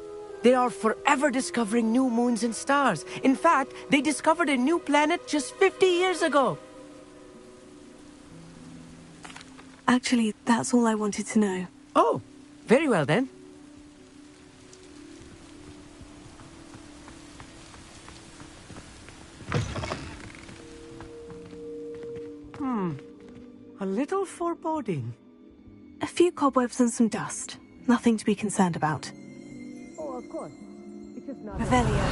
They are forever discovering new moons and stars. In fact, they discovered a new planet just 50 years ago. Actually, that's all I wanted to know. Oh, very well then. A little foreboding. A few cobwebs and some dust. Nothing to be concerned about. Oh, of course. It's just not... Revelio.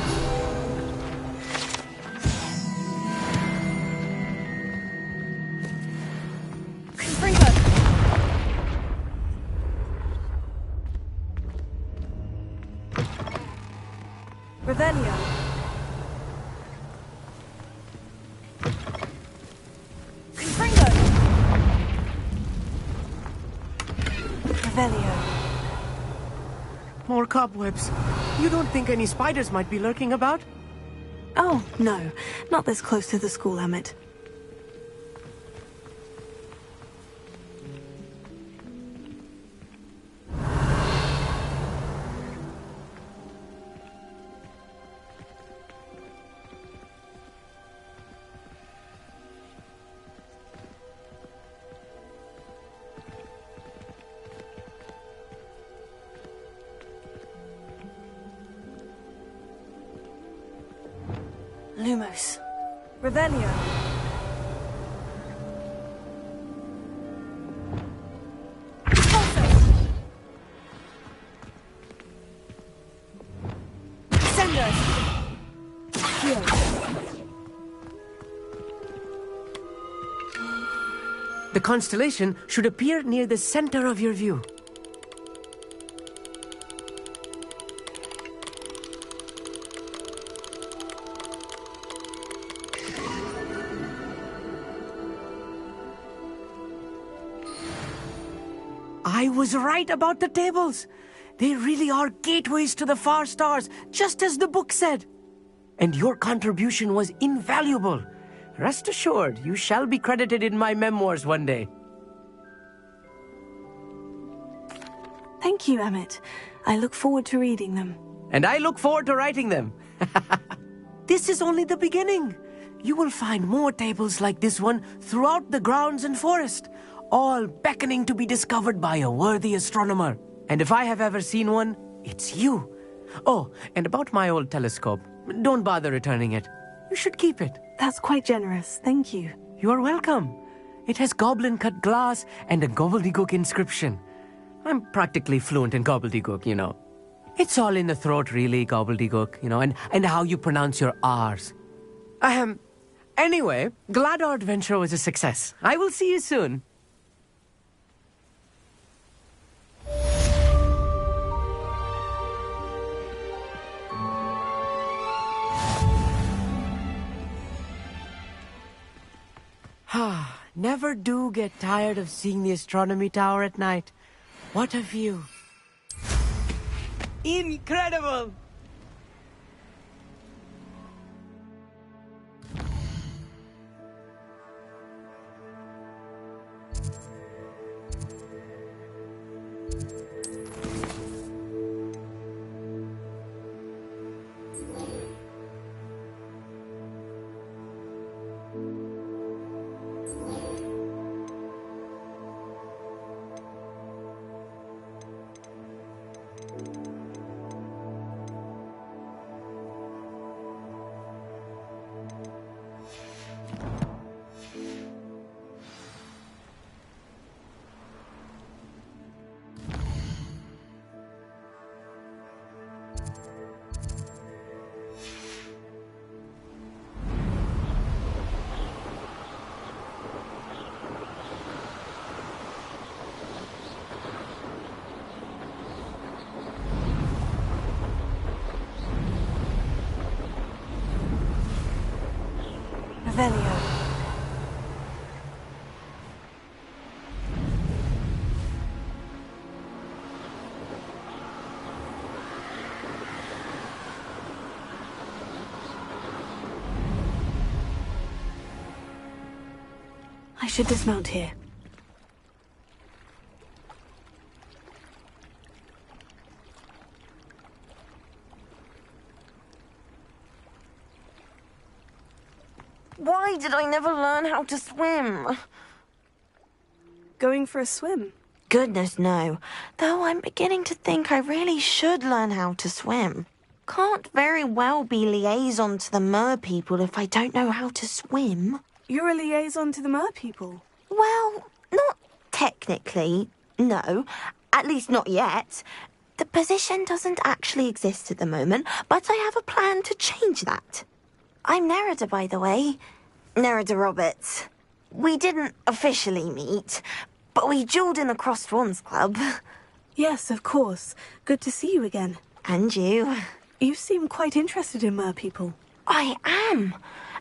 Revelio. Revelio. More cobwebs. You don't think any spiders might be lurking about? Oh, no. Not this close to the school, Emmett. Lumos. Revelio. The constellation should appear near the center of your view. I was right about the tables. They really are gateways to the far stars, just as the book said. and your contribution was invaluable. Rest assured, you shall be credited in my memoirs one day. Thank you, Emmett. I look forward to reading them. And I look forward to writing them. This is only the beginning. You will find more tables like this one throughout the grounds and forest, all beckoning to be discovered by a worthy astronomer. And if I have ever seen one, it's you. Oh, and about my old telescope, don't bother returning it. You should keep it. That's quite generous. Thank you. You are welcome. It has goblin-cut glass and a gobbledygook inscription. I'm practically fluent in gobbledygook, you know. It's all in the throat, really, gobbledygook, you know, and how you pronounce your R's. Anyway, glad our adventure was a success. I will see you soon. Never do get tired of seeing the astronomy tower at night. What a view. Incredible! Revelio. I should dismount here. Why did I never learn how to swim? Going for a swim? Goodness, no. Though I'm beginning to think I really should learn how to swim. Can't very well be liaison to the mer people if I don't know how to swim. You're a liaison to the mer people? Well, not technically, no. At least not yet. The position doesn't actually exist at the moment, but I have a plan to change that. I'm Nerida, by the way. Nerida Roberts. We didn't officially meet, but we duelled in the Crossed Wands Club. Yes, of course. Good to see you again. And you. You seem quite interested in mer people. I am.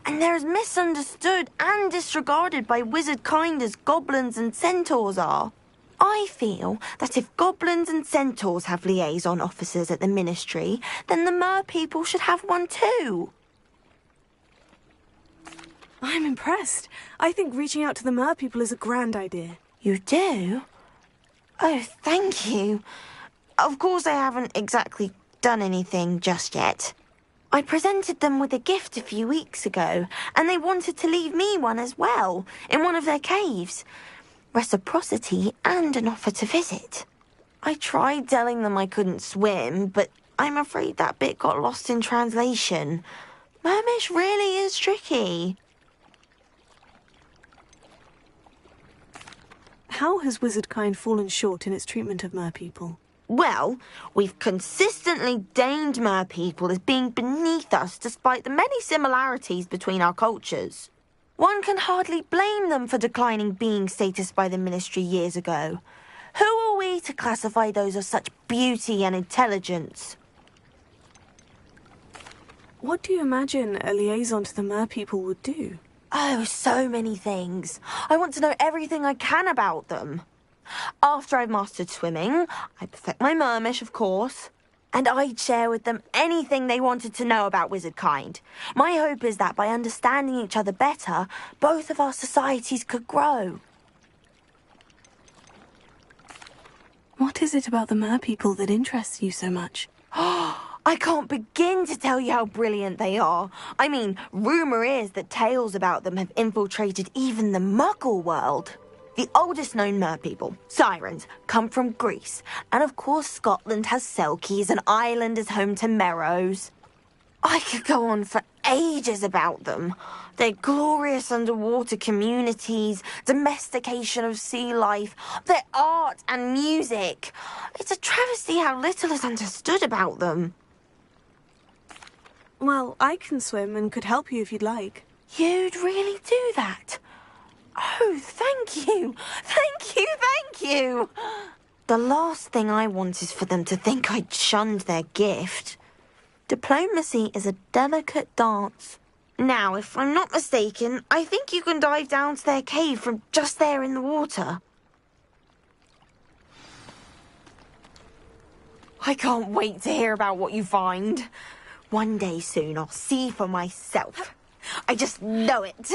And they're as misunderstood and disregarded by wizard kind as goblins and centaurs are. I feel that if goblins and centaurs have liaison officers at the ministry, then the mer people should have one too. I'm impressed. I think reaching out to the mer people is a grand idea. You do? Oh, thank you. Of course I haven't exactly done anything just yet. I presented them with a gift a few weeks ago, and they wanted to leave me one as well, in one of their caves. Reciprocity and an offer to visit. I tried telling them I couldn't swim, but I'm afraid that bit got lost in translation. Mermish really is tricky. How has wizardkind fallen short in its treatment of mer people? Well, we've consistently deemed mer people as being beneath us despite the many similarities between our cultures. One can hardly blame them for declining being status by the ministry years ago. Who are we to classify those of such beauty and intelligence? What do you imagine a liaison to the mer people would do? Oh, so many things. I want to know everything I can about them. After I've mastered swimming, I perfect my mermish, of course. And I'd share with them anything they wanted to know about wizard kind. My hope is that by understanding each other better, both of our societies could grow. What is it about the merpeople that interests you so much? I can't begin to tell you how brilliant they are. I mean, rumour is that tales about them have infiltrated even the Muggle world. The oldest known merpeople, sirens, come from Greece. And of course Scotland has Selkies and Ireland is home to Merrows. I could go on for ages about them. Their glorious underwater communities, domestication of sea life, their art and music. It's a travesty how little is understood about them. Well, I can swim and could help you if you'd like. You'd really do that? Oh, thank you! Thank you, thank you! The last thing I want is for them to think I'd shunned their gift. Diplomacy is a delicate dance. Now, if I'm not mistaken, I think you can dive down to their cave from just there in the water. I can't wait to hear about what you find. One day soon I'll see for myself. I just know it.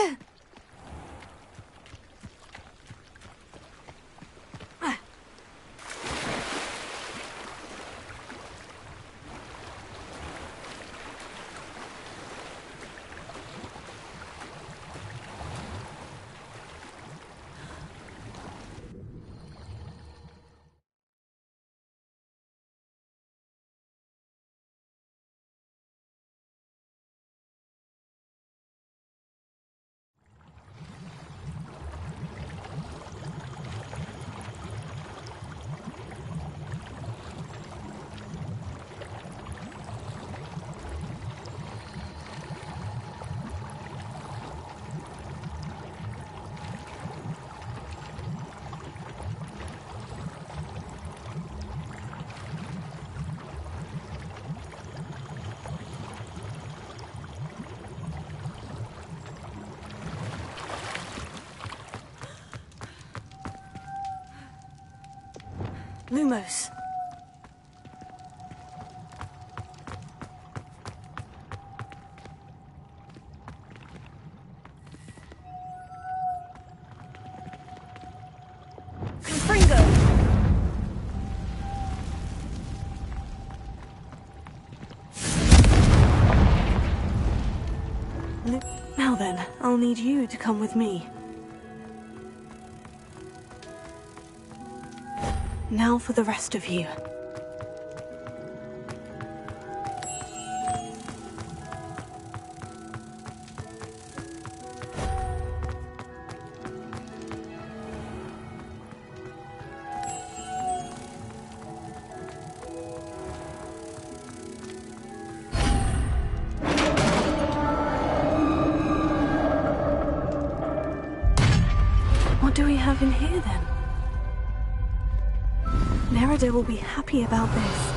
Lumos. Confringo! Now then, I'll need you to come with me. Now for the rest of you. What do we have in here then? Merida will be happy about this.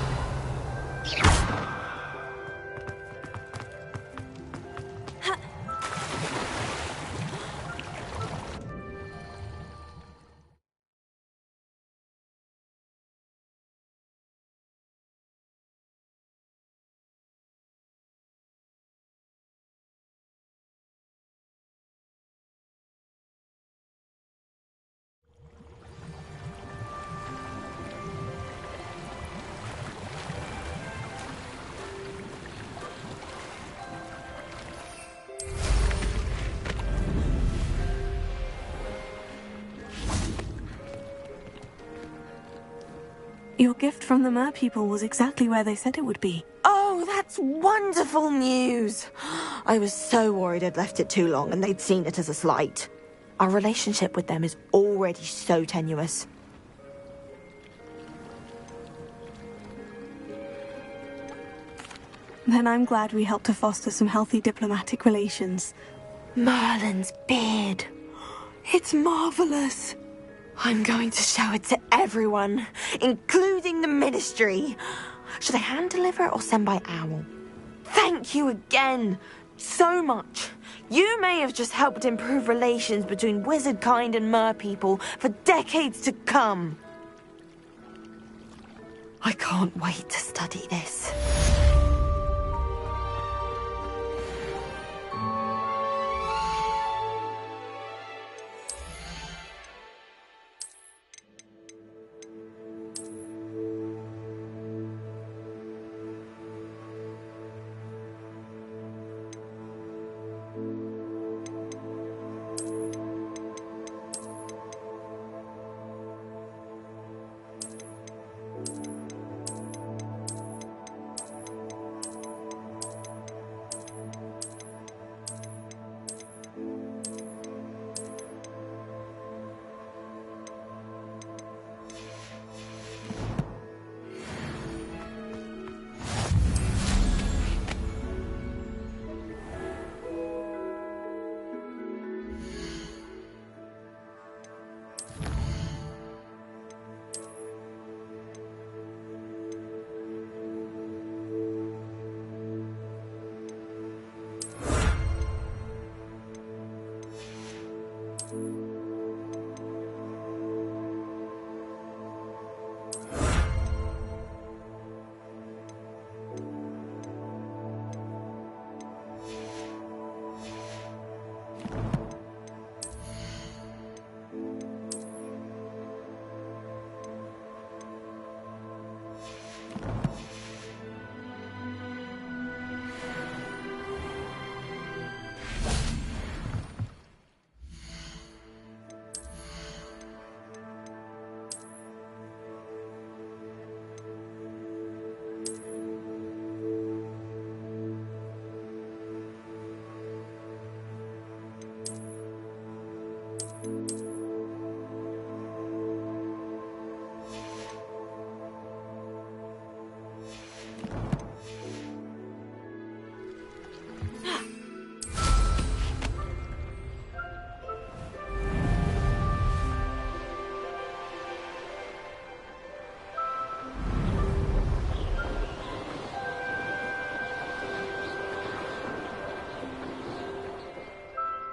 Your gift from the merpeople was exactly where they said it would be. Oh, that's wonderful news! I was so worried I'd left it too long and they'd seen it as a slight. Our relationship with them is already so tenuous. Then I'm glad we helped to foster some healthy diplomatic relations. Merlin's beard. It's marvellous. I'm going to show it to everyone, including the Ministry. Should I hand deliver or send by owl? Thank you again, so much. You may have just helped improve relations between wizard kind and merpeople for decades to come. I can't wait to study this.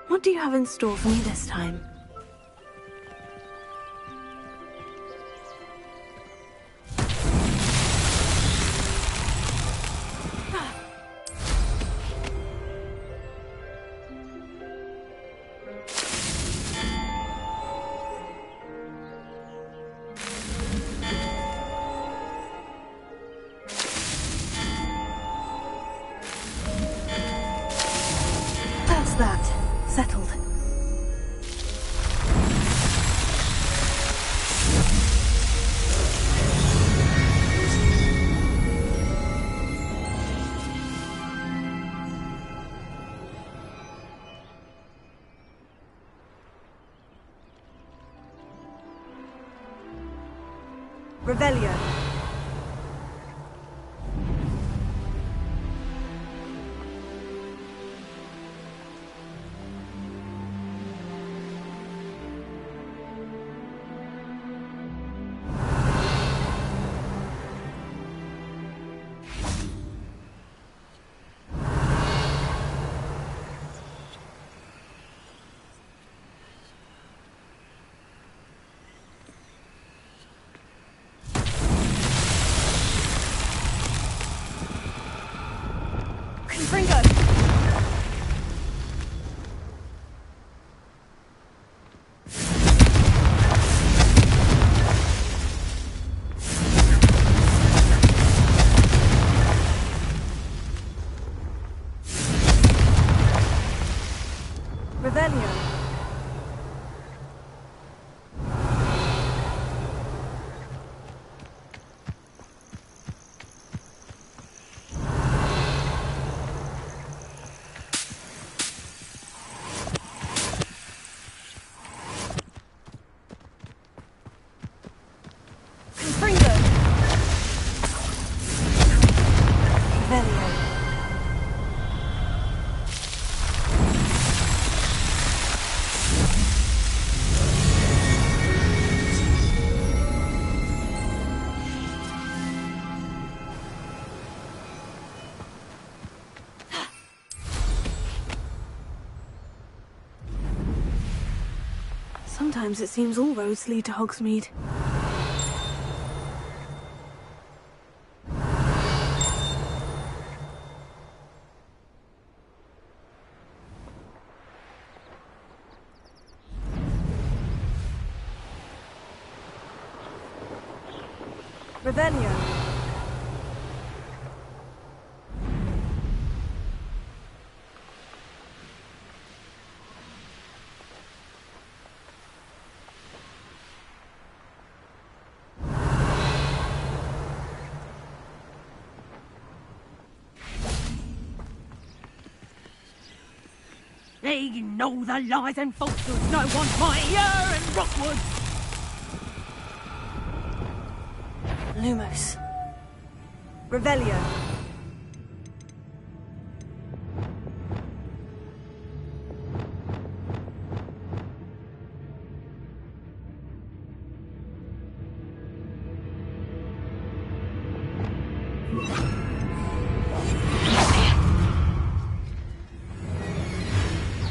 What do you have in store for me this time? That's that. Settled. Revelio. Confringo! Revelio. Confringo. Revelio. Sometimes it seems all roads lead to Hogsmeade. Revelio. They know the lies and falsehoods no one might hear in Rookwood. Lumos. Revelio.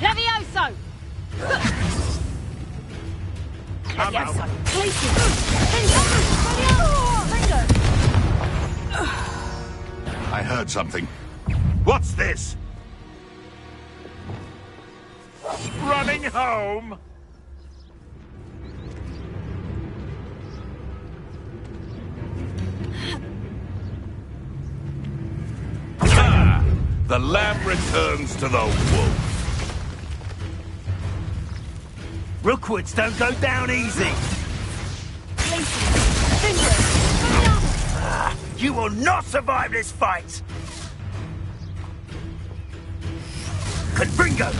Levioso! Levioso! I heard something. What's this? Running home? Ah, the lamb returns to the wolf. Rookwoods don't go down easy. You will not survive this fight. Confringo!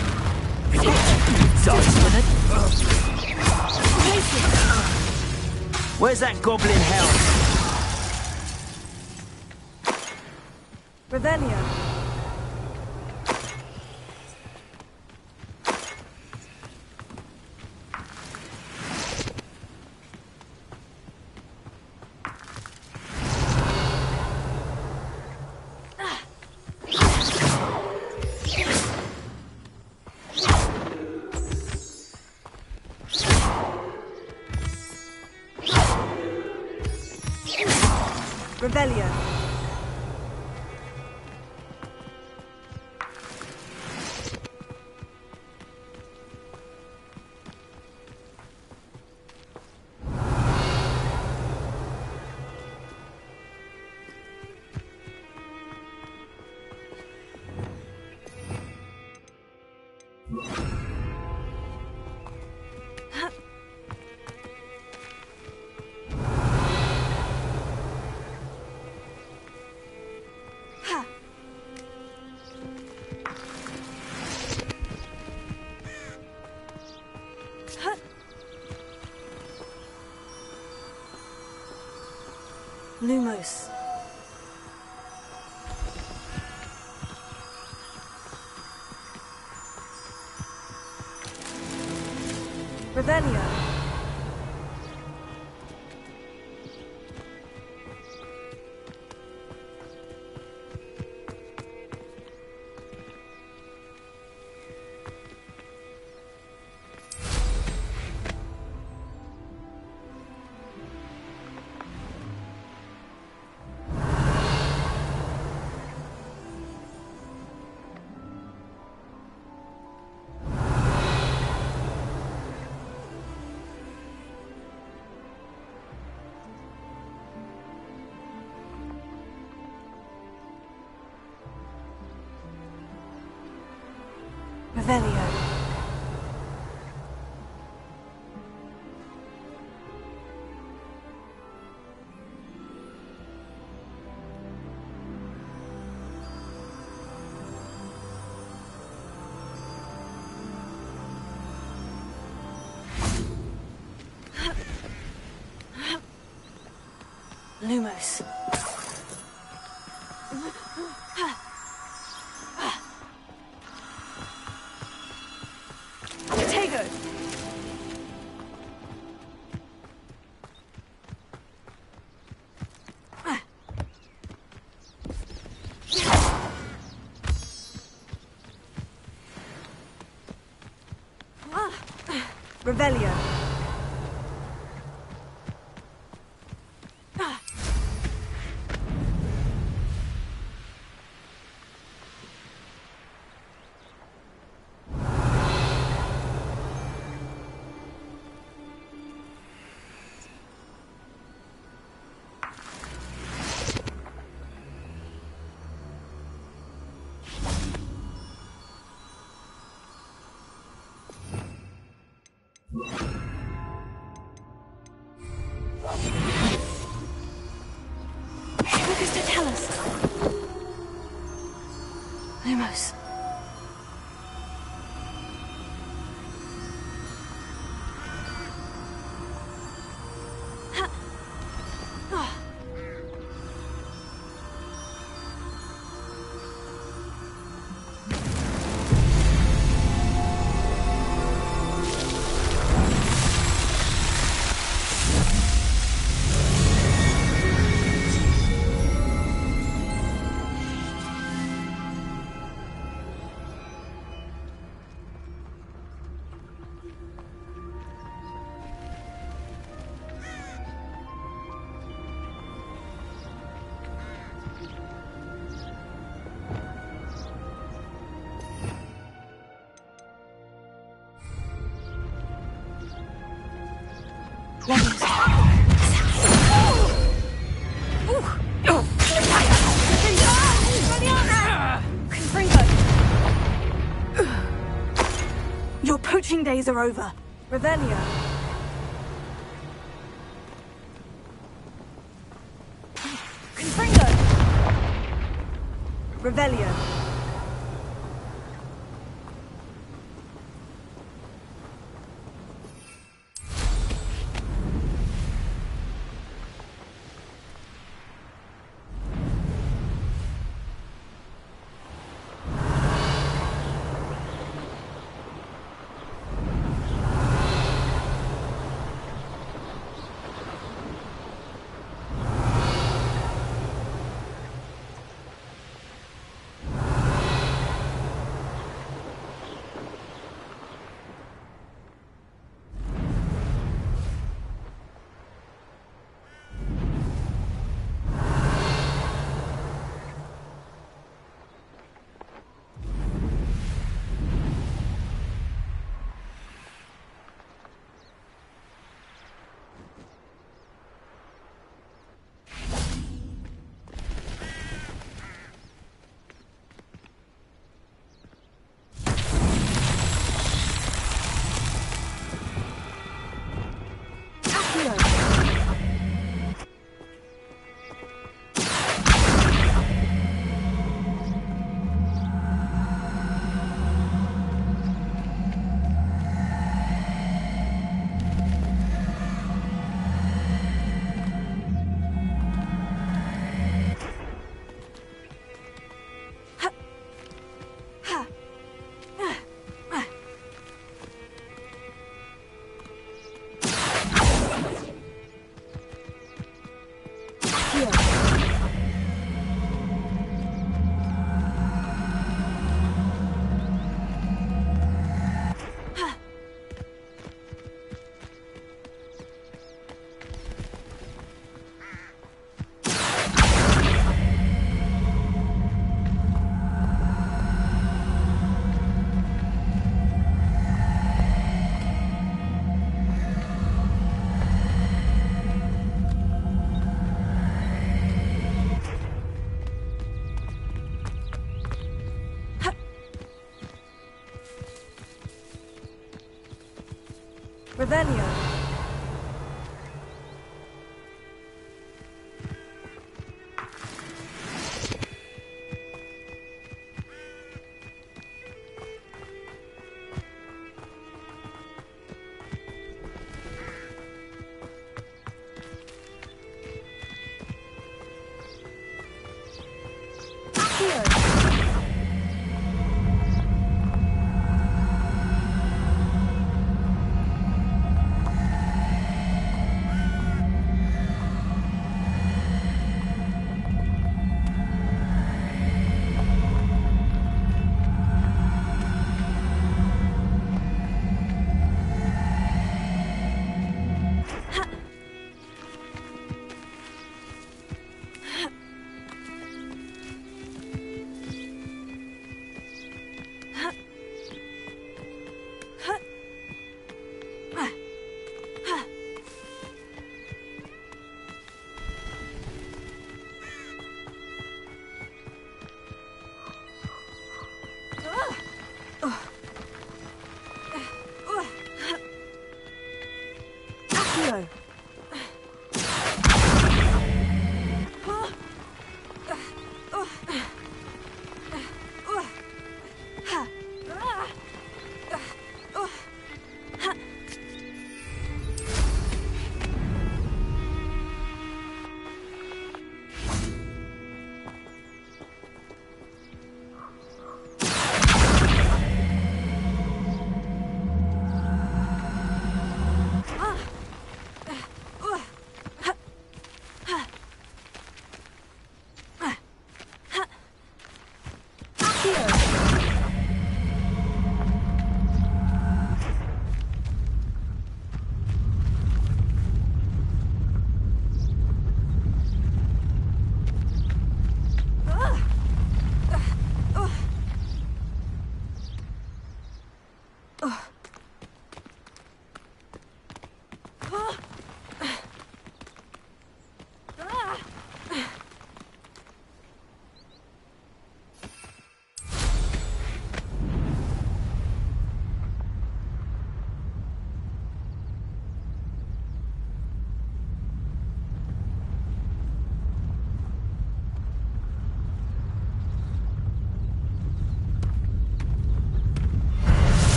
Where's that goblin hell? Revelio. Revelio. Lumos. Revelio. Revelio. Lumos. Tego. Revelio. Lumos. Lumos. Your poaching days are over. Revelio. Confringo. Revelio. Revelio.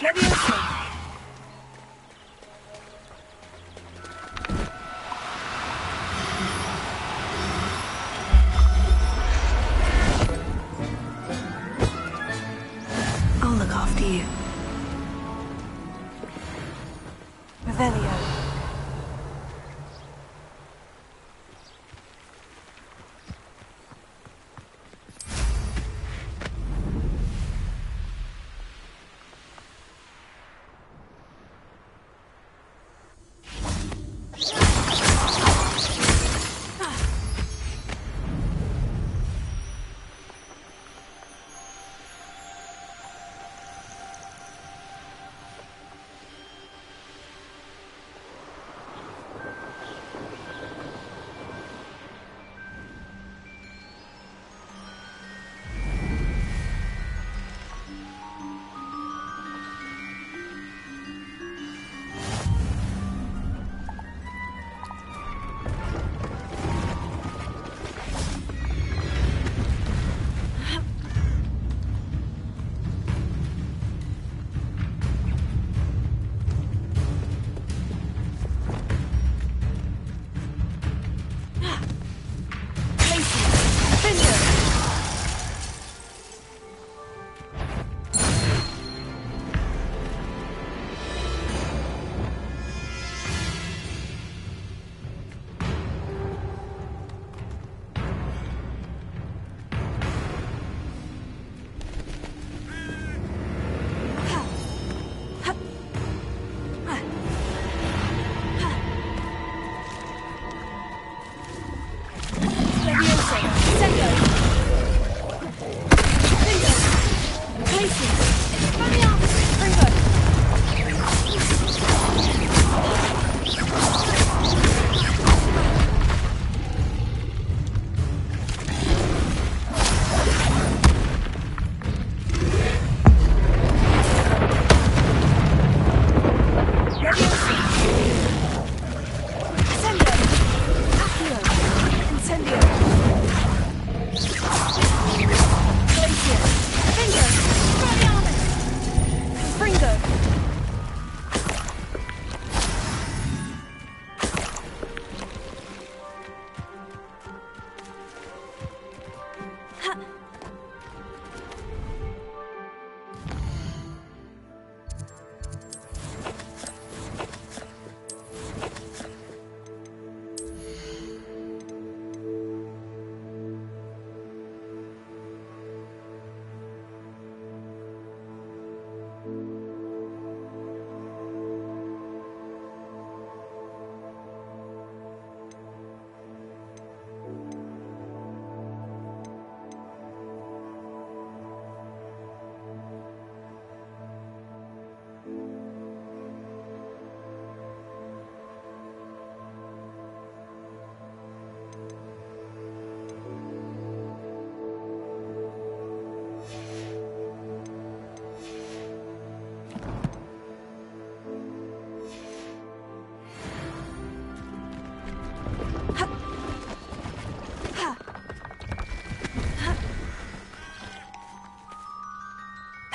Leviosa! I'll look after you. Revelio.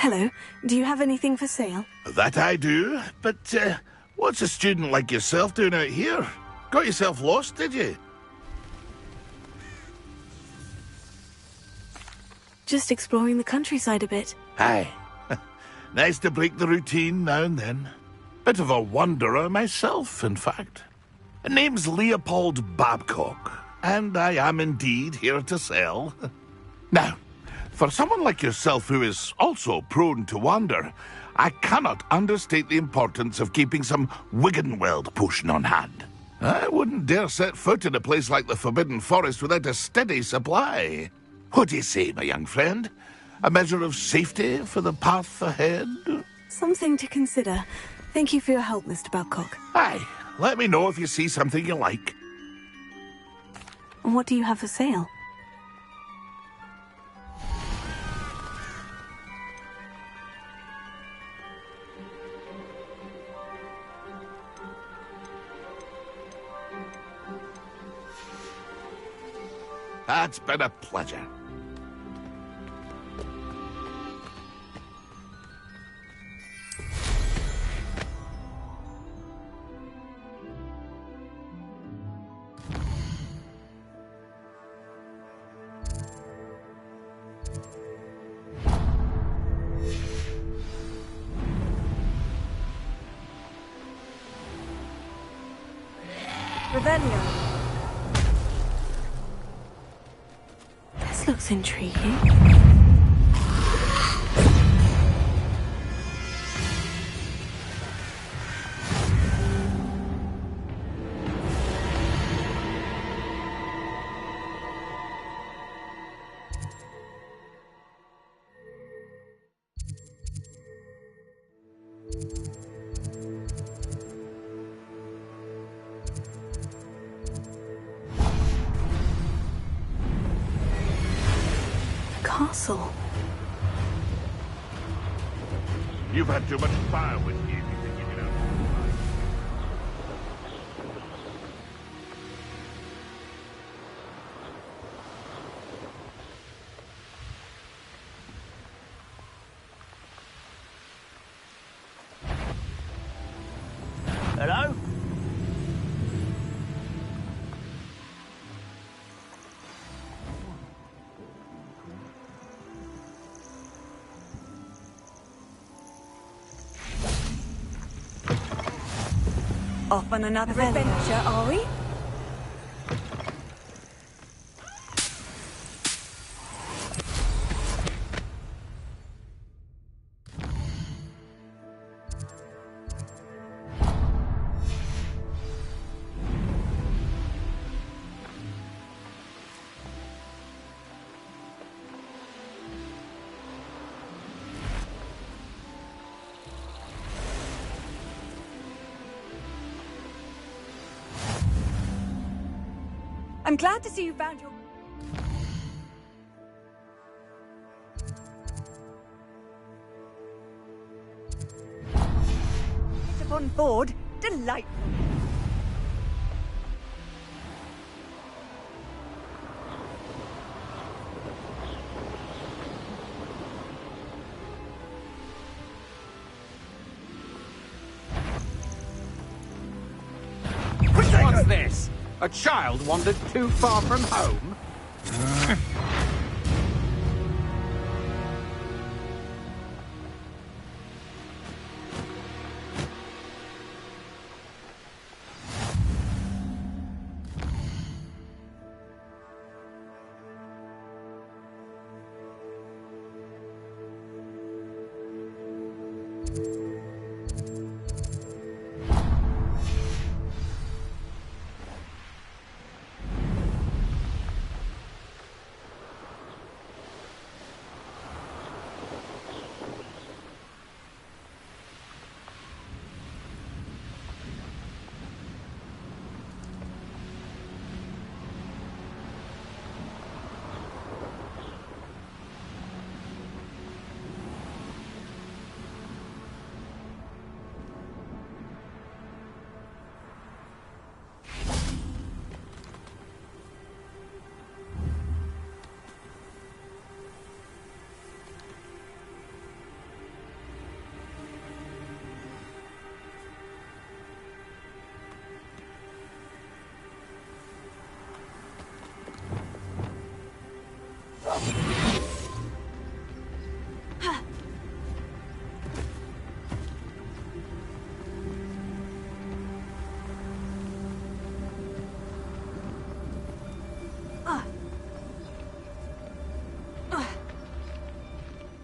Hello. Do you have anything for sale? That I do, but what's a student like yourself doing out here? Got yourself lost, did you? Just exploring the countryside a bit. Aye. Nice to break the routine now and then. Bit of a wanderer myself, in fact. Name's Leopold Babcock, and I am indeed here to sell. Now, for someone like yourself who is also prone to wander, I cannot understate the importance of keeping some Wiggenweld potion on hand. I wouldn't dare set foot in a place like the Forbidden Forest without a steady supply. What do you say, my young friend? A measure of safety for the path ahead? Something to consider. Thank you for your help, Mr. Babcock. Aye. Let me know if you see something you like. What do you have for sale? It's been a pleasure. Revelio. This looks intriguing. Castle. You've had too much fire with you if you think you can outrun Hello? Off on another adventure, are we? I'm glad to see you found your... Get upon board. Delightful. What's this? A child wandered too far from home?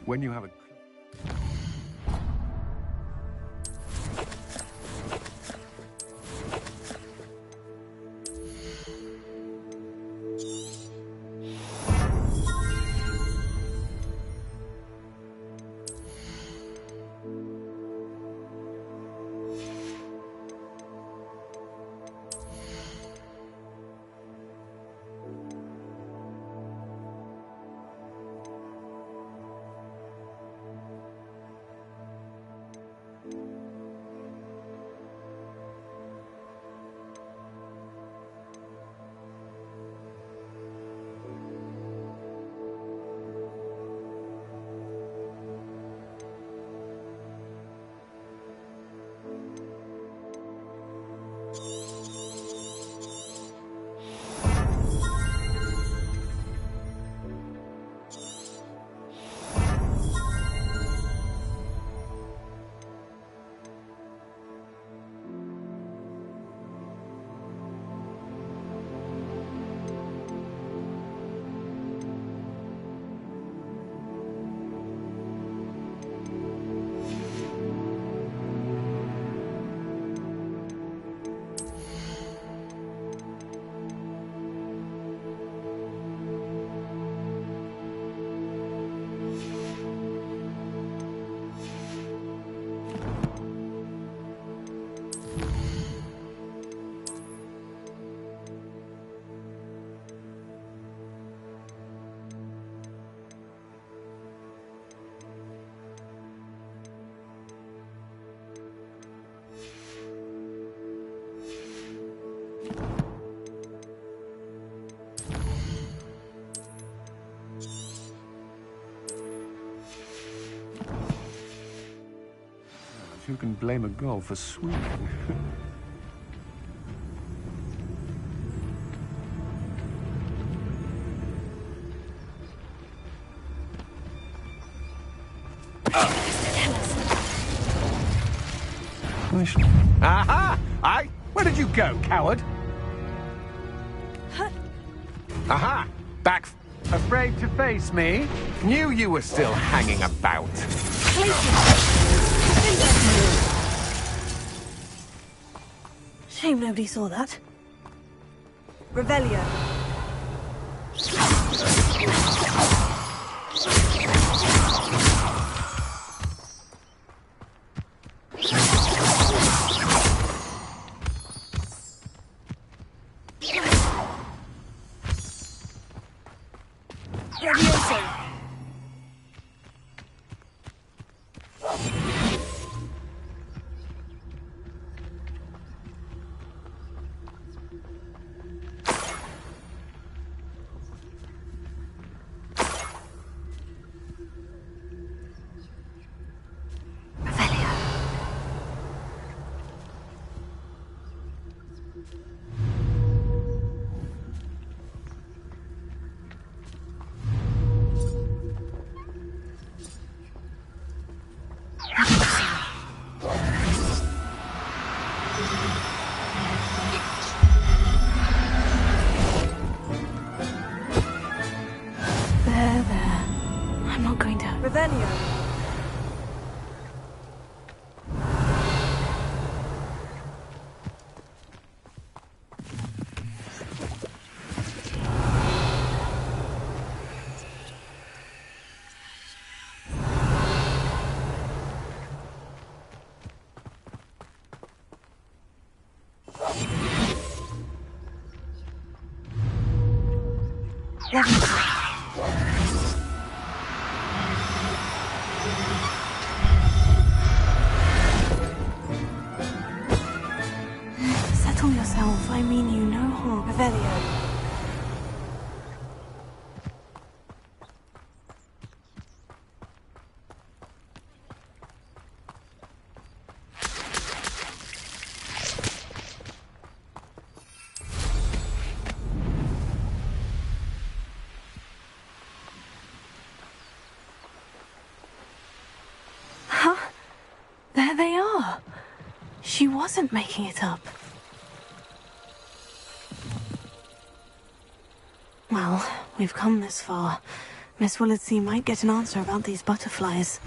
When you have a... who can blame a girl for swooning? Aha! Aye? Where did you go, coward? Aha! Back. Afraid to face me? Knew you were still hanging about. Shame nobody saw that. Revelio. There. I'm not going to... Revelio. Settle yourself. I mean you no harm. Revelio. Huh? There they are. She wasn't making it up. Well, we've come this far. Miss Willetsey might get an answer about these butterflies.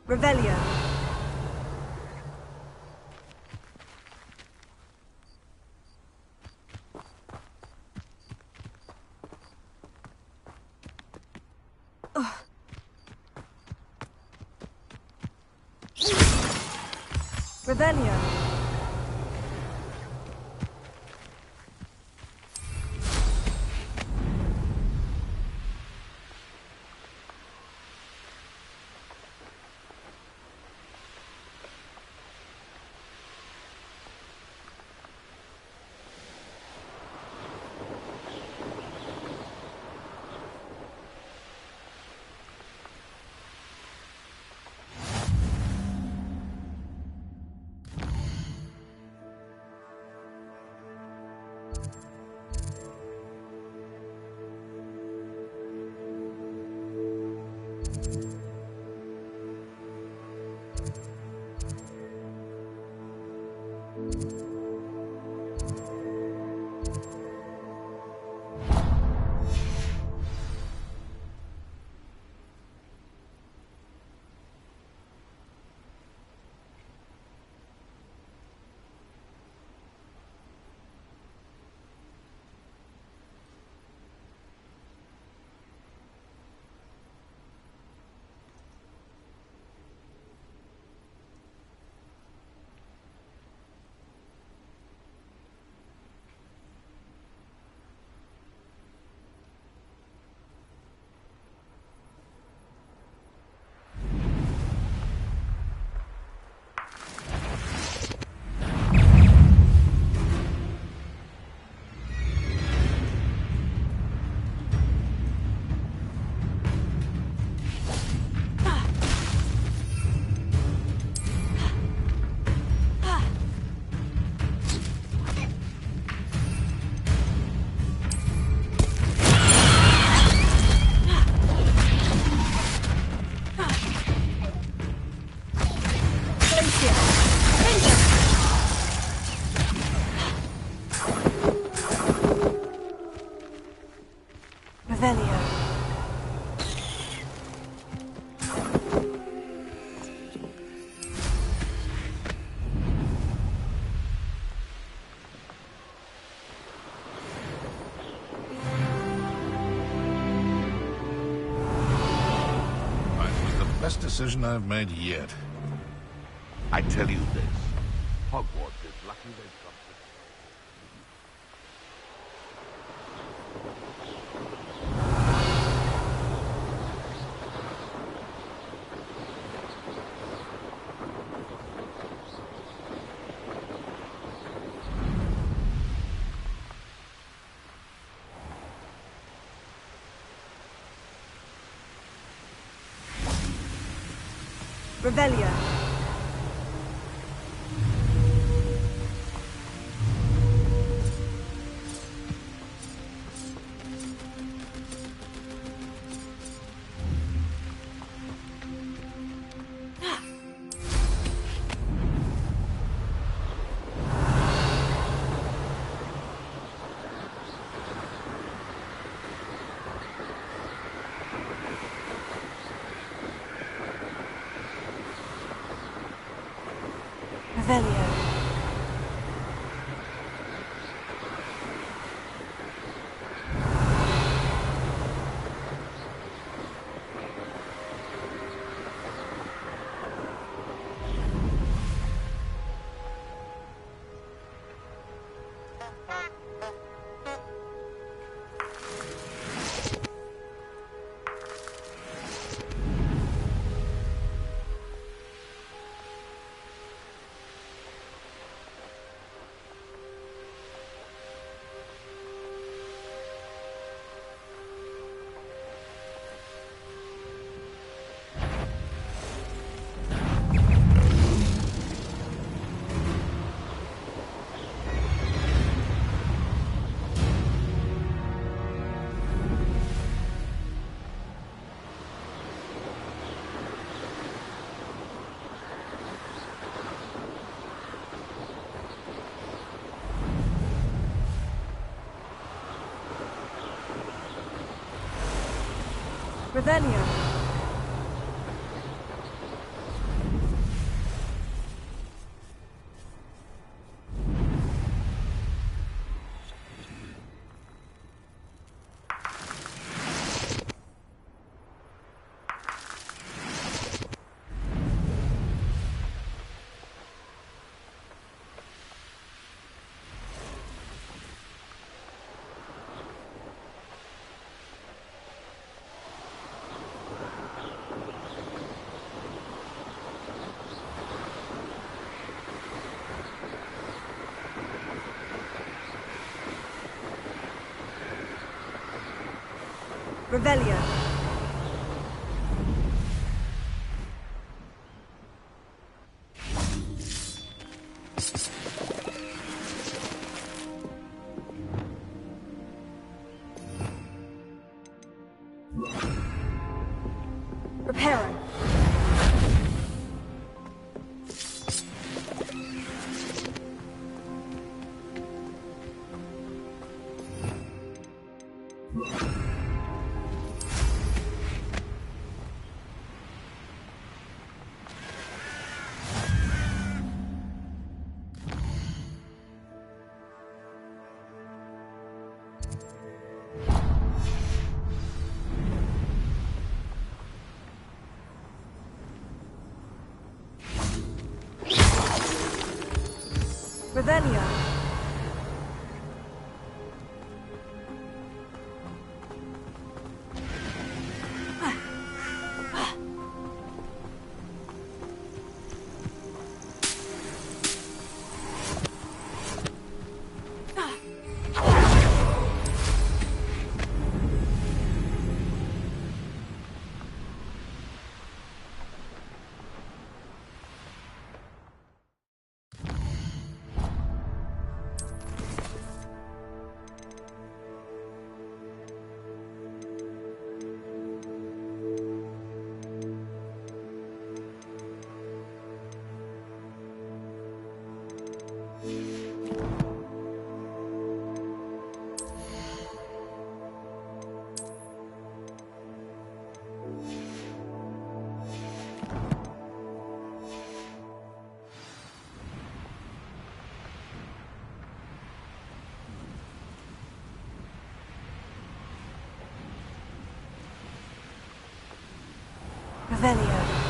Revelio. Revelio. best decision I've made yet. I tell you this, Hogwarts is lucky they've got this. Revelio. Revelio. Revelio. Revelio. Repairing. Revelio. Revelio.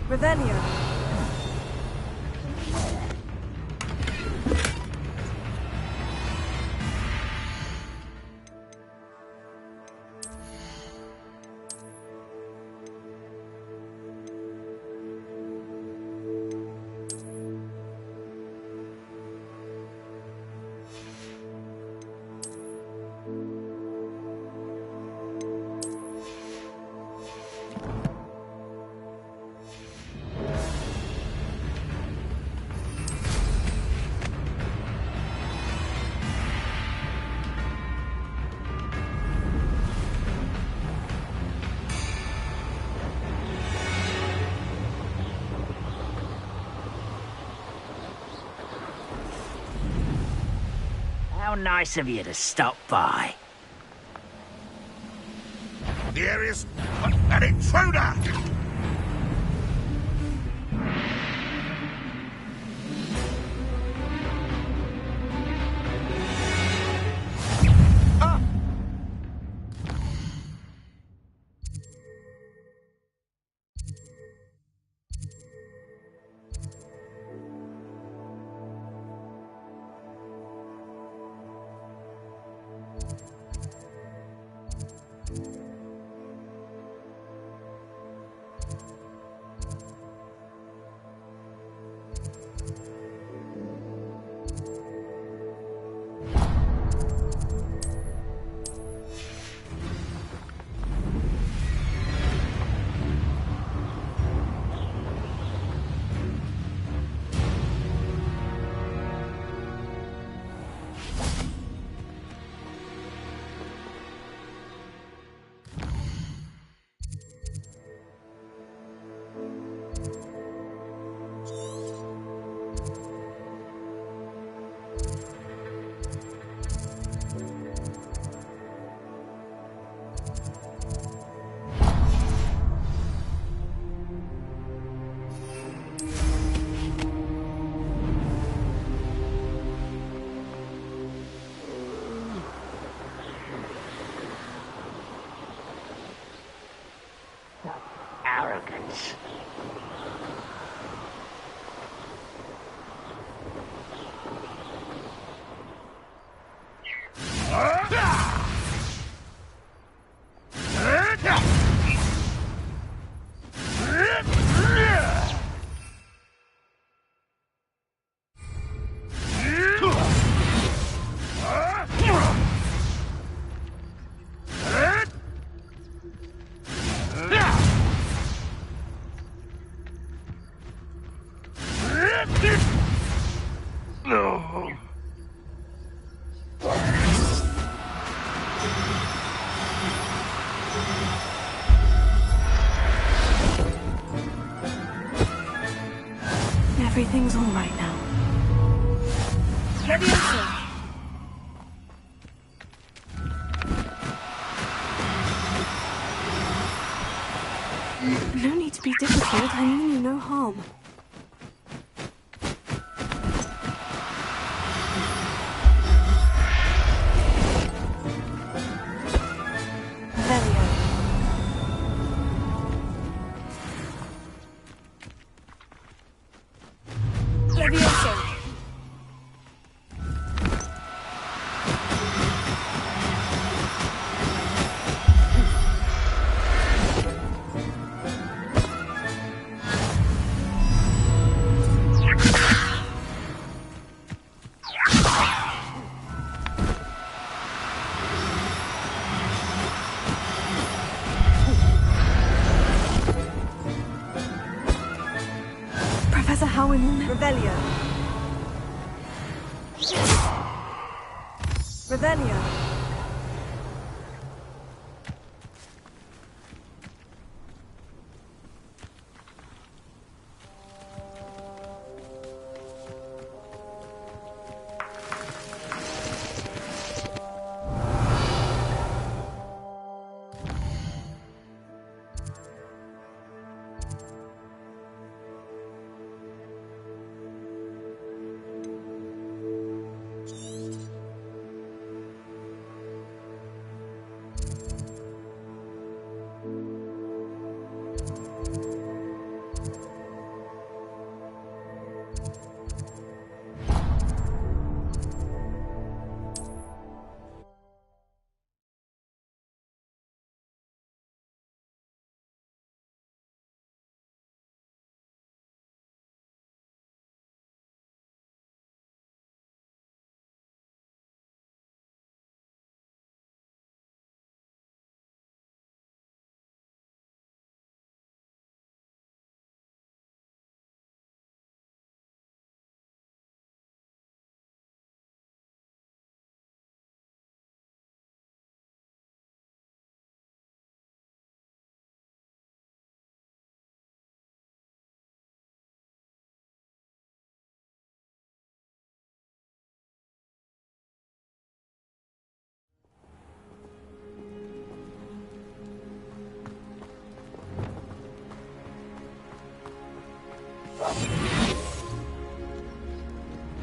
Revelio. How nice of you to stop by. There is an intruder! Arrogance. No. Everything's all right now. Leviosa. No need to be difficult. I mean you no harm. Revelio. Leviosa. Professor Howin. Revelio. Revelio.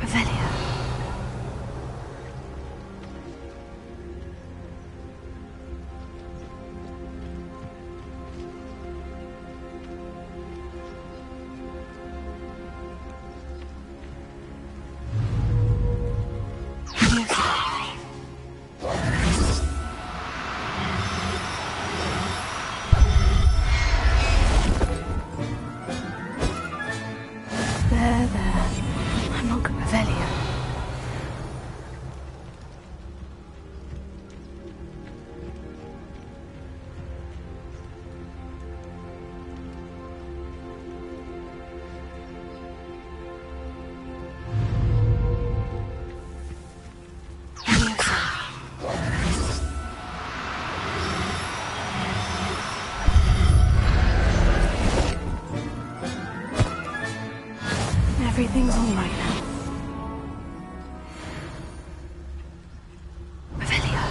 Revelio. There. I'm not good, Revelio. Everything's all right now. Revelio.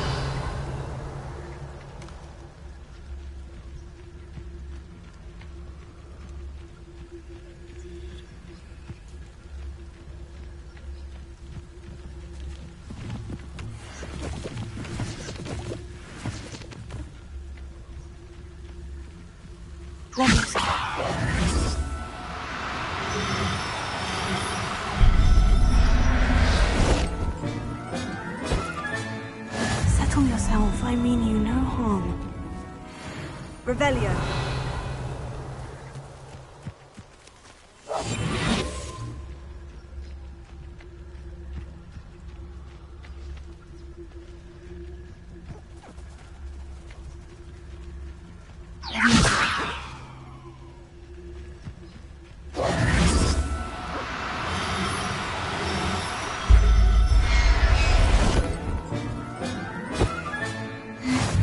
Leviosa. Settle yourself. I mean you no harm. Revelio.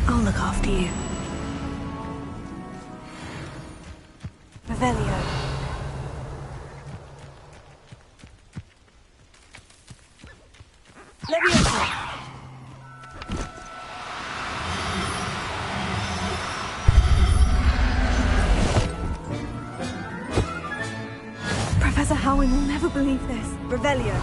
I'll look after you. Revelio. Leviosa. Professor Howin will never believe this. Revelio.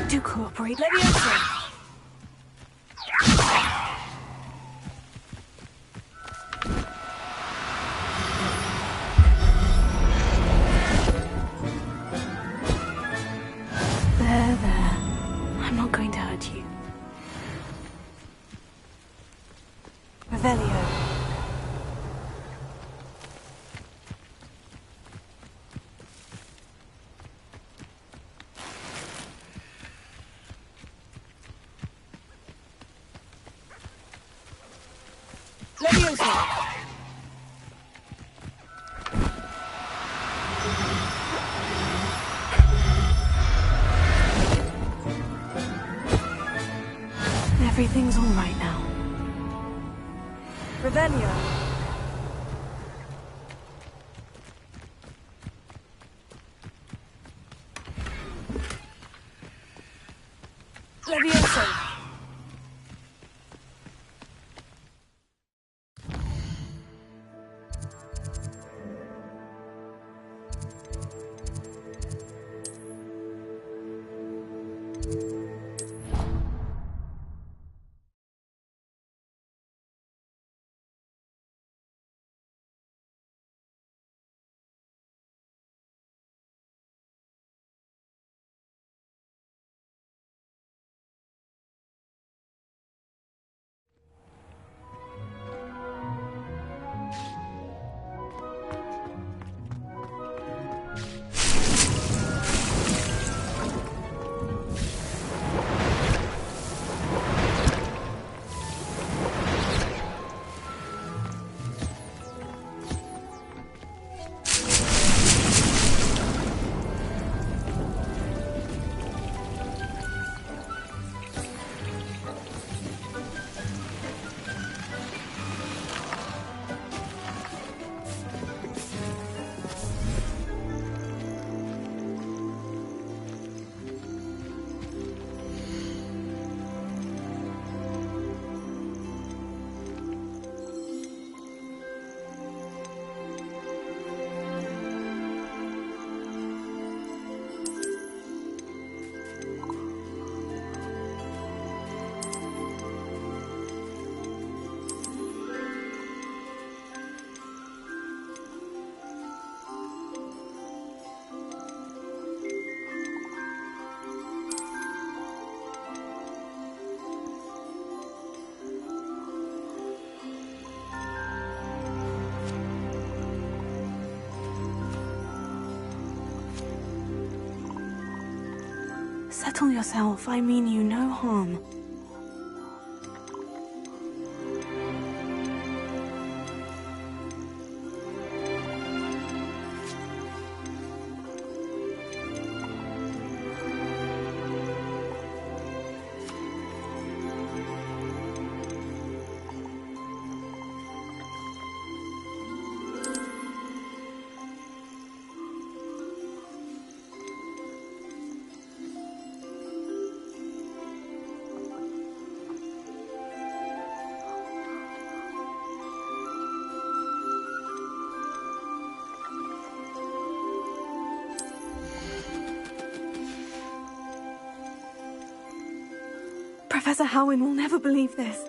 Do cooperate. Leviosa. There. I'm not going to hurt you. Revelio. Leviosa. Everything's all right now. Revelio. Leviosa. Settle yourself. I mean you no harm. Professor Howin will never believe this.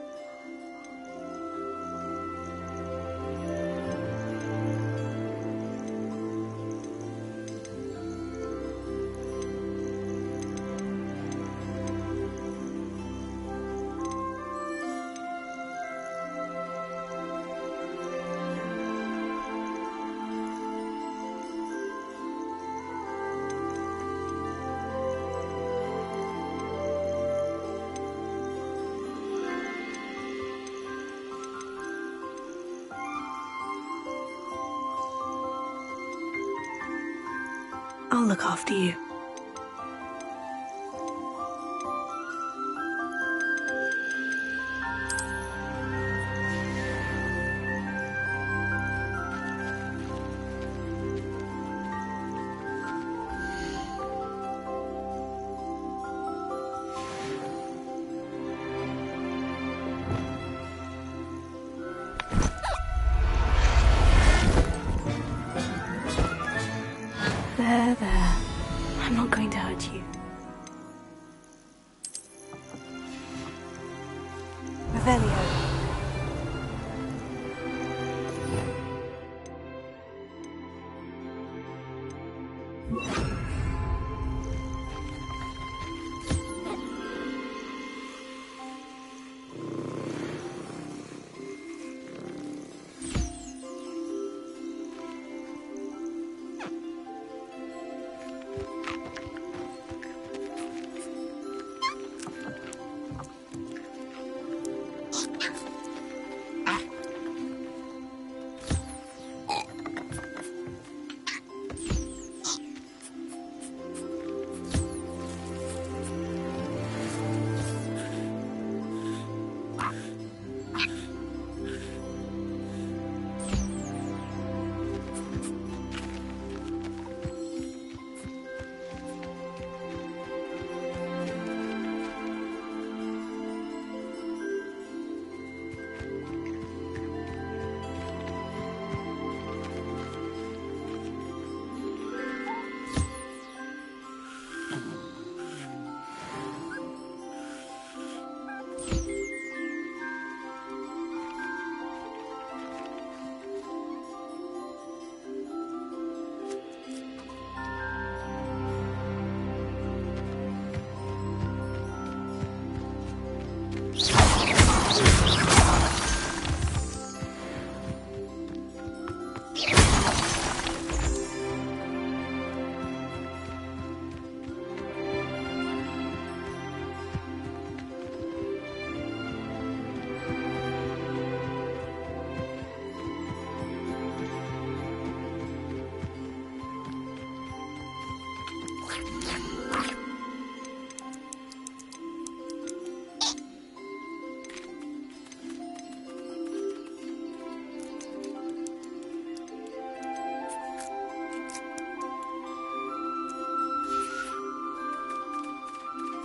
I'll look after you. There. I'm not going to hurt you. Revelio.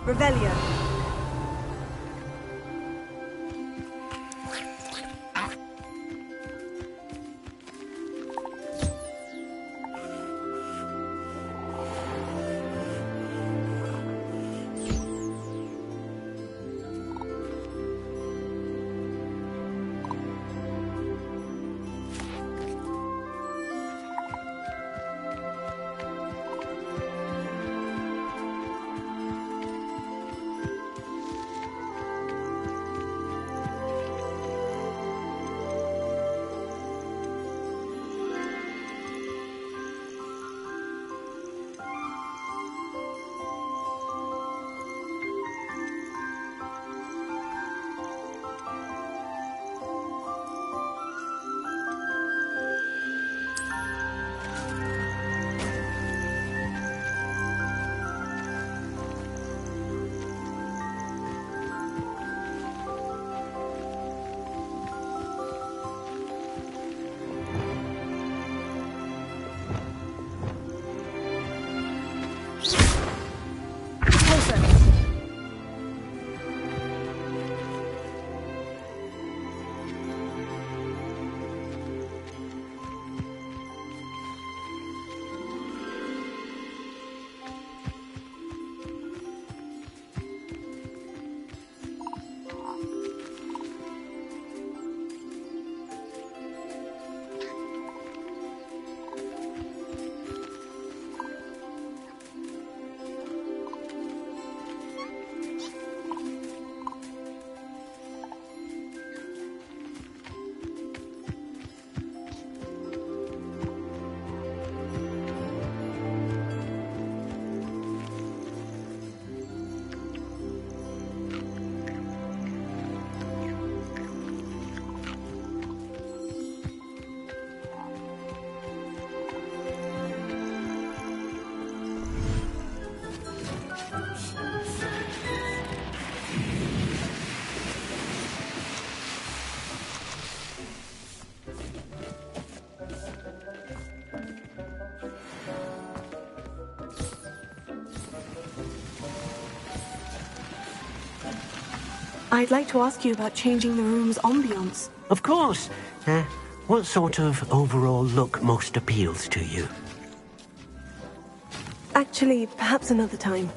Revelio. I'd like to ask you about changing the room's ambiance. Of course. What sort of overall look most appeals to you? Actually, perhaps another time.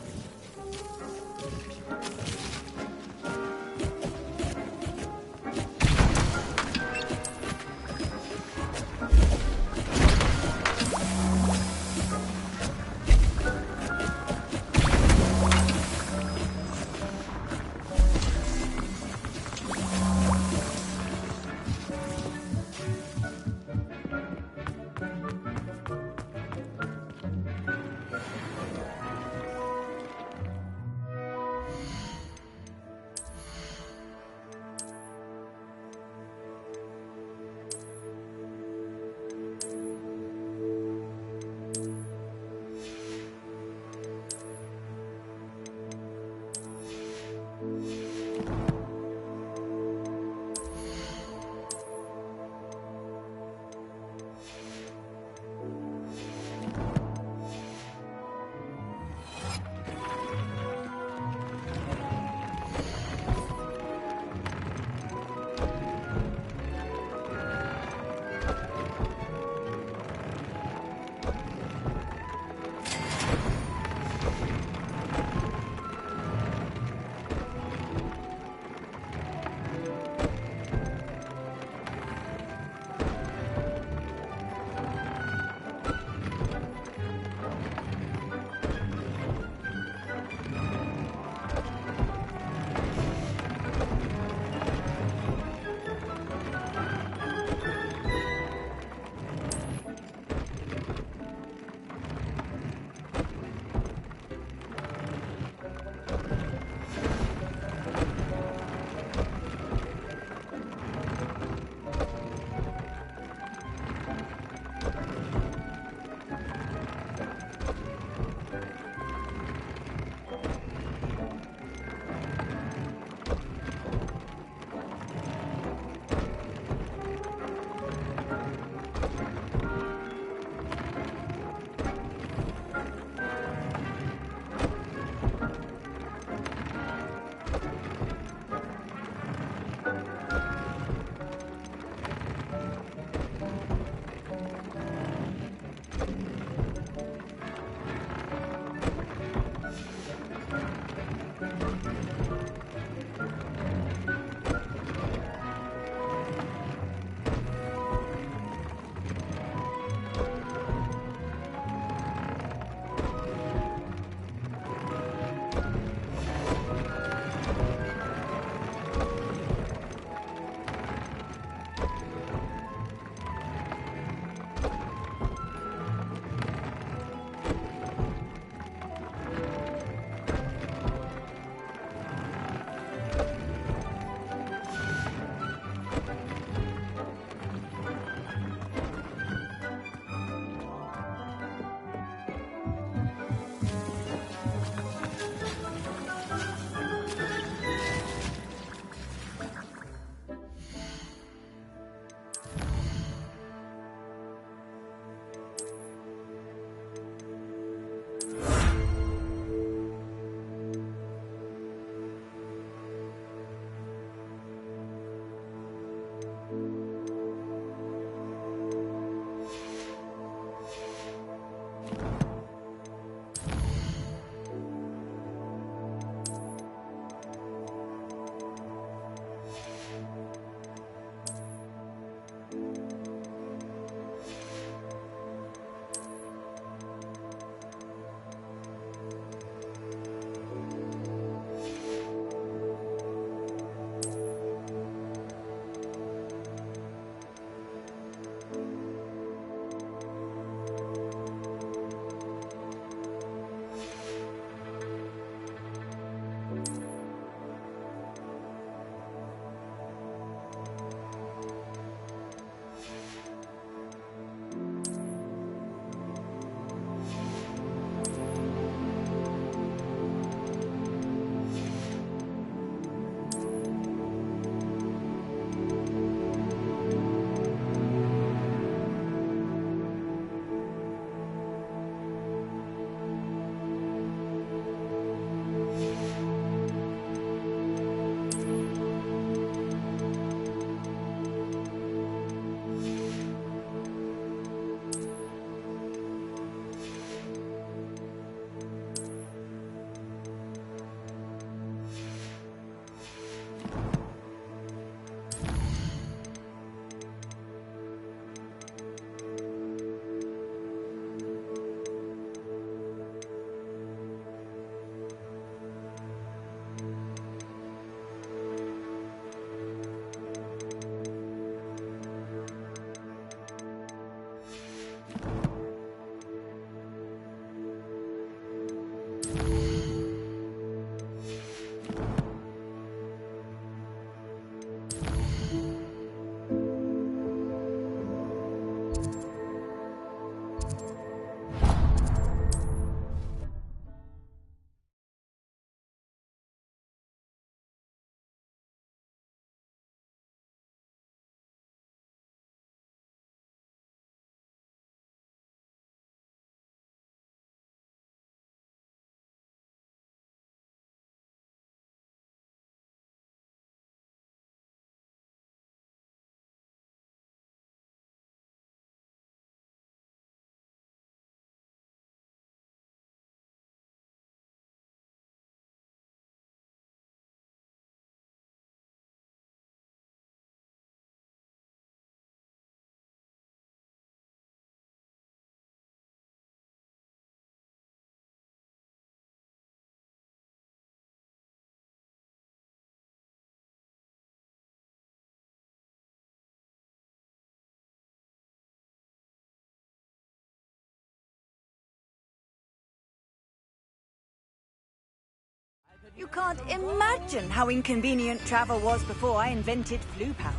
You can't imagine how inconvenient travel was before I invented flu powder.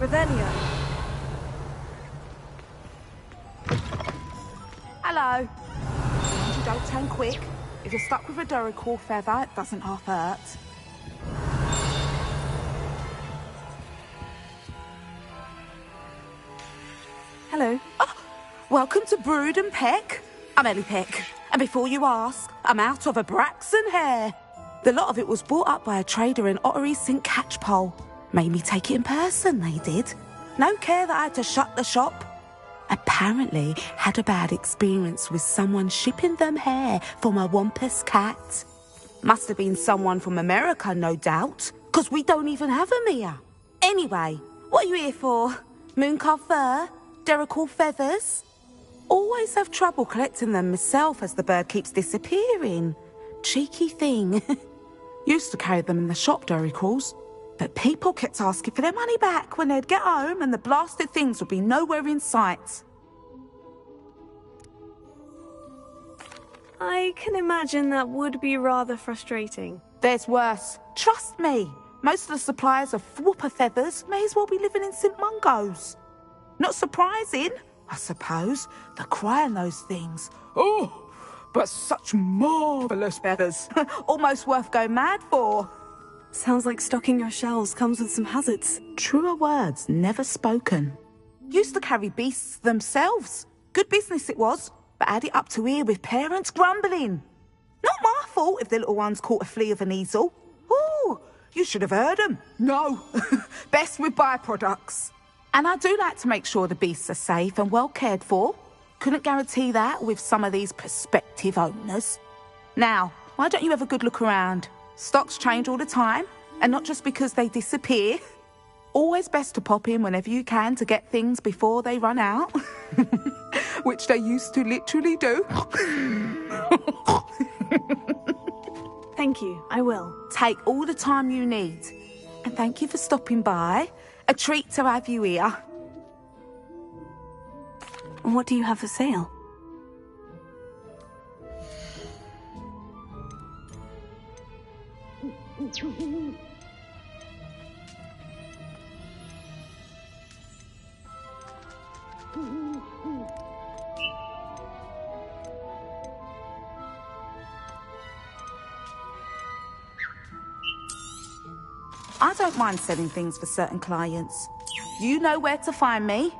Ravenia. Hello. You don't turn quick. If you're stuck with a Duracell feather, it doesn't half hurt. Hello. Oh, welcome to Brood and Peck. I'm Ellie Peck. And before you ask, I'm out of a Braxton hair. The lot of it was bought up by a trader in Ottery St. Catchpole. Made me take it in person, they did. No care that I had to shut the shop. Apparently had a bad experience with someone shipping them hair for my Wampus cat. Must have been someone from America, no doubt, because we don't even have them here. Anyway, what are you here for? Mooncarved fur? Duracell feathers? Always have trouble collecting them myself as the bird keeps disappearing. Cheeky thing. Used to carry them in the shop, Duracells. But people kept asking for their money back when they'd get home and the blasted things would be nowhere in sight. I can imagine that would be rather frustrating. There's worse. Trust me. Most of the suppliers of whooper feathers may as well be living in St. Mungo's. Not surprising, I suppose, the cry in those things. Oh, but such marvellous feathers. Almost worth going mad for. Sounds like stocking your shelves comes with some hazards. Truer words never spoken. Used to carry beasts themselves. Good business it was, but had it up to here with parents grumbling. Not my fault if the little ones caught a flea of an easel. Ooh, you should have heard them. No, best with byproducts. And I do like to make sure the beasts are safe and well cared for. Couldn't guarantee that with some of these prospective owners. Now, why don't you have a good look around? Stocks change all the time, and not just because they disappear. Always best to pop in whenever you can to get things before they run out. Which they used to literally do. Thank you, I will. Take all the time you need. And thank you for stopping by. A treat to have you here. What do you have for sale? I don't mind selling things for certain clients. You know where to find me.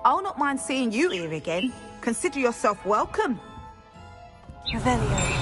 I'll not mind seeing you here again. Consider yourself welcome. Revelio.